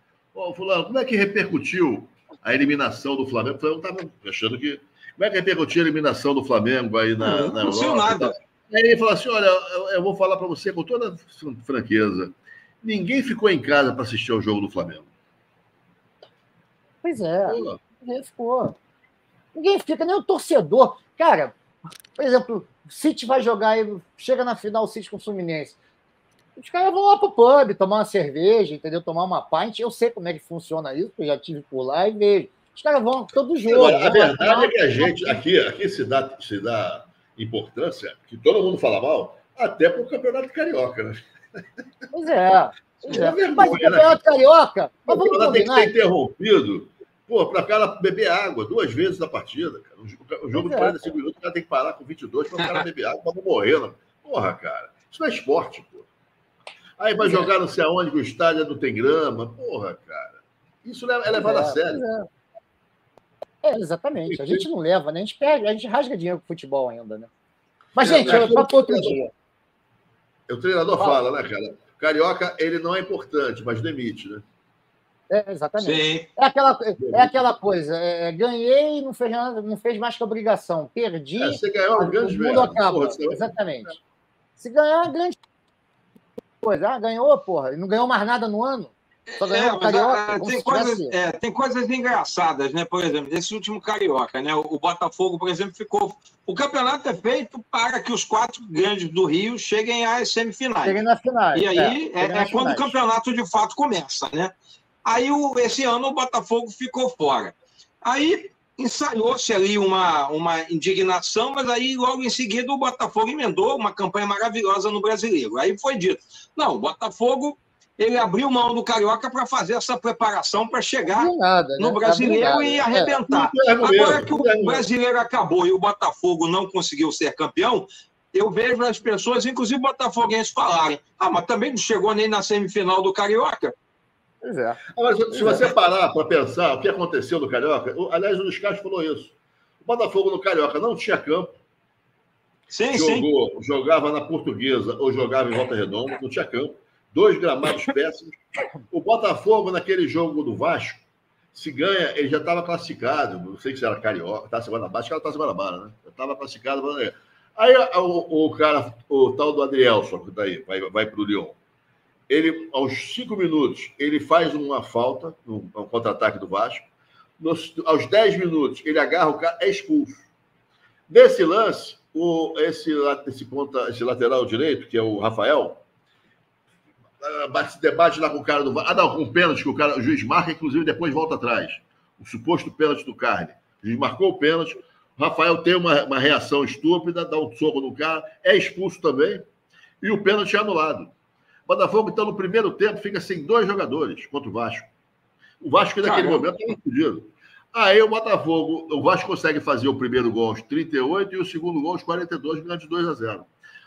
fulano, como é que repercutiu a eliminação do Flamengo? Eu estava achando que... Como é que repercutiu a eliminação do Flamengo aí na Europa? Não sei nada. Aí ele falou assim: olha, eu vou falar para você com toda franqueza, ninguém ficou em casa para assistir ao jogo do Flamengo. Pois é, ninguém ficou. Ninguém fica, nem o torcedor. Cara, por exemplo, o City vai jogar, chega na final o City com o Fluminense. Os caras vão lá pro pub, tomar uma cerveja, entendeu? Tomar uma pint. Eu sei como é que funciona isso, porque eu já estive por lá e vejo. Os caras vão todo jogo. Agora, a verdade é que a gente, aqui se dá importância, que todo mundo fala mal, até pro Campeonato Carioca, né? Pois é. Mas o Campeonato Carioca, mas vamos combinar, tem que ser interrompido, para o cara beber água 2 vezes na partida, cara. O jogo de 45 minutos, o cara tem que parar com 22 para o cara beber água, para não morrer. Porra, cara. Isso não é esporte, pô. Aí vai jogar não sei aonde, que o estádio não tem grama. Porra, cara. Isso é levado a sério. Exatamente. A gente não leva, né? A gente perde, a gente rasga dinheiro com futebol ainda, né? Mas, gente, para outro dia. O treinador fala, né, cara? Carioca, ele não é importante, mas demite, né? Exatamente. Sim. É aquela coisa. Ganhei e não fez nada, não fez mais que obrigação. Perdi. Você ganhou um grande mundo acaba. Exatamente. Se ganhar, é grande coisa. Ganhou, porra. E não ganhou mais nada no ano. Só ganhou o Carioca. Tem coisas engraçadas, né? Por exemplo, desse último Carioca, né? O Botafogo, por exemplo, ficou. O campeonato é feito para que os 4 grandes do Rio cheguem às semifinais. Cheguem na final. E aí quando o campeonato de fato começa, né? Aí, esse ano, o Botafogo ficou fora. Aí, ensaiou-se ali uma indignação, mas aí, logo em seguida, o Botafogo emendou uma campanha maravilhosa no Brasileiro. Aí foi dito, não, o Botafogo, ele abriu mão do Carioca para fazer essa preparação para chegar no Brasileiro e arrebentar. Agora que o Brasileiro acabou e o Botafogo não conseguiu ser campeão, eu vejo as pessoas, inclusive botafoguenses, falarem, mas também não chegou nem na semifinal do Carioca. Pois é. Agora, se você parar para pensar o que aconteceu no Carioca, aliás, o Luiz Castro falou isso. O Botafogo no Carioca não tinha campo. Jogava na Portuguesa ou jogava em Volta Redonda, não tinha campo. 2 gramados péssimos. O Botafogo, naquele jogo do Vasco, se ganha, ele já estava classificado. Não sei se era Carioca, Taça Guanabara, acho que era Taça Guanabara, né? Já estava classificado. Aí o tal do Adrielson, que está aí, vai para o Lyon. Ele, aos 5 minutos, ele faz uma falta no contra-ataque do Vasco. Aos 10 minutos, ele agarra o cara, é expulso. Nesse lance, esse lateral direito, que é o Rafael, debate lá com o cara do Vasco. Com um pênalti que o juiz marca, inclusive depois volta atrás. O suposto pênalti do Carne. O juiz marcou o pênalti. O Rafael tem uma reação estúpida, dá um soco no cara, é expulso também, e o pênalti é anulado. O Botafogo, então, no primeiro tempo, fica sem 2 jogadores contra o Vasco. O Vasco, naquele momento, estava fodido. Aí o Vasco consegue fazer o primeiro gol aos 38 e o segundo gol aos 42, ganhando de 2-0.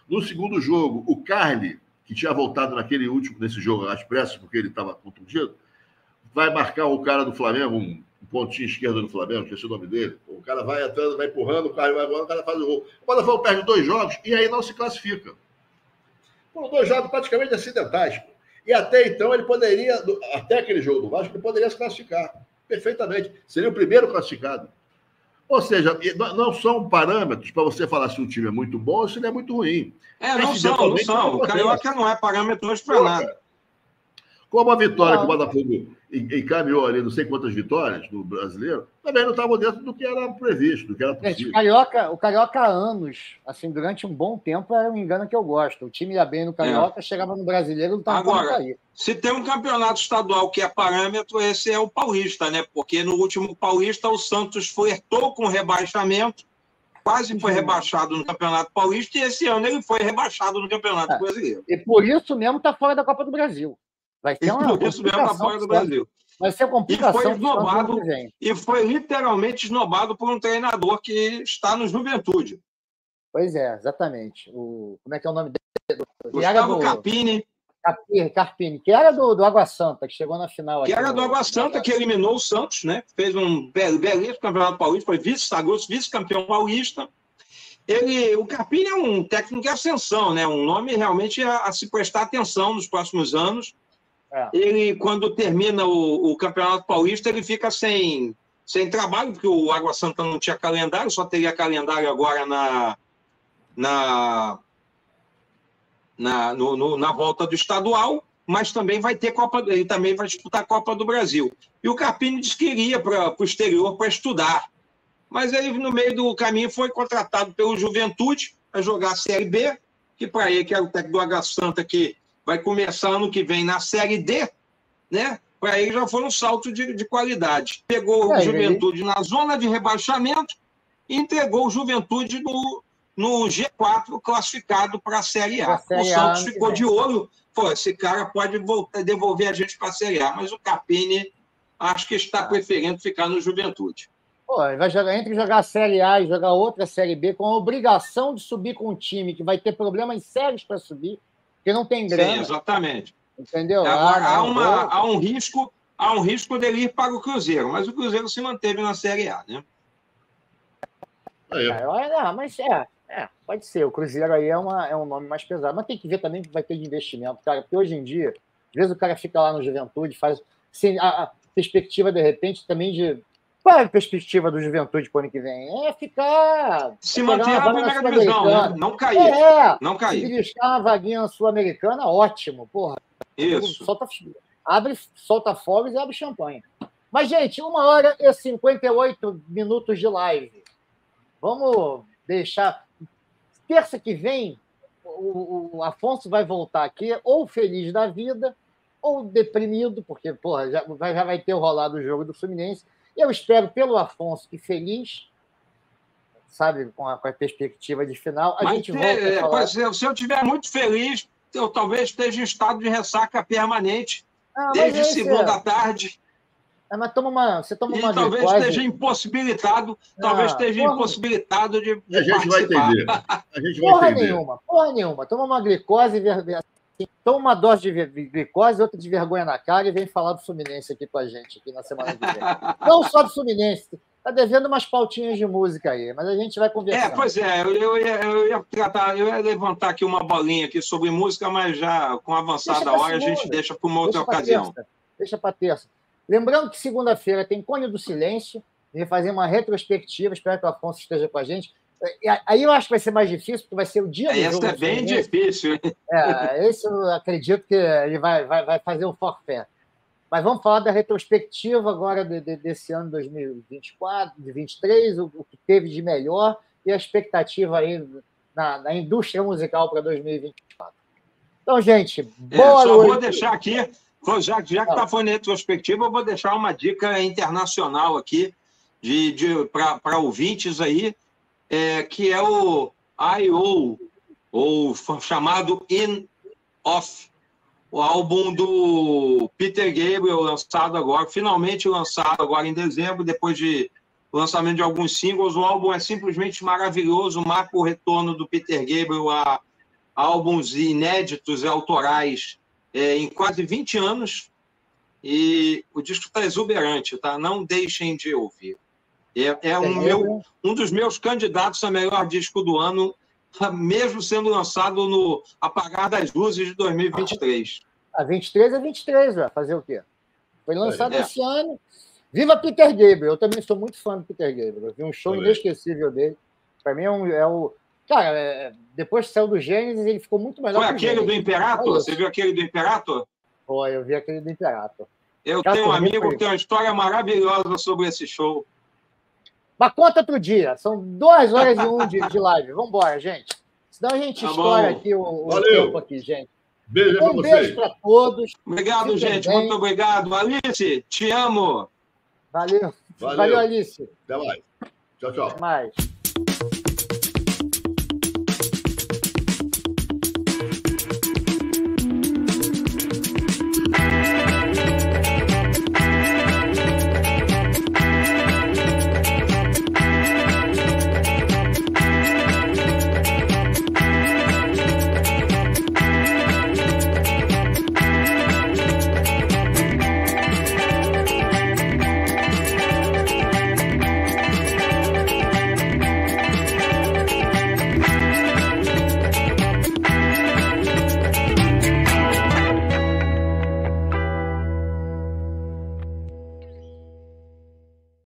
No segundo jogo, o Carli, que tinha voltado nesse jogo às pressas, porque ele estava contundido, vai marcar o cara do Flamengo, um pontinho esquerdo do Flamengo, esqueci o nome dele. O cara vai entrando, vai empurrando, o cara vai voando, o cara faz o gol. O Botafogo perde 2 jogos e aí não se classifica. Foram 2 jogos praticamente acidentais. E até então ele poderia, até aquele jogo do Vasco, ele poderia se classificar perfeitamente. Seria o primeiro classificado. Ou seja, não são parâmetros para você falar se o time é muito bom ou se ele é muito ruim. Não são. O Carioca não é parâmetro hoje para nada. Como a vitória que o Botafogo encaminhou ali, não sei quantas vitórias no Brasileiro, também não estavam dentro do que era previsto, do que era possível. O Carioca há anos, assim, durante um bom tempo, era um engano que eu gosto. O time ia bem no Carioca, chegava no Brasileiro, não estava para cair. Se tem um campeonato estadual que é parâmetro, esse é o Paulista, né? Porque no último Paulista o Santos flertou com rebaixamento, quase foi rebaixado no Campeonato Paulista, e esse ano ele foi rebaixado no Campeonato Brasileiro. E por isso mesmo está fora da Copa do Brasil. Vai ter por isso mesmo está fora do Brasil. Vai ser complicação. E foi esnobado, e foi literalmente esnobado por um treinador que está no Juventude. Pois é, exatamente. Como é que é o nome dele? Gustavo Carpini. Carpini, que era do Água Santa, que chegou na final. Que era do Água Santa, que eliminou o Santos, né? Fez um belíssimo campeonato paulista, foi vice-campeão paulista. O Carpini é um técnico de ascensão, né? Um nome realmente a se prestar atenção nos próximos anos. Ele, quando termina o Campeonato Paulista, ele fica sem trabalho, porque o Água Santa não tinha calendário, só teria calendário agora na volta do estadual, mas também vai ter ele também vai disputar a Copa do Brasil. E o Carpini disse que iria para o exterior para estudar. Mas ele, no meio do caminho, foi contratado pelo Juventude a jogar a Série B, que para ele, que era o técnico do Água Santa, que vai começar ano que vem na Série D, né? Para ele já foi um salto de qualidade. Pegou o Juventude na zona de rebaixamento e entregou o Juventude no G4 classificado para a Série A. O Santos ficou de olho. Pô, esse cara pode devolver a gente para a Série A, mas o Carpini acho que está preferindo ficar no Juventude. Pô, ele vai jogar entre jogar a Série A e jogar outra Série B com a obrigação de subir com um time que vai ter problemas sérios para subir, porque não tem grana. Sim, exatamente. Entendeu? Há um risco dele ir para o Cruzeiro, mas o Cruzeiro se manteve na Série A, né? Mas pode ser. O Cruzeiro aí é um nome mais pesado, mas tem que ver também o que vai ter de investimento, cara, porque hoje em dia, às vezes o cara fica lá no Juventude, faz assim, a perspectiva, de repente, também de... Qual é a perspectiva do Juventude para o ano que vem? É ficar... Se manter na primeira divisão, né? Não cair. Não cair. Se beliscar uma vaguinha na Sul-Americana, ótimo, porra. Isso. Solta fogos e abre champanhe. Mas, gente, 1h58 de live. Vamos deixar... Terça que vem, o Afonso vai voltar aqui ou feliz da vida ou deprimido, porque porra, já vai ter rolado o jogo do Fluminense. Eu espero, pelo Afonso, que feliz, sabe, com a perspectiva de final. A gente volta a falar... Se eu estiver muito feliz, eu talvez esteja em estado de ressaca permanente, desde segunda à tarde. Mas você toma uma talvez glicose... esteja impossibilitado, impossibilitado de a gente vai entender. Porra nenhuma. Toma uma glicose, toma uma dose de glicose, outra de vergonha na cara e vem falar do Fluminense aqui com a gente, aqui na semana que vem. Não só do Fluminense, tá devendo umas pautinhas de música aí, mas a gente vai conversar. Pois é, eu ia levantar aqui uma bolinha aqui sobre música, mas já com a avançada hora a gente deixa para uma outra ocasião. Deixa para terça. Lembrando que segunda-feira tem Cone do Silêncio, a gente vai fazer uma retrospectiva, espero que o Afonso esteja com a gente. Aí eu acho que vai ser mais difícil, porque vai ser o dia do jogo. Essa é bem difícil. Esse eu acredito que ele vai fazer um forfé. Mas vamos falar da retrospectiva agora desse ano 2024, de 2023, o que teve de melhor e a expectativa aí na indústria musical para 2024. Então, gente, boa noite. Vou deixar aqui, já que está falando em retrospectiva, eu vou deixar uma dica internacional aqui para ouvintes aí, que é o I.O., ou chamado In Off, o álbum do Peter Gabriel, finalmente lançado agora em dezembro, depois de lançamento de alguns singles. O álbum é simplesmente maravilhoso, marca o retorno do Peter Gabriel a álbuns inéditos e autorais em quase 20 anos, e o disco está exuberante, tá? Não deixem de ouvir. Um dos meus candidatos a melhor disco do ano, mesmo sendo lançado no apagar das luzes de 2023. A 23 é 23, vai fazer o quê? Foi lançado esse ano. Viva Peter Gabriel! Eu também sou muito fã do Peter Gabriel. Eu vi um show inesquecível dele. Para mim é o... Cara, depois que saiu do Gênesis, ele ficou muito melhor. Foi aquele do Imperator? Você viu aquele do Imperator? Foi, eu vi aquele do Imperator. Eu tenho um amigo que tem uma história maravilhosa sobre esse show. Mas conta outro dia. São 2 horas e 1 de live. Vamos embora, gente. Senão a gente estoura aqui o tempo aqui, gente. Beijo para vocês. Beijo para todos. Obrigado, gente. Muito obrigado. Alice, te amo. Valeu, Alice. Até mais. Tchau, tchau. Até mais.